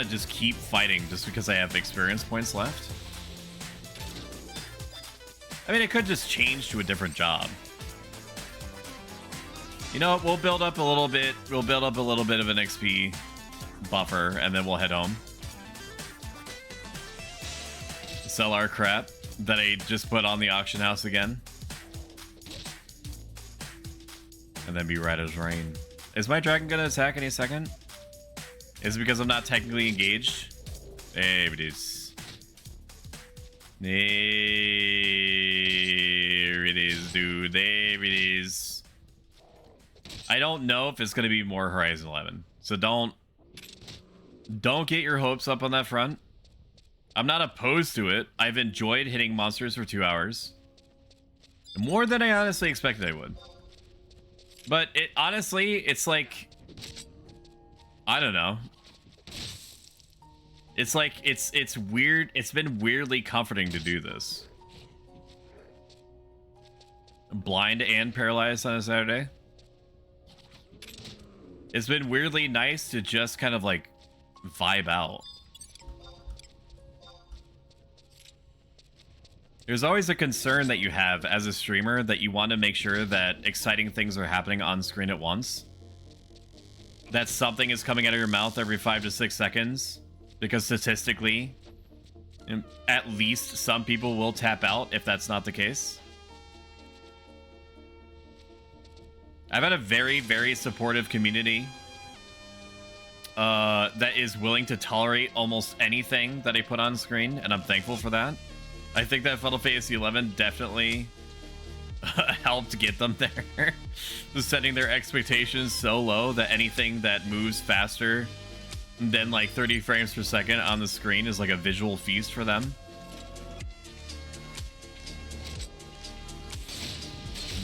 just keep fighting just because I have experience points left. I mean, it could just change to a different job. You know what? We'll build up a little bit. We'll build up a little bit of an XP buffer, and then we'll head home. Sell our crap that I just put on the auction house again. And then be right as rain. Is my dragon gonna attack any second? Is it because I'm not technically engaged? There it is. There it is, dude. There it is. I don't know if it's gonna be more Horizon 11. So don't get your hopes up on that front. I'm not opposed to it. I've enjoyed hitting monsters for 2 hours. More than I honestly expected I would. But it honestly, it's like, I don't know. It's like, it's weird. It's been weirdly comforting to do this. Blind and paralyzed on a Saturday. It's been weirdly nice to just kind of like vibe out. There's always a concern that you have as a streamer that you want to make sure that exciting things are happening on screen at once. That something is coming out of your mouth every 5 to 6 seconds. Because statistically, at least some people will tap out if that's not the case. I've had a very, very supportive community that is willing to tolerate almost anything that I put on screen, and I'm thankful for that. I think that Final Fantasy XI definitely helped get them there. Just setting their expectations so low that anything that moves faster than like 30 frames per second on the screen is like a visual feast for them.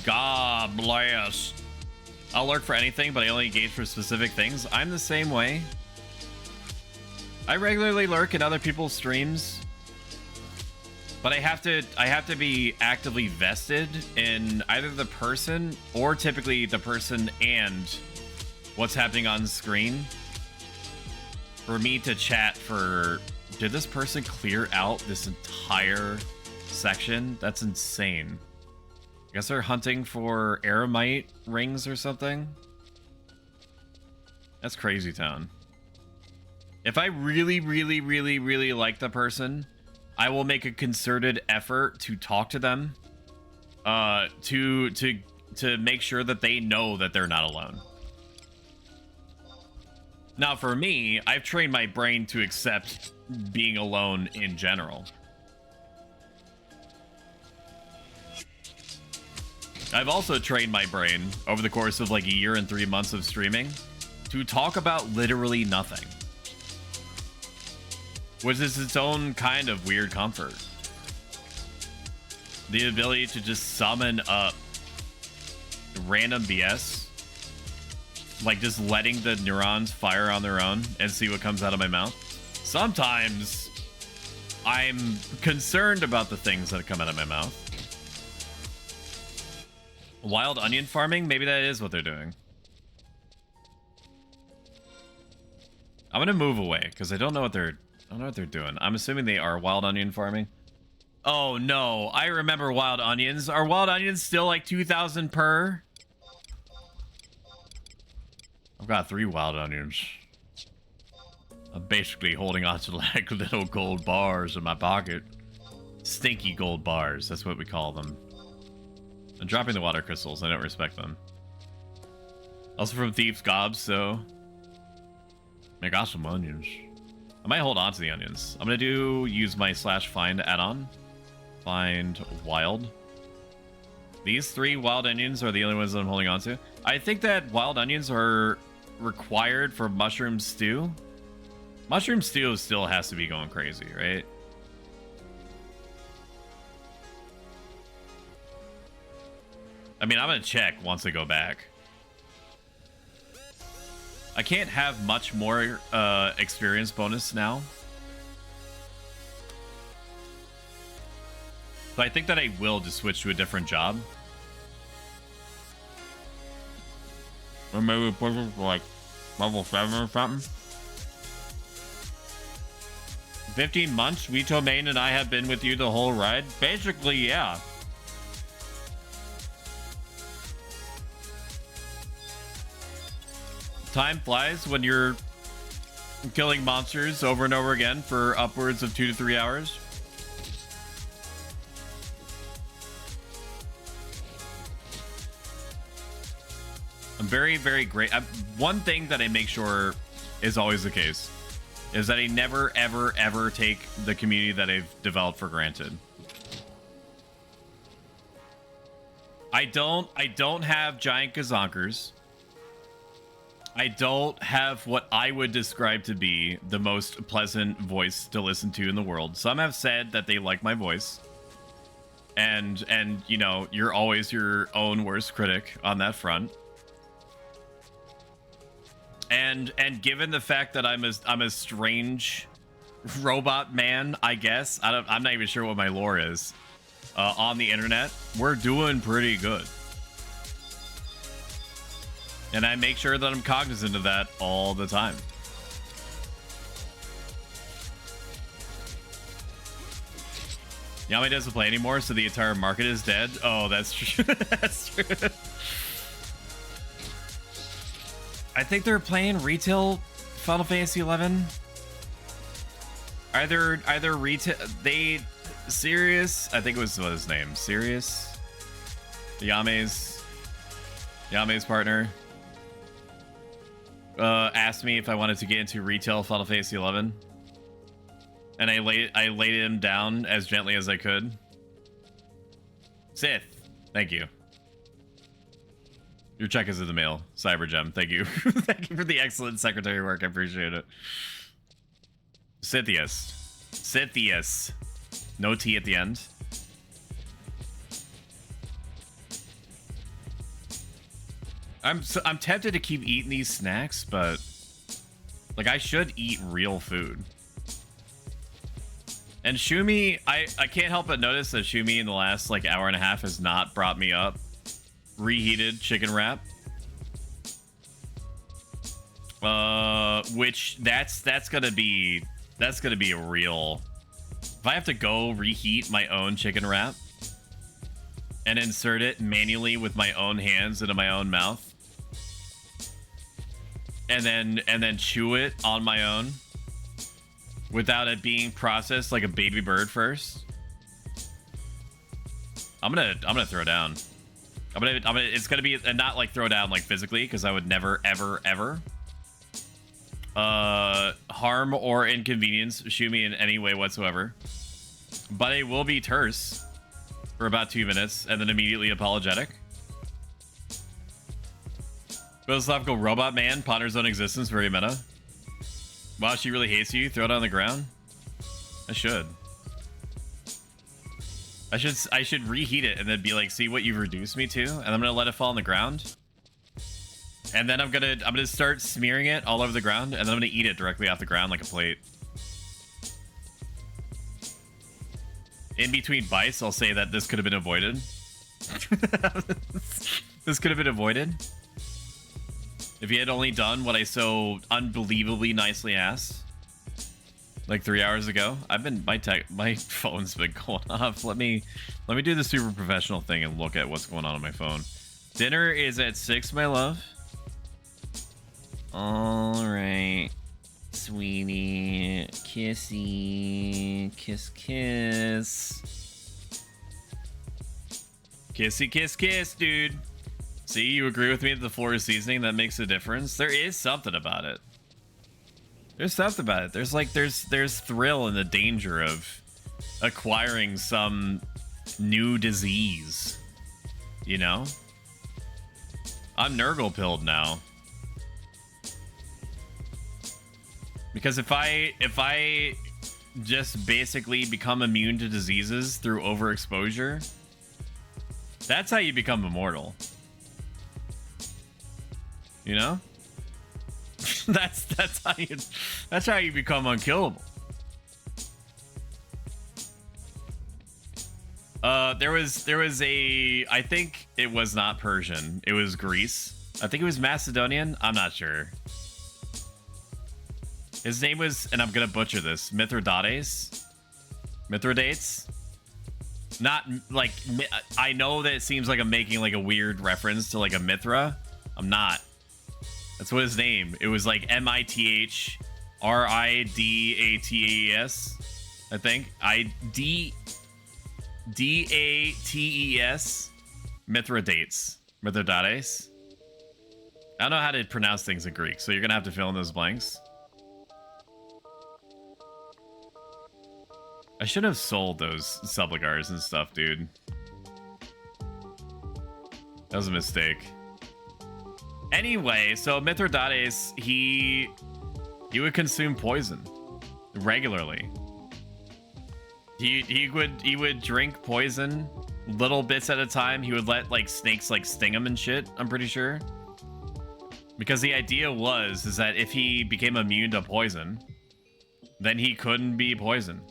God bless. I'll lurk for anything, but I only engage for specific things. I'm the same way. I regularly lurk in other people's streams, but I have to be actively vested in either the person or typically the person and what's happening on screen for me to chat for, did this person clear out this entire section? That's insane. I guess they're hunting for aramite rings or something. That's crazy town. If I really, really, really, really like the person, I will make a concerted effort to talk to them, to make sure that they know that they're not alone. Now, for me, I've trained my brain to accept being alone in general. I've also trained my brain over the course of like a year and 3 months of streaming to talk about literally nothing, which is its own kind of weird comfort. The ability to just summon up random BS, like just letting the neurons fire on their own and see what comes out of my mouth. Sometimes I'm concerned about the things that come out of my mouth. Wild onion farming? Maybe that is what they're doing. I'm gonna move away because I don't know what they're doing. I'm assuming they are wild onion farming. Oh no, I remember wild onions. Are wild onions still like 2,000 per? I've got 3 wild onions. I'm basically holding on to like little gold bars in my pocket. Stinky gold bars, that's what we call them. I'm dropping the water crystals, I don't respect them. Also from Thieves Gobs, so I got some onions. I might hold on to the onions. I'm gonna use my /find add-on. Find wild. These 3 wild onions are the only ones that I'm holding on to. I think that wild onions are required for mushroom stew. Mushroom stew still has to be going crazy, right? I mean, I'm gonna check once I go back. I can't have much more experience bonus now. So I think that I will just switch to a different job. Or maybe push it for like level 7 or something. 15 months, Vito Main and I have been with you the whole ride. Basically, yeah. Time flies when you're killing monsters over and over again for upwards of 2 to 3 hours. I'm very, very great. One thing that I make sure is always the case is that I never, ever, ever take the community that I've developed for granted. I don't have giant gazonkers. I don't have what I would describe to be the most pleasant voice to listen to in the world. Some have said that they like my voice. And you know, you're always your own worst critic on that front. And given the fact that I'm a strange robot man, I guess I'm not even sure what my lore is on the internet. We're doing pretty good, and I make sure that I'm cognizant of that all the time. Yami doesn't play anymore, so the entire market is dead. Oh, that's true. That's true. I think they're playing retail Final Fantasy 11. Either retail Sirius, I think it was what his name, Sirius, Yame's partner, asked me if I wanted to get into retail Final Fantasy 11, and I laid him down as gently as I could. Sith, thank you. Your check is in the mail, Cybergem. Thank you. Thank you for the excellent secretary work. I appreciate it. Sithius. No T at the end. I'm tempted to keep eating these snacks, but like I should eat real food. And Shumi, I can't help but notice that Shumi in the last like hour and a half has not brought me up reheated chicken wrap, which that's gonna be a real, if I have to go reheat my own chicken wrap and insert it manually with my own hands into my own mouth and then chew it on my own without it being processed like a baby bird first, I'm gonna throw down. It's gonna be not like throw down like physically, because I would never ever harm or inconvenience Shumi in any way whatsoever, but it will be terse for about 2 minutes and then immediately apologetic. Philosophical robot man ponders on existence, very meta. Wow, she really hates you. Throw it on the ground. I should reheat it and then be like, see what you've reduced me to, and I'm gonna let it fall on the ground, and then I'm gonna start smearing it all over the ground, and then I'm gonna eat it directly off the ground like a plate. In between bites, I'll say that this could have been avoided. This could have been avoided if you had only done what I so unbelievably nicely asked. Like 3 hours ago. My phone's been going off. Let me do the super professional thing and look at what's going on my phone. Dinner is at 6, my love. All right, sweetie, kissy, kiss, kiss, dude. See, you agree with me that the floor is seasoning. That makes a difference. There is something about it. There's something about it. There's thrill in the danger of acquiring some new disease. You know? I'm Nurgle pilled now. Because if I just basically become immune to diseases through overexposure, that's how you become immortal. You know? that's how you become unkillable. There was a, I think it was not Persian, it was Greece. I think it was Macedonian, I'm not sure. His name was, and I'm gonna butcher this, Mithridates. Not like, I know that it seems like I'm making like a weird reference to like a Mithra. I'm not. That's what his name. It was like Mithridates, I think. Dates. Mithridates. Mithridates. I don't know how to pronounce things in Greek, so you're gonna have to fill in those blanks. I should have sold those subligars and stuff, dude. That was a mistake. Anyway, so Mithridates, he would consume poison regularly. He would drink poison little bits at a time. He would let like snakes like sting him and shit, I'm pretty sure. Because the idea is that if he became immune to poison, then he couldn't be poisoned.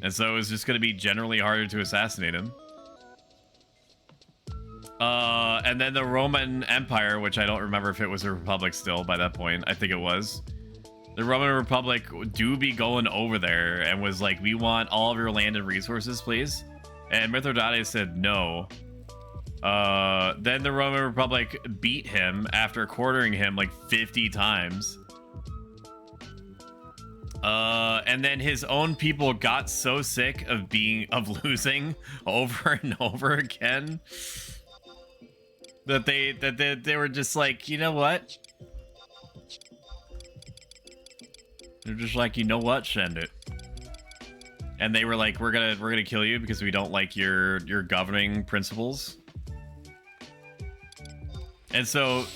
And so it was just going to be generally harder to assassinate him. And then the Roman Empire, which I don't remember if it was a republic still by that point. I think it was. The Roman Republic do be going over there and was like, we want all of your land and resources, please. And Mithridates said no. Then the Roman Republic beat him after quartering him like 50 times. And then his own people got so sick of losing over and over again that they were just like, you know what? They're just like, you know what? Send it. And they were like, we're gonna kill you because we don't like your governing principles. And so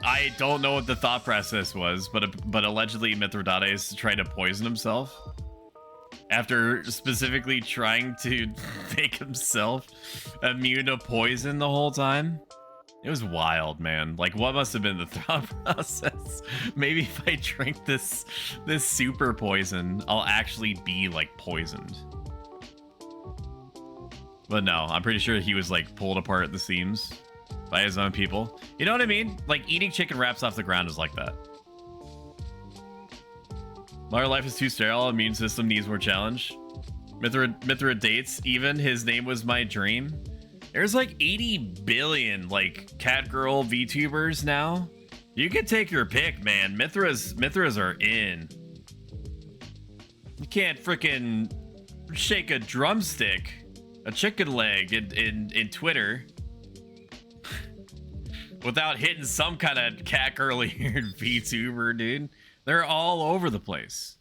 I don't know what the thought process was, but allegedly Mithridates tried to poison himself after specifically trying to make himself immune to poison the whole time. It was wild, man. Like, what must have been the thought process? Maybe if I drink this super poison, I'll actually be like poisoned. But no, I'm pretty sure he was like pulled apart at the seams by his own people. You know what I mean? Like, eating chicken wraps off the ground is like that. My life is too sterile. Immune system needs more challenge. Mithridates, even his name was my dream. There's like 80 billion like cat girl VTubers now. You can take your pick, man. Mithras are in. You can't freaking shake a drumstick, a chicken leg in Twitter without hitting some kind of cat girly-haired VTuber, dude. They're all over the place.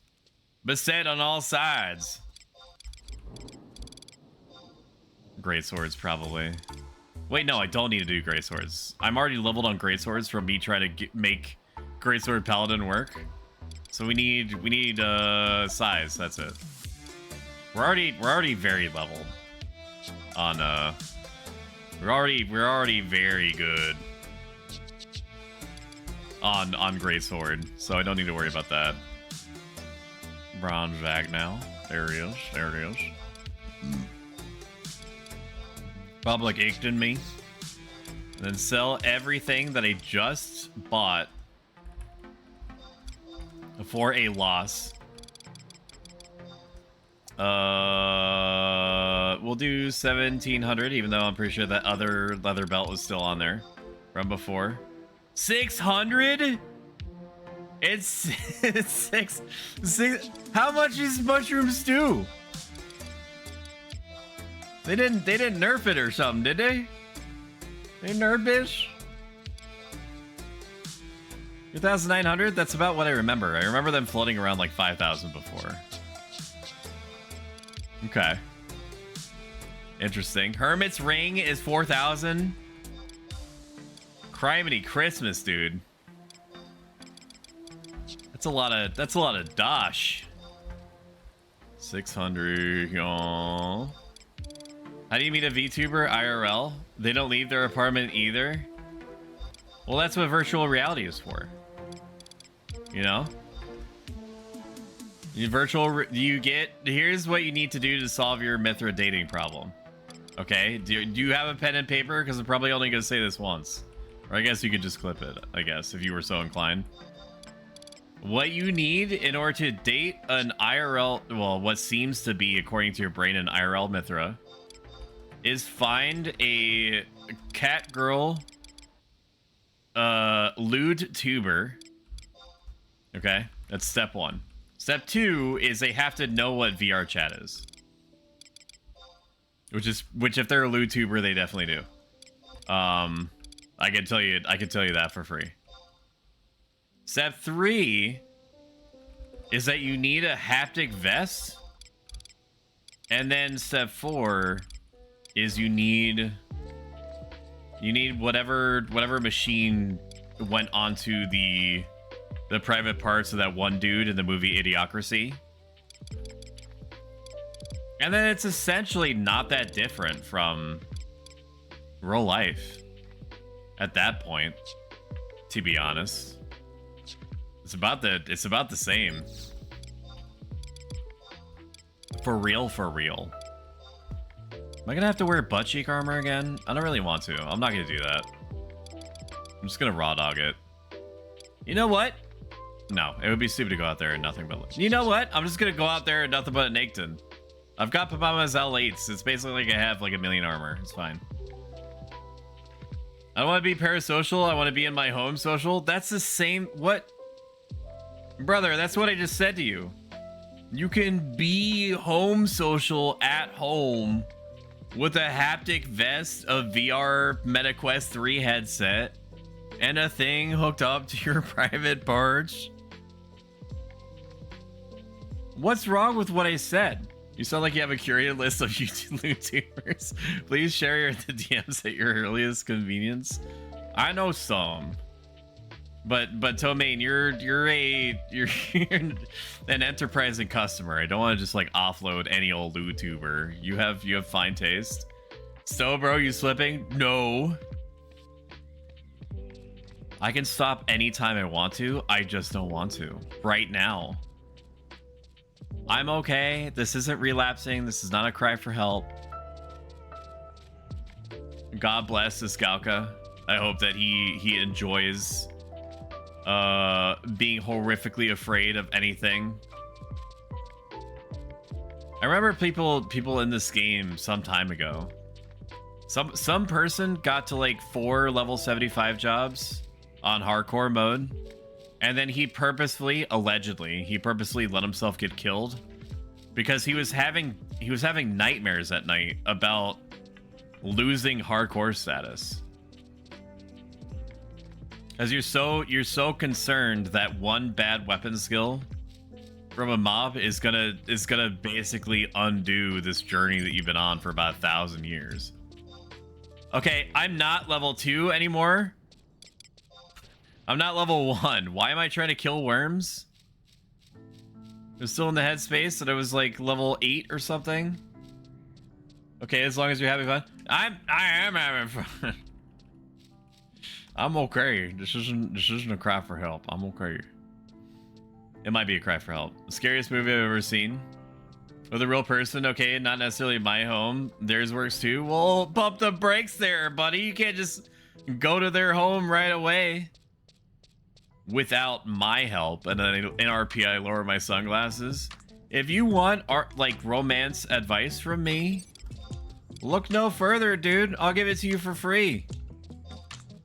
Beset on all sides. Great swords, probably. Wait, no, I don't need to do great swords. I'm already leveled on great swords from me trying to make great sword paladin work. So we need size. That's it. We're already very leveled on we're already very good on great sword, so I don't need to worry about that. Bronze Vag now. There he is. There it is. Public inked in me. And then sell everything that I just bought for a loss. We'll do 1,700, even though I'm pretty sure that other leather belt was still on there from before. 600? It's six. How much is mushroom stew? They didn't nerf it or something, did they? They nerfed this? 2,900? That's about what I remember. I remember them floating around like 5,000 before. Okay. Interesting. Hermit's ring is 4,000. Criminy Christmas, dude. That's a lot of dosh. 600, y'all. How do you meet a VTuber IRL? They don't leave their apartment either. Well, that's what virtual reality is for. You know? Here's what you need to do to solve your Mithra dating problem. Okay? Do you have a pen and paper? Because I'm probably only going to say this once. Or I guess you could just clip it, I guess, if you were so inclined. What you need in order to date an IRL, well, what seems to be, according to your brain, an IRL Mithra, is find a cat girl lewd tuber. Okay, that's step 1. Step 2 is they have to know what VR chat is. Which if they're a lewd tuber, they definitely do. I can tell you that for free. Step 3 is that you need a haptic vest. And then step 4 is you need whatever machine went onto the private parts of that one dude in the movie Idiocracy. And then it's essentially not that different from real life at that point, to be honest. It's about the same. For real, for real. Am I gonna have to wear butt cheek armor again? I don't really want to. I'm not gonna do that. I'm just gonna raw dog it. You know what? No, it would be stupid to go out there and nothing but... You know what? I'm just gonna go out there and nothing but a Naketon. I've got Papama's L8s. It's basically like I have like 1,000,000 armor. It's fine. I don't want to be parasocial. I want to be in my home social. That's the same... What? Brother, that's what I just said to you. You can be home social at home with a haptic vest, a VR MetaQuest 3 headset, and a thing hooked up to your private barge. What's wrong with what I said? You sound like you have a curated list of YouTubers. Please share the DMs at your earliest convenience. I know some. But Tomaine, you're an enterprising customer. I don't want to just like offload any old YouTuber. You have fine taste. So bro, you slipping? No. I can stop anytime I want to. I just don't want to right now. I'm okay. This isn't relapsing. This is not a cry for help. God bless Iskalka. I hope that he enjoys being horrifically afraid of anything. I remember people in this game some time ago. Some person got to like 4 level 75 jobs on hardcore mode, and then he purposely let himself get killed because he was having nightmares at night about losing hardcore status. Because you're so concerned that one bad weapon skill from a mob is gonna basically undo this journey that you've been on for about 1,000 years. Okay, I'm not level 2 anymore. I'm not level 1. Why am I trying to kill worms? I'm still in the headspace that I was like level 8 or something. Okay, as long as you're having fun. I am having fun. I'm okay. This isn't a cry for help. I'm okay. It might be a cry for help. The scariest movie I've ever seen. With a real person, okay, not necessarily my home. Theirs works too. Well, pump the brakes there, buddy. You can't just go to their home right away without my help. And then in RP, I lower my sunglasses. If you want like romance advice from me, look no further, dude. I'll give it to you for free.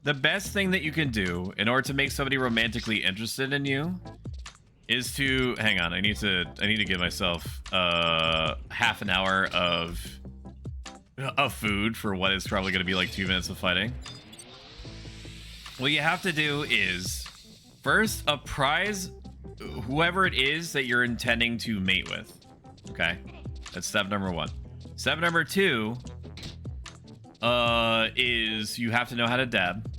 The best thing that you can do in order to make somebody romantically interested in you is to hang on. I need to give myself half an hour of food for what is probably going to be like 2 minutes of fighting. What you have to do is first apprise whoever it is that you're intending to mate with. Okay, that's step number 1. Step number 2 is you have to know how to dab.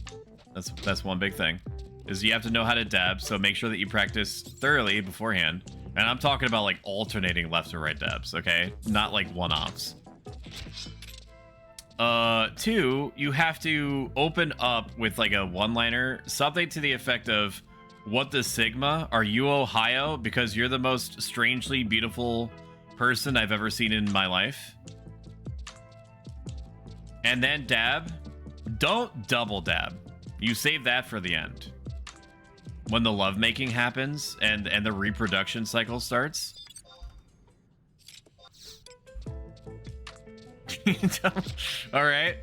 That's one big thing. Is you have to know how to dab, so make sure that you practice thoroughly beforehand. And I'm talking about like alternating left to right dabs, okay? Not like one-offs. 2, you have to open up with like a one-liner, something to the effect of, what the Sigma? Are you Ohio? Because you're the most strangely beautiful person I've ever seen in my life. And then dab. Don't double dab. You save that for the end. When the lovemaking happens and the reproduction cycle starts. All right.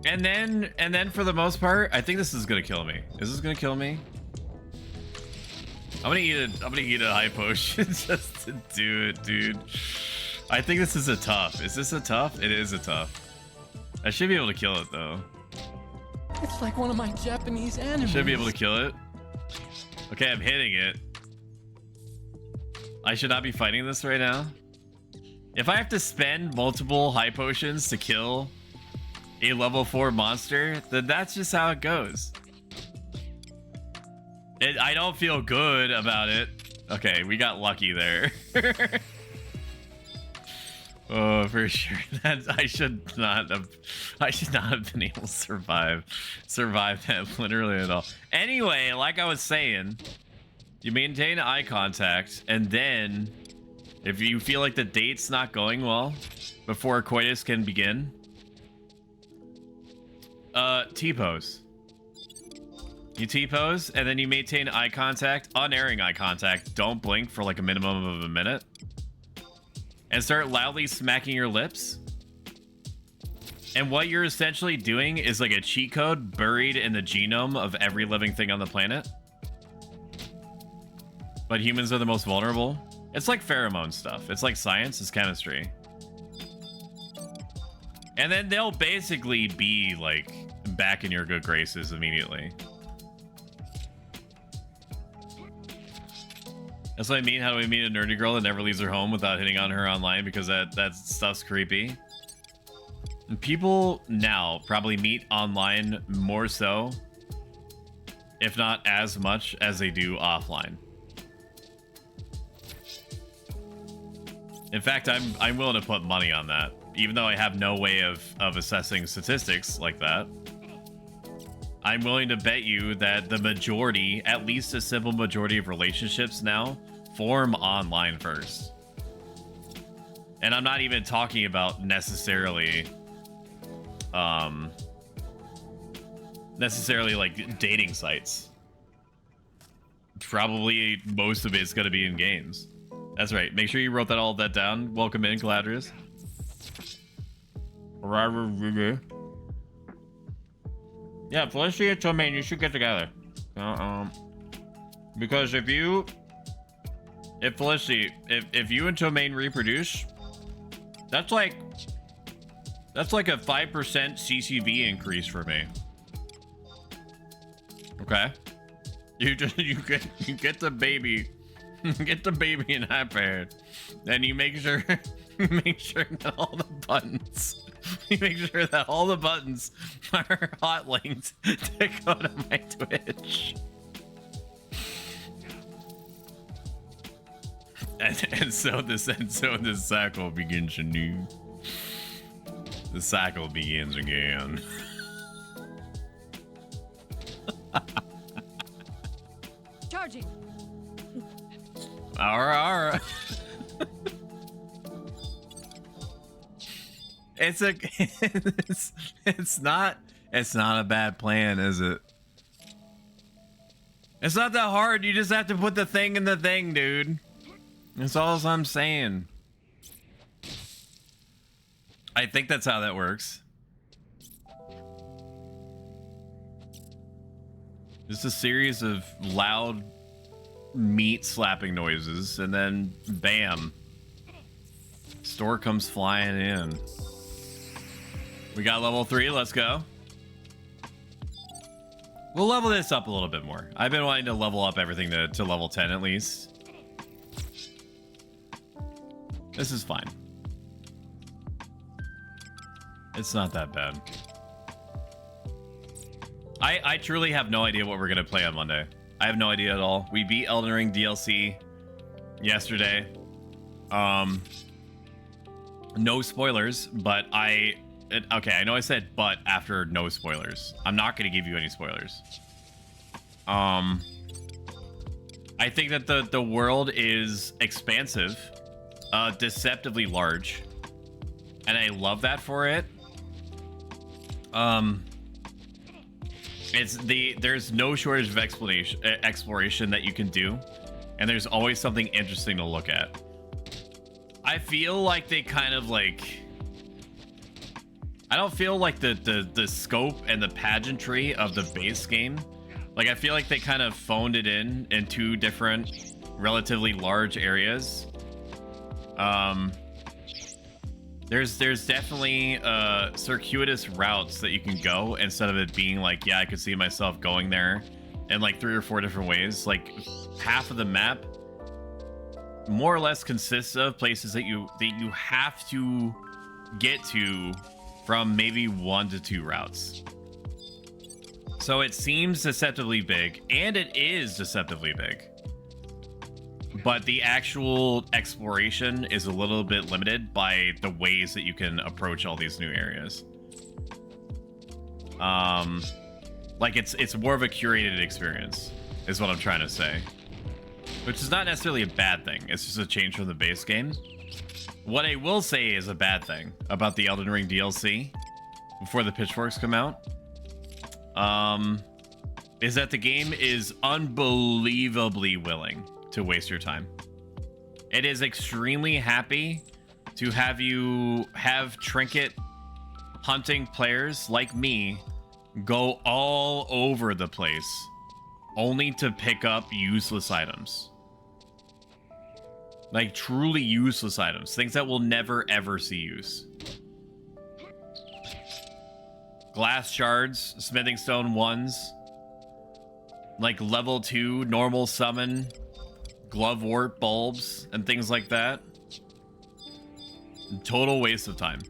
And then for the most part, I think this is gonna kill me. Is this gonna kill me? I'm gonna eat a high potion just to do it, dude. I think this is a tough. Is this a tough? It is a tough. I should be able to kill it though. It's like one of my Japanese animes. Should be able to kill it. Okay, I'm hitting it. I should not be fighting this right now. If I have to spend multiple high potions to kill a level 4 monster, then that's just how it goes. I don't feel good about it. Okay, we got lucky there. Oh, for sure. I should not have been able to survive that literally at all. Anyway, like I was saying, you maintain eye contact, and then if you feel like the date's not going well before coitus can begin, T-pose. You T-pose, and then you maintain eye contact, unerring eye contact. Don't blink for like a minimum of a minute. And start loudly smacking your lips. And what you're essentially doing is like a cheat code buried in the genome of every living thing on the planet. But humans are the most vulnerable. It's like pheromone stuff. It's like science, it's chemistry. And then they'll basically be like back in your good graces immediately. That's what I mean. How do we meet a nerdy girl that never leaves her home without hitting on her online? Because that stuff's creepy. And people now probably meet online more so, if not as much as they do offline. In fact, I'm willing to put money on that, even though I have no way of assessing statistics like that. I'm willing to bet you that the majority, at least a simple majority of relationships now, form online first. And I'm not even talking about necessarily like dating sites. Probably most of it's going to be in games. That's right. Make sure you wrote all that down. Welcome in, Galadrius. Yeah, Felicity and Tomaine, you should get together. Because if Felicity, if you and Tomaine reproduce, that's like a 5% CCV increase for me. Okay, you get the baby, get the baby in iPad, and you make sure that all the buttons. You make sure that all the buttons are hot linked to go to my Twitch. And so the cycle begins anew. The cycle begins again. Charging. All right. It's not a bad plan, is it? It's not that hard. You just have to put the thing in the thing, dude. That's all I'm saying. I think that's how that works. Just a series of loud meat slapping noises, and then bam, store comes flying in. We got level 3, let's go. We'll level this up a little bit more. I've been wanting to level up everything to level 10 at least. This is fine. It's not that bad. I truly have no idea what we're gonna play on Monday. I have no idea at all. We beat Elden Ring DLC yesterday. No spoilers, but okay, I know I said but after no spoilers. I'm not going to give you any spoilers. I think that the world is expansive, deceptively large, and I love that for it. There's no shortage of exploration that you can do, and there's always something interesting to look at. I feel like they kind of like I don't feel like the scope and the pageantry of the base game. Like, I feel like they kind of phoned it in two different, relatively large areas. There's definitely circuitous routes that you can go instead of it being like, yeah, I could see myself going there in like 3 or 4 different ways. Like, half of the map more or less consists of places that you have to get to from maybe 1 to 2 routes. So it seems deceptively big, and it is deceptively big. But the actual exploration is a little bit limited by the ways that you can approach all these new areas. Like it's more of a curated experience, is what I'm trying to say. Which is not necessarily a bad thing. It's just a change from the base game. What I will say is a bad thing about the Elden Ring DLC before the pitchforks come out, is that the game is unbelievably willing to waste your time. It is extremely happy to have you have trinket hunting players like me go all over the place only to pick up useless items. Like, truly useless items. Things that will never, ever see use. Glass shards, smithing stone 1s. Like, level 2, normal summon, glovewort bulbs, and things like that. Total waste of time.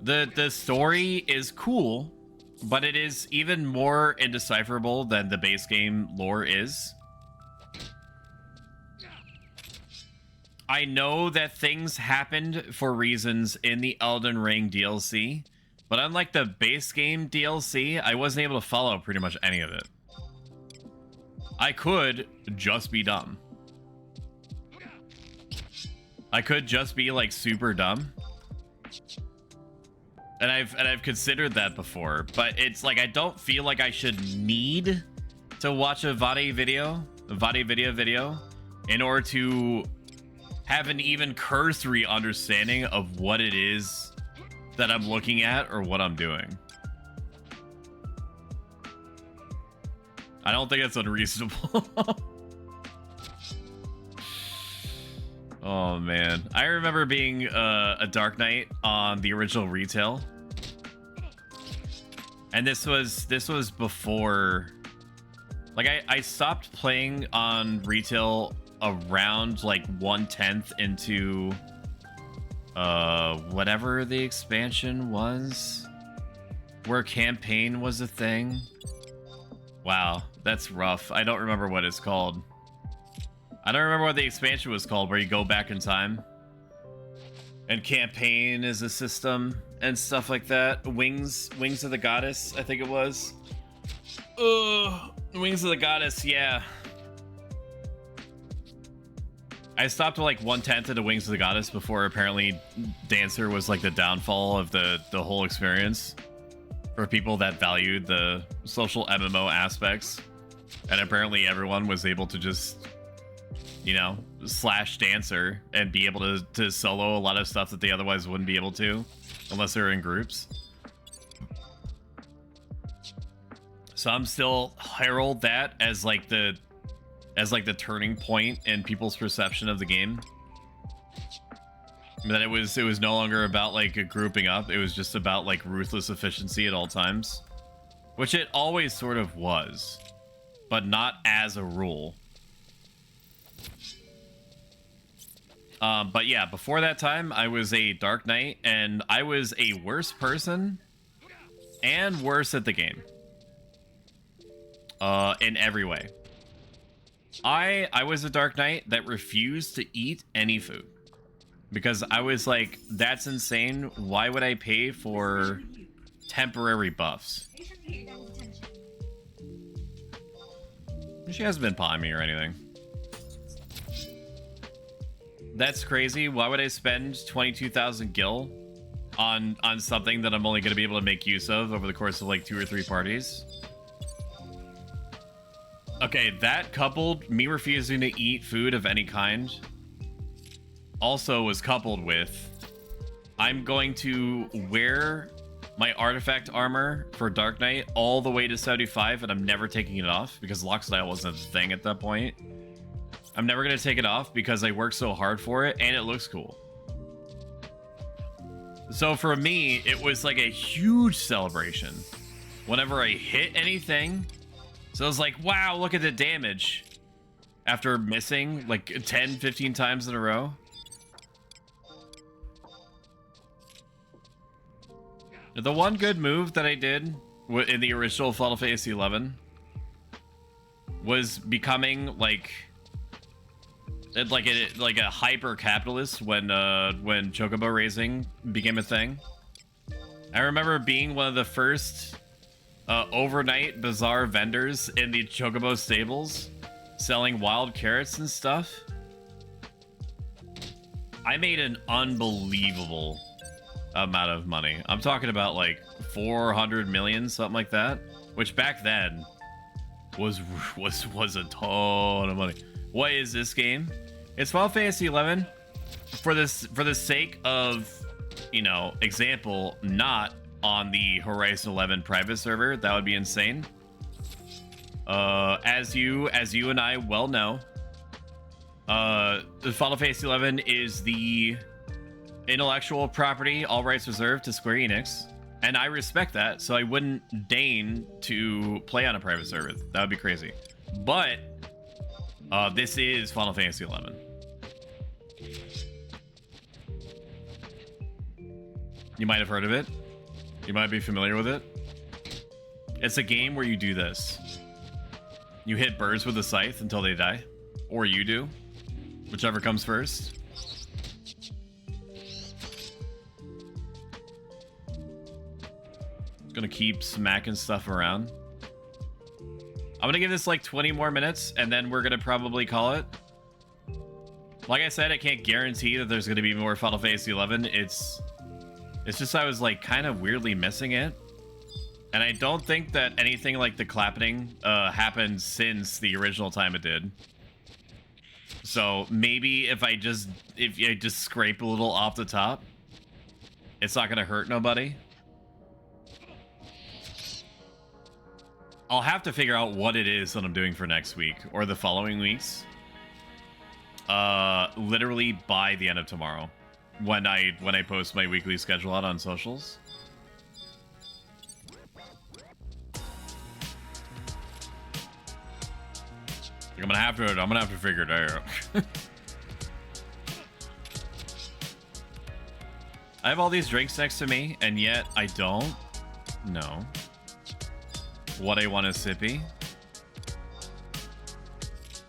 The story is cool, but it is even more indecipherable than the base game lore is. I know that things happened for reasons in the Elden Ring DLC, but unlike the base game DLC, I wasn't able to follow pretty much any of it. I could just be dumb. I could just be like super dumb. And I've considered that before, but it's like I don't feel like I should need to watch a VOD video in order to have an even cursory understanding of what it is that I'm looking at or what I'm doing. I don't think it's unreasonable. Oh man, I remember being a Dark Knight on the original retail, and this was before, like, I stopped playing on retail around like 1/10 into whatever the expansion was, where campaign was a thing. Wow, that's rough. I don't remember what it's called. I don't remember what the expansion was called, where you go back in time and campaign is a system and stuff like that. Wings of the Goddess, I think it was. Wings of the Goddess, yeah. I stopped at like 1/10 into Wings of the Goddess before apparently Dancer was like the downfall of the whole experience for people that valued the social MMO aspects. And apparently everyone was able to just, you know, slash Dancer and be able to solo a lot of stuff that they otherwise wouldn't be able to unless they're in groups. So I'm still herald that as like the turning point in people's perception of the game. That it was no longer about like a grouping up, it was just about like ruthless efficiency at all times, which it always sort of was, but not as a rule. But yeah, before that time, I was a Dark Knight, and I was a worse person and worse at the game. In every way. I was a Dark Knight that refused to eat any food. Because I was like, that's insane. Why would I pay for temporary buffs? She hasn't been pawing me or anything. That's crazy. Why would I spend 22,000 gil on something that I'm only going to be able to make use of over the course of like 2 or 3 parties? Okay, that coupled me refusing to eat food of any kind also was coupled with I'm going to wear my artifact armor for Dark Knight all the way to 75, and I'm never taking it off because lock style wasn't a thing at that point. I'm never going to take it off because I worked so hard for it, and it looks cool. So for me, it was like a huge celebration whenever I hit anything. So I was like, wow, look at the damage after missing like 10, 15 times in a row. The one good move that I did in the original Final Fantasy 11 was becoming like a hyper capitalist when chocobo raising became a thing. I remember being one of the first overnight bazaar vendors in the chocobo stables, selling wild carrots and stuff. I made an unbelievable amount of money. I'm talking about like 400 million, something like that, which back then was a ton of money. What is this game? It's Final Fantasy 11 for the sake of, you know, example, not on the Horizon 11 private server. That would be insane. As you and I well know, the Final Fantasy 11 is the intellectual property, all rights reserved to Square Enix, and I respect that, so I wouldn't deign to play on a private server. That would be crazy. But this is Final Fantasy 11. You might have heard of it. You might be familiar with it. It's a game where you do this. You hit birds with a scythe until they die, or you do, whichever comes first. Gonna keep smacking stuff around. I'm gonna give this like 20 more minutes, and then we're gonna probably call it. Like I said, I can't guarantee that there's gonna be more Final Fantasy 11. It's just I was like kind of weirdly missing it, and I don't think that anything like the clapping happened since the original time it did. So maybe if I just scrape a little off the top, it's not gonna hurt nobody. I'll have to figure out what it is that I'm doing for next week or the following weeks. Literally by the end of tomorrow, when I post my weekly schedule out on socials. I'm gonna have to figure it out. I have all these drinks next to me, and yet I don't know what I want to sippy.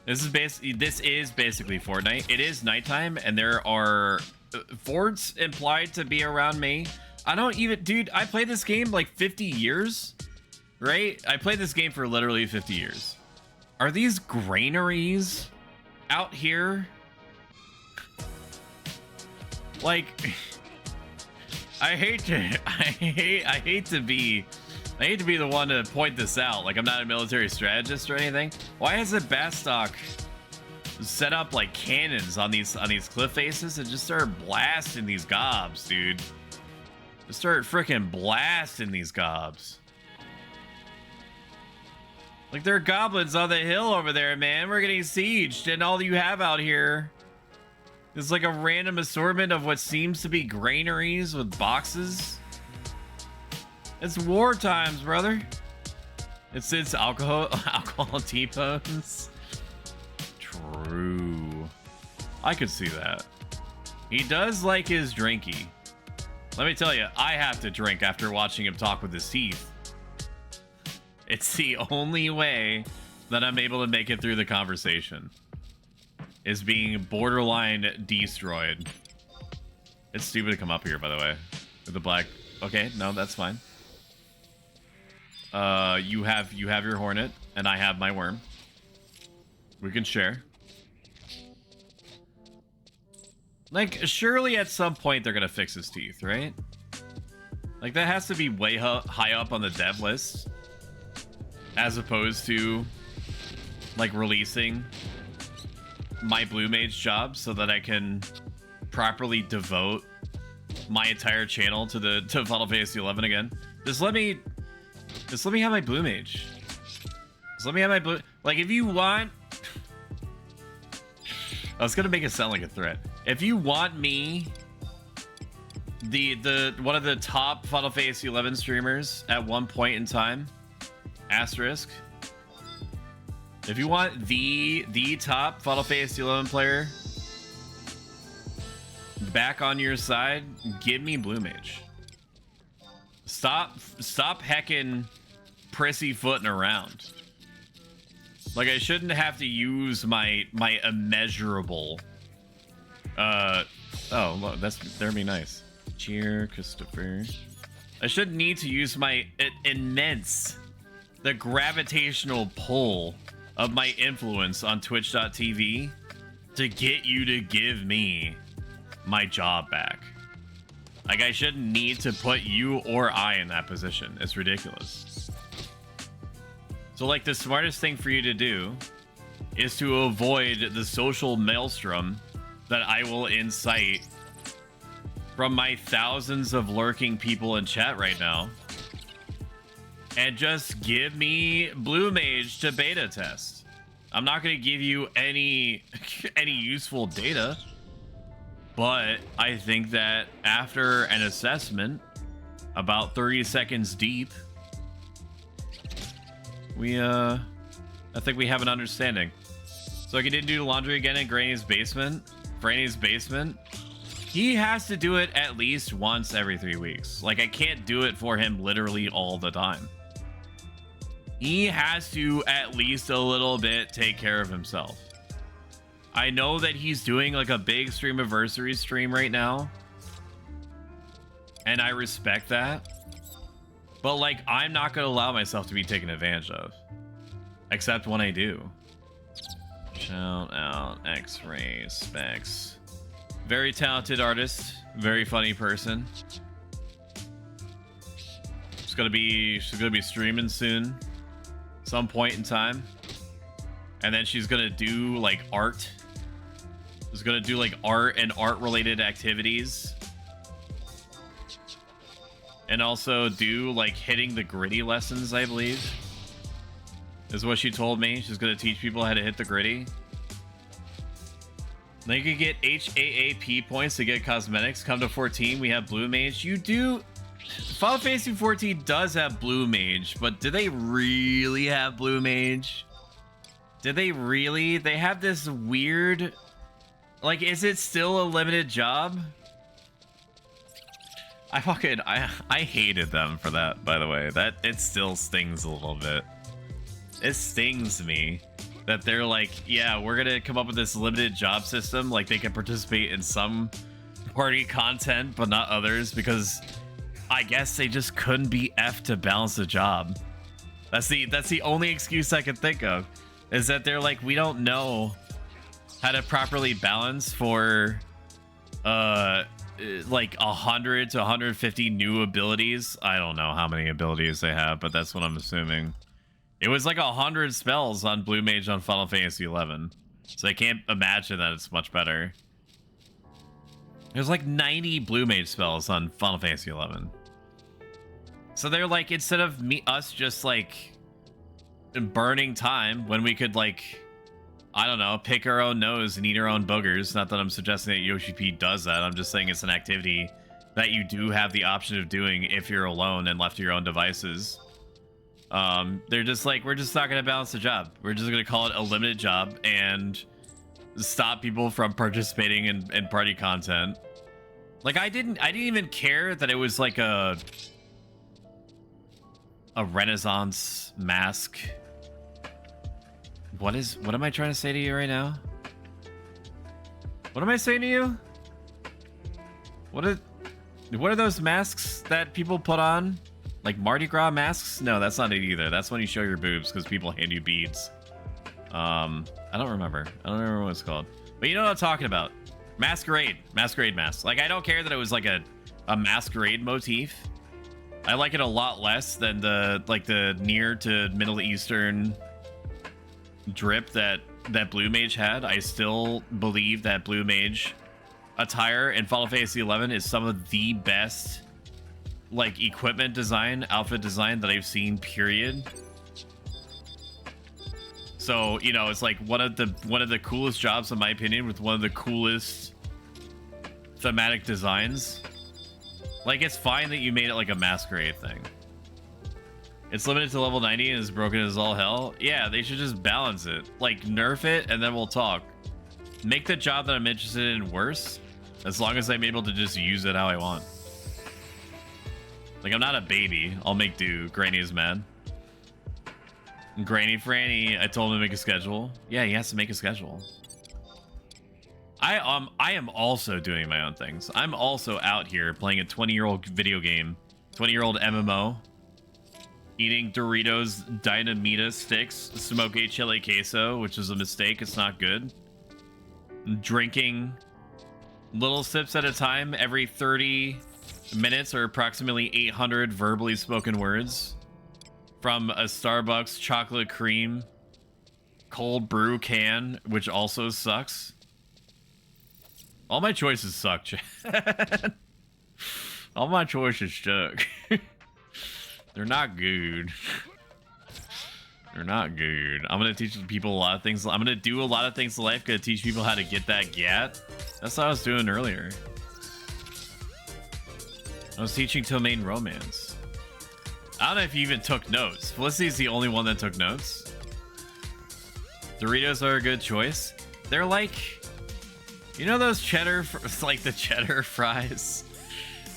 This is basically Fortnite. It is nighttime, and there are forts implied to be around me. I don't even, dude. I played this game like 50 years, right? I played this game for literally 50 years. Are these granaries out here? Like, I hate to be the one to point this out. Like, I'm not a military strategist or anything. Why has the Bastock set up like cannons on these cliff faces and just start blasting these gobs, dude? Just start freaking blasting these gobs. Like, there are goblins on the hill over there, man. We're getting sieged, and all you have out here is like a random assortment of what seems to be granaries with boxes. It's war times, brother. It's alcohol teapots. True. I could see that. He does like his drinky. Let me tell you, I have to drink after watching him talk with his teeth. It's the only way that I'm able to make it through the conversation, is being borderline destroyed. It's stupid to come up here, by the way, with the black. Okay, no, that's fine. You have your hornet, and I have my worm. We can share. Like, surely at some point they're gonna fix his teeth, right? Like, that has to be way high up on the dev list, as opposed to like releasing my blue mage job so that I can properly devote my entire channel to Final Fantasy 11 again. Just let me have my blue mage. Just let me have my blue. Like, if you want, I was gonna make it sound like a threat. If you want me, the one of the top Final Fantasy 11 streamers at one point in time, asterisk. If you want the top Final Fantasy 11 player back on your side, give me blue mage. Stop heckin' prissy footing around. Like, I shouldn't have to use my immeasurable oh, look, that'd be nice. Cheer, Christopher. I shouldn't need to use my the gravitational pull of my influence on twitch.tv to get you to give me my job back. Like, I shouldn't need to put you or I in that position. It's ridiculous. So, like, the smartest thing for you to do is to avoid the social maelstrom that I will incite from my thousands of lurking people in chat right now, and just give me blue mage to beta test. I'm not going to give you any useful data, but I think that after an assessment about 30 seconds deep, I think we have an understanding. So I can do laundry again in Granny's basement. Granny's basement. He has to do it at least once every 3 weeks. Like, I can't do it for him literally all the time. He has to at least a little bit take care of himself. I know that he's doing like a big streamiversary stream right now, and I respect that. But, like, I'm not going to allow myself to be taken advantage of. Except when I do. Shout out X-Ray Specs. Very talented artist. Very funny person. She's gonna be streaming soon. Some point in time. And then she's gonna do, like, art. She's gonna do, like, art and art-related activities. And also do, like, hitting the gritty lessons, I believe. Is what she told me. She's going to teach people how to hit the gritty. Then you can get HAAP points to get cosmetics. Come to 14, we have blue mage. You do... Final Fantasy 14 does have blue mage, but do they really have blue mage? Did they really? They have this weird... Like, is it still a limited job? I hated them for that, by the way. That it still stings a little bit. It stings me that they're like, yeah, we're gonna come up with this limited job system. Like, they can participate in some party content, but not others, because I guess they just couldn't be F to balance the job. That's the only excuse I can think of, is that they're like, we don't know how to properly balance for like 100 to 150 new abilities. I don't know how many abilities they have, but that's what I'm assuming. It was like 100 spells on blue mage on Final Fantasy 11, so I can't imagine that it's much better. There's like 90 blue mage spells on Final Fantasy 11, so they're like, instead of us just like burning time when we could, like, I don't know, pick our own nose and eat our own boogers. Not that I'm suggesting that Yoshi P does that. I'm just saying it's an activity that you do have the option of doing if you're alone and left to your own devices. They're just like, we're just not going to balance the job. We're just going to call it a limited job and stop people from participating in party content. Like, I didn't even care that it was like a Renaissance mask. What am I trying to say to you right now? What am I saying to you? What are those masks that people put on? Like Mardi Gras masks? No, that's not it either. That's when you show your boobs because people hand you beads. I don't remember what it's called. But you know what I'm talking about. Masquerade masks. Like, I don't care that it was like a masquerade motif. I like it a lot less than the near to Middle Eastern drip that Blue Mage had. I still believe that Blue Mage attire in Final Fantasy 11 is some of the best like equipment design, outfit design that I've seen, period. So, you know, it's like one of the coolest jobs in my opinion, with one of the coolest thematic designs. Like, it's fine that you made it like a masquerade thing. It's limited to level 90 and is broken as all hell. Yeah, they should just balance it. Like, nerf it and then we'll talk. Make the job that I'm interested in worse, as long as I'm able to just use it how I want. Like, I'm not a baby. I'll make do. Granny is mad. Granny Franny, I told him to make a schedule. Yeah, he has to make a schedule. I am also doing my own things. I'm also out here playing a 20-year-old video game, 20-year-old MMO, eating Doritos Dynamita sticks, smoky chili queso, which is a mistake. It's not good. Drinking little sips at a time every 30 minutes, or approximately 800 verbally spoken words from a Starbucks chocolate cream cold brew can, which also sucks. All my choices suck, Chad. All my choices suck. They're not good. They're not good. I'm gonna teach people a lot of things. I'm gonna do a lot of things in life. Gonna teach people how to get that gat. That's what I was doing earlier. I was teaching Domain Romance. I don't know if you even took notes. Felicity's the only one that took notes. Doritos are a good choice. They're like, you know those cheddar, like the cheddar fries,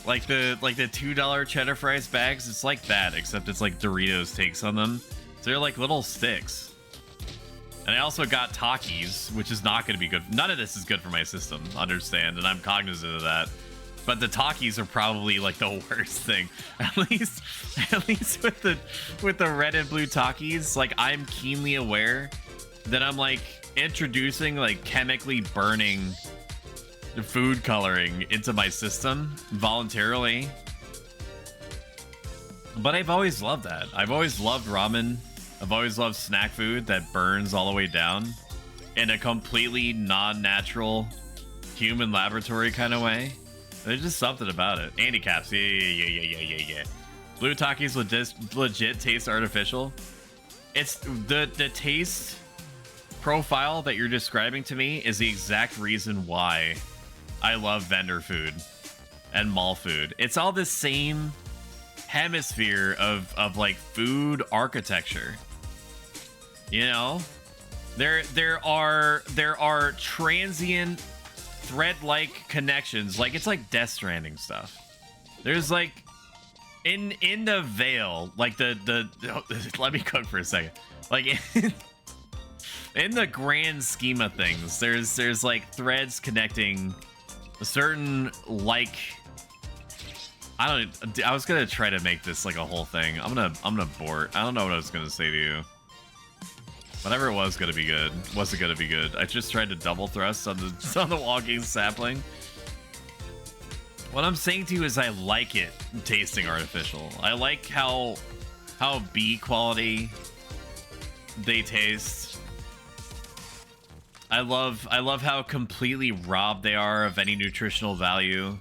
like the $2 cheddar fries bags. It's like that, except it's like Doritos takes on them. So they're like little sticks. And I also got Takis, which is not going to be good. None of this is good for my system, understand, and I'm cognizant of that. But the Takis are probably like the worst thing. At least with the red and blue Takis, like, I'm keenly aware that I'm like introducing like chemically burning the food coloring into my system voluntarily. But I've always loved that. I've always loved ramen. I've always loved snack food that burns all the way down in a completely non-natural human laboratory kind of way. There's just something about it. Handicaps, yeah. Blue Takis legit taste artificial. It's the taste profile that you're describing to me is the exact reason why I love vendor food and mall food. It's all the same hemisphere of like food architecture. You know, there are transient thread-like connections. Like, it's like Death Stranding stuff. There's like in the veil, like the let me cook for a second. Like in the grand scheme of things, there's like threads connecting a certain, like, I was gonna try to make this like a whole thing. I'm gonna abort. I don't know what I was gonna say to you. Whatever it was gonna be good. Was it gonna be good? I just tried to double thrust on the walking sapling. What I'm saying to you is I like it tasting artificial. I like how B quality they taste. I love how completely robbed they are of any nutritional value.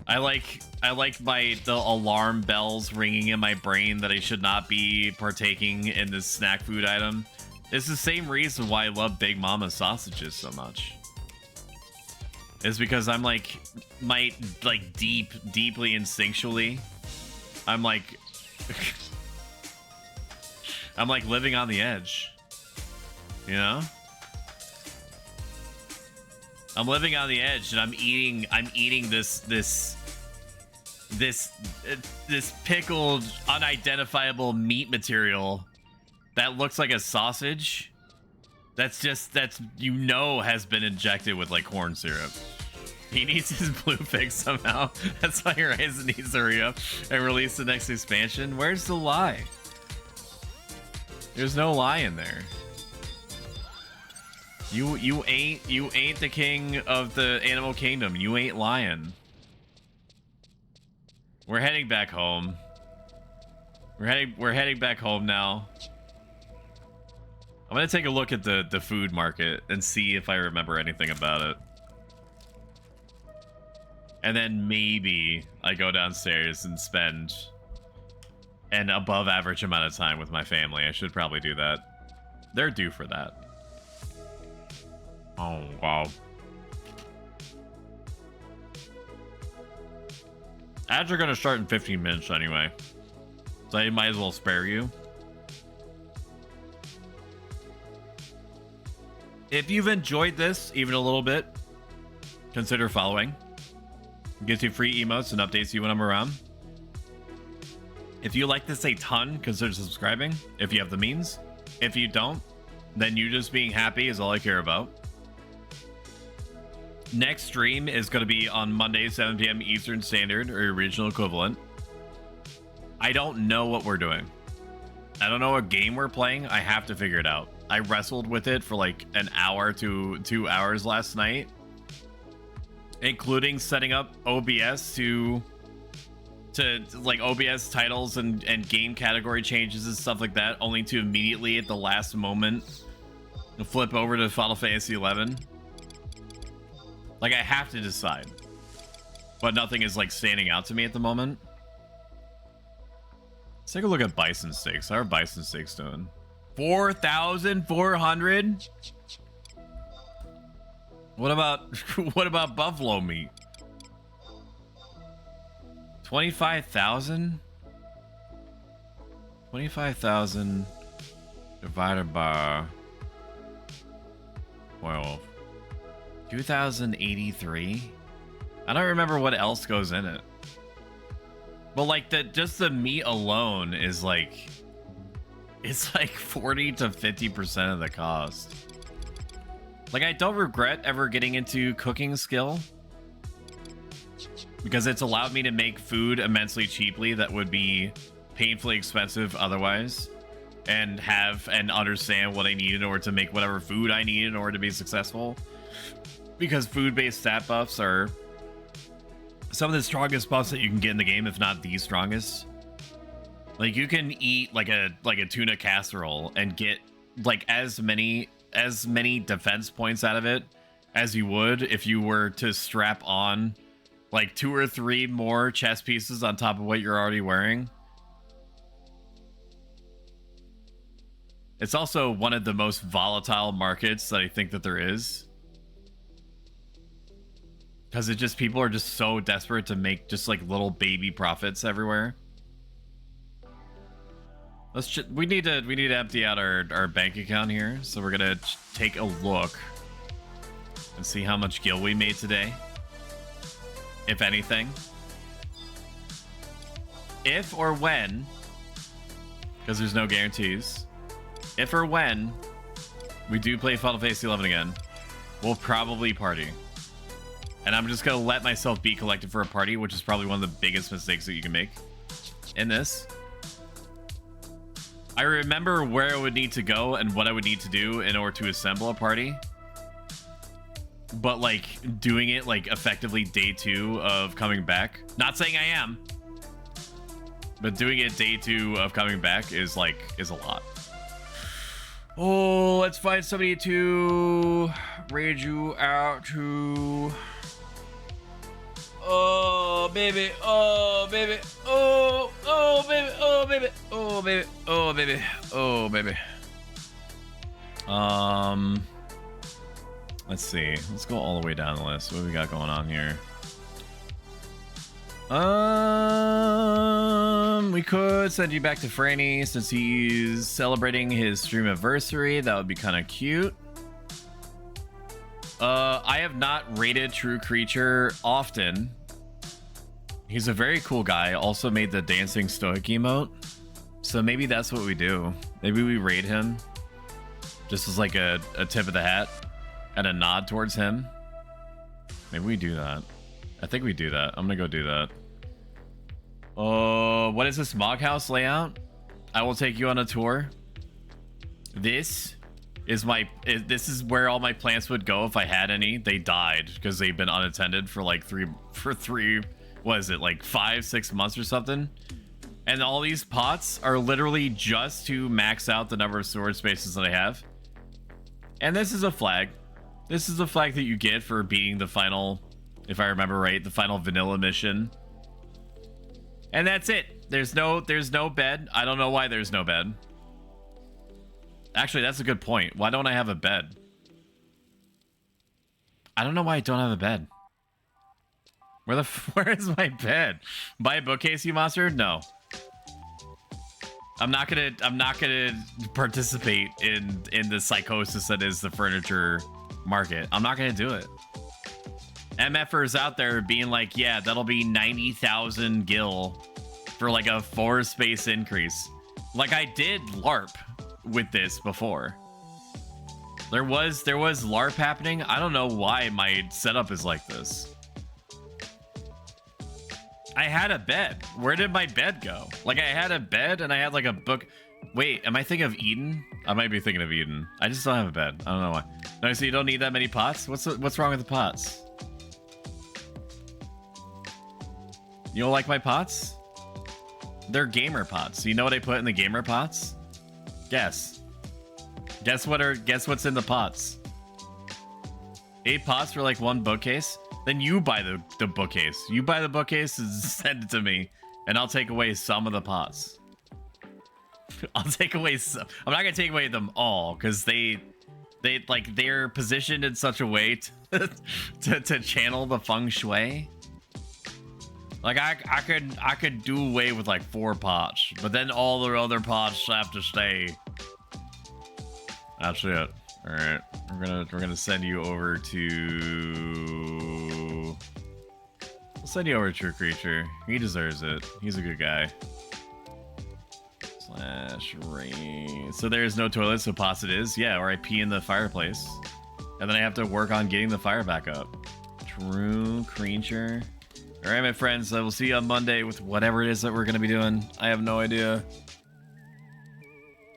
I like the alarm bells ringing in my brain that I should not be partaking in this snack food item. It's the same reason why I love Big Mama sausages so much. It's because I'm like, deeply instinctually, I'm like living on the edge. You know? I'm living on the edge, and I'm eating this pickled, unidentifiable meat material that looks like a sausage. That's you know has been injected with like corn syrup. He needs his blue fix somehow. That's why Horizon needs to hurry up and release the next expansion. Where's the lie? There's no lie in there. You ain't the king of the animal kingdom. You ain't lying. We're heading back home. We're heading back home now. I'm gonna take a look at the food market and see if I remember anything about it. And then maybe I go downstairs and spend an above average amount of time with my family. I should probably do that. They're due for that. Oh, wow. Ads are going to start in 15 minutes anyway. So I might as well spare you. If you've enjoyed this even a little bit, consider following. It gives you free emotes and updates you when I'm around. If you like this a ton, consider subscribing if you have the means. If you don't, then you just being happy is all I care about. Next stream is going to be on Monday, 7 p.m. Eastern Standard, or regional equivalent. I don't know what we're doing. I don't know what game we're playing. I have to figure it out. I wrestled with it for like an hour to 2 hours last night, including setting up OBS to like OBS titles and game category changes and stuff like that, only to immediately at the last moment flip over to Final Fantasy 11. Like, I have to decide, but nothing is like standing out to me at the moment. Let's take a look at bison steaks. How are bison steaks doing? 4,400. What about buffalo meat? 25,000. 25,000 divided by 12. 2,083. I don't remember what else goes in it. But like just the meat alone is like, it's like 40 to 50% of the cost. Like, I don't regret ever getting into cooking skill, because it's allowed me to make food immensely cheaply that would be painfully expensive otherwise, and have and understand what I need in order to make whatever food I need in order to be successful. Because food-based stat buffs are some of the strongest buffs that you can get in the game, if not the strongest. Like, you can eat like a tuna casserole and get like as many defense points out of it as you would if you were to strap on like 2 or 3 more chest pieces on top of what you're already wearing. It's also one of the most volatile markets that I think that there is. Because it just, people are just so desperate to make just like little baby profits everywhere. We need to empty out our bank account here. So we're gonna take a look and see how much gil we made today, if anything. If or when, because there's no guarantees, if or when we do play Final Fantasy 11 again, we'll probably party. And I'm just gonna let myself be collected for a party, which is probably one of the biggest mistakes that you can make in this. I remember where I would need to go and what I would need to do in order to assemble a party. But like doing it like effectively day 2 of coming back. Not saying I am, but doing it day 2 of coming back is a lot. Oh, let's find somebody to raid you out to. Oh baby, oh baby, oh baby, oh baby, oh baby, oh baby, oh baby. Let's see. Let's go all the way down the list. What do we got going on here? We could send you back to Franny since he's celebrating his stream anniversary. That would be kind of cute. I have not rated True Creature often. He's a very cool guy. Also made the dancing stoic emote. So maybe that's what we do. Maybe we raid him just as like a tip of the hat and a nod towards him. Maybe we do that. I think we do that. I'm gonna go do that. What is this Mog House layout? I will take you on a tour. This is where all my plants would go if I had any. They died because they've been unattended for like what is it, like 5-6 months or something. And all these pots are literally just to max out the number of storage spaces that I have. And this is a flag. This is a flag that you get for beating the final, if I remember right, the final vanilla mission. And that's it. There's no bed. I don't know why there's no bed. Actually, that's a good point. Why don't I have a bed? I don't know why I don't have a bed. Where is my bed? Buy a bookcase, you monster? No. I'm not gonna participate in the psychosis that is the furniture market. I'm not gonna do it. MFers out there being like, yeah, that'll be 90,000 gil for like a 4 space increase. Like I did LARP with this before. There was LARP happening. I don't know why my setup is like this. I had a bed. Where did my bed go? Like I had a bed and I had like a book. Wait, am I thinking of Eden? I might be thinking of Eden. I just don't have a bed. I don't know why. No, so you don't need that many pots? What's wrong with the pots? You don't like my pots? They're gamer pots. You know what I put in the gamer pots? Guess. Guess what's in the pots? 8 pots for like 1 bookcase? Then you buy the bookcase. You buy the bookcase and send it to me, and I'll take away some of the pots. I'll take away some. I'm not gonna take away them all because they're positioned in such a way to channel the feng shui. Like I could do away with like 4 pots, but then all the other pots have to stay. That's it. All right, we're gonna send you over to. We'll send you over to a creature. He deserves it. He's a good guy. /rain. So there's no toilet, so pots it is. Yeah, or I pee in the fireplace, and then I have to work on getting the fire back up. True creature. All right, my friends. I will see you on Monday with whatever it is that we're gonna be doing. I have no idea.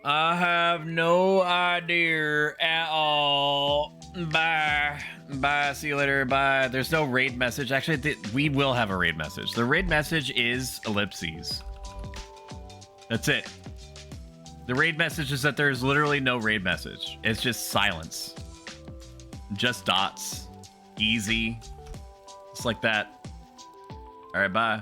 I have no idea at all. Bye. Bye. See you later. Bye. There's no raid message. Actually, we will have a raid message. The raid message is ellipses. That's it. The raid message is that there's literally no raid message. It's just silence. Just dots. Easy. Just like that. All right, bye.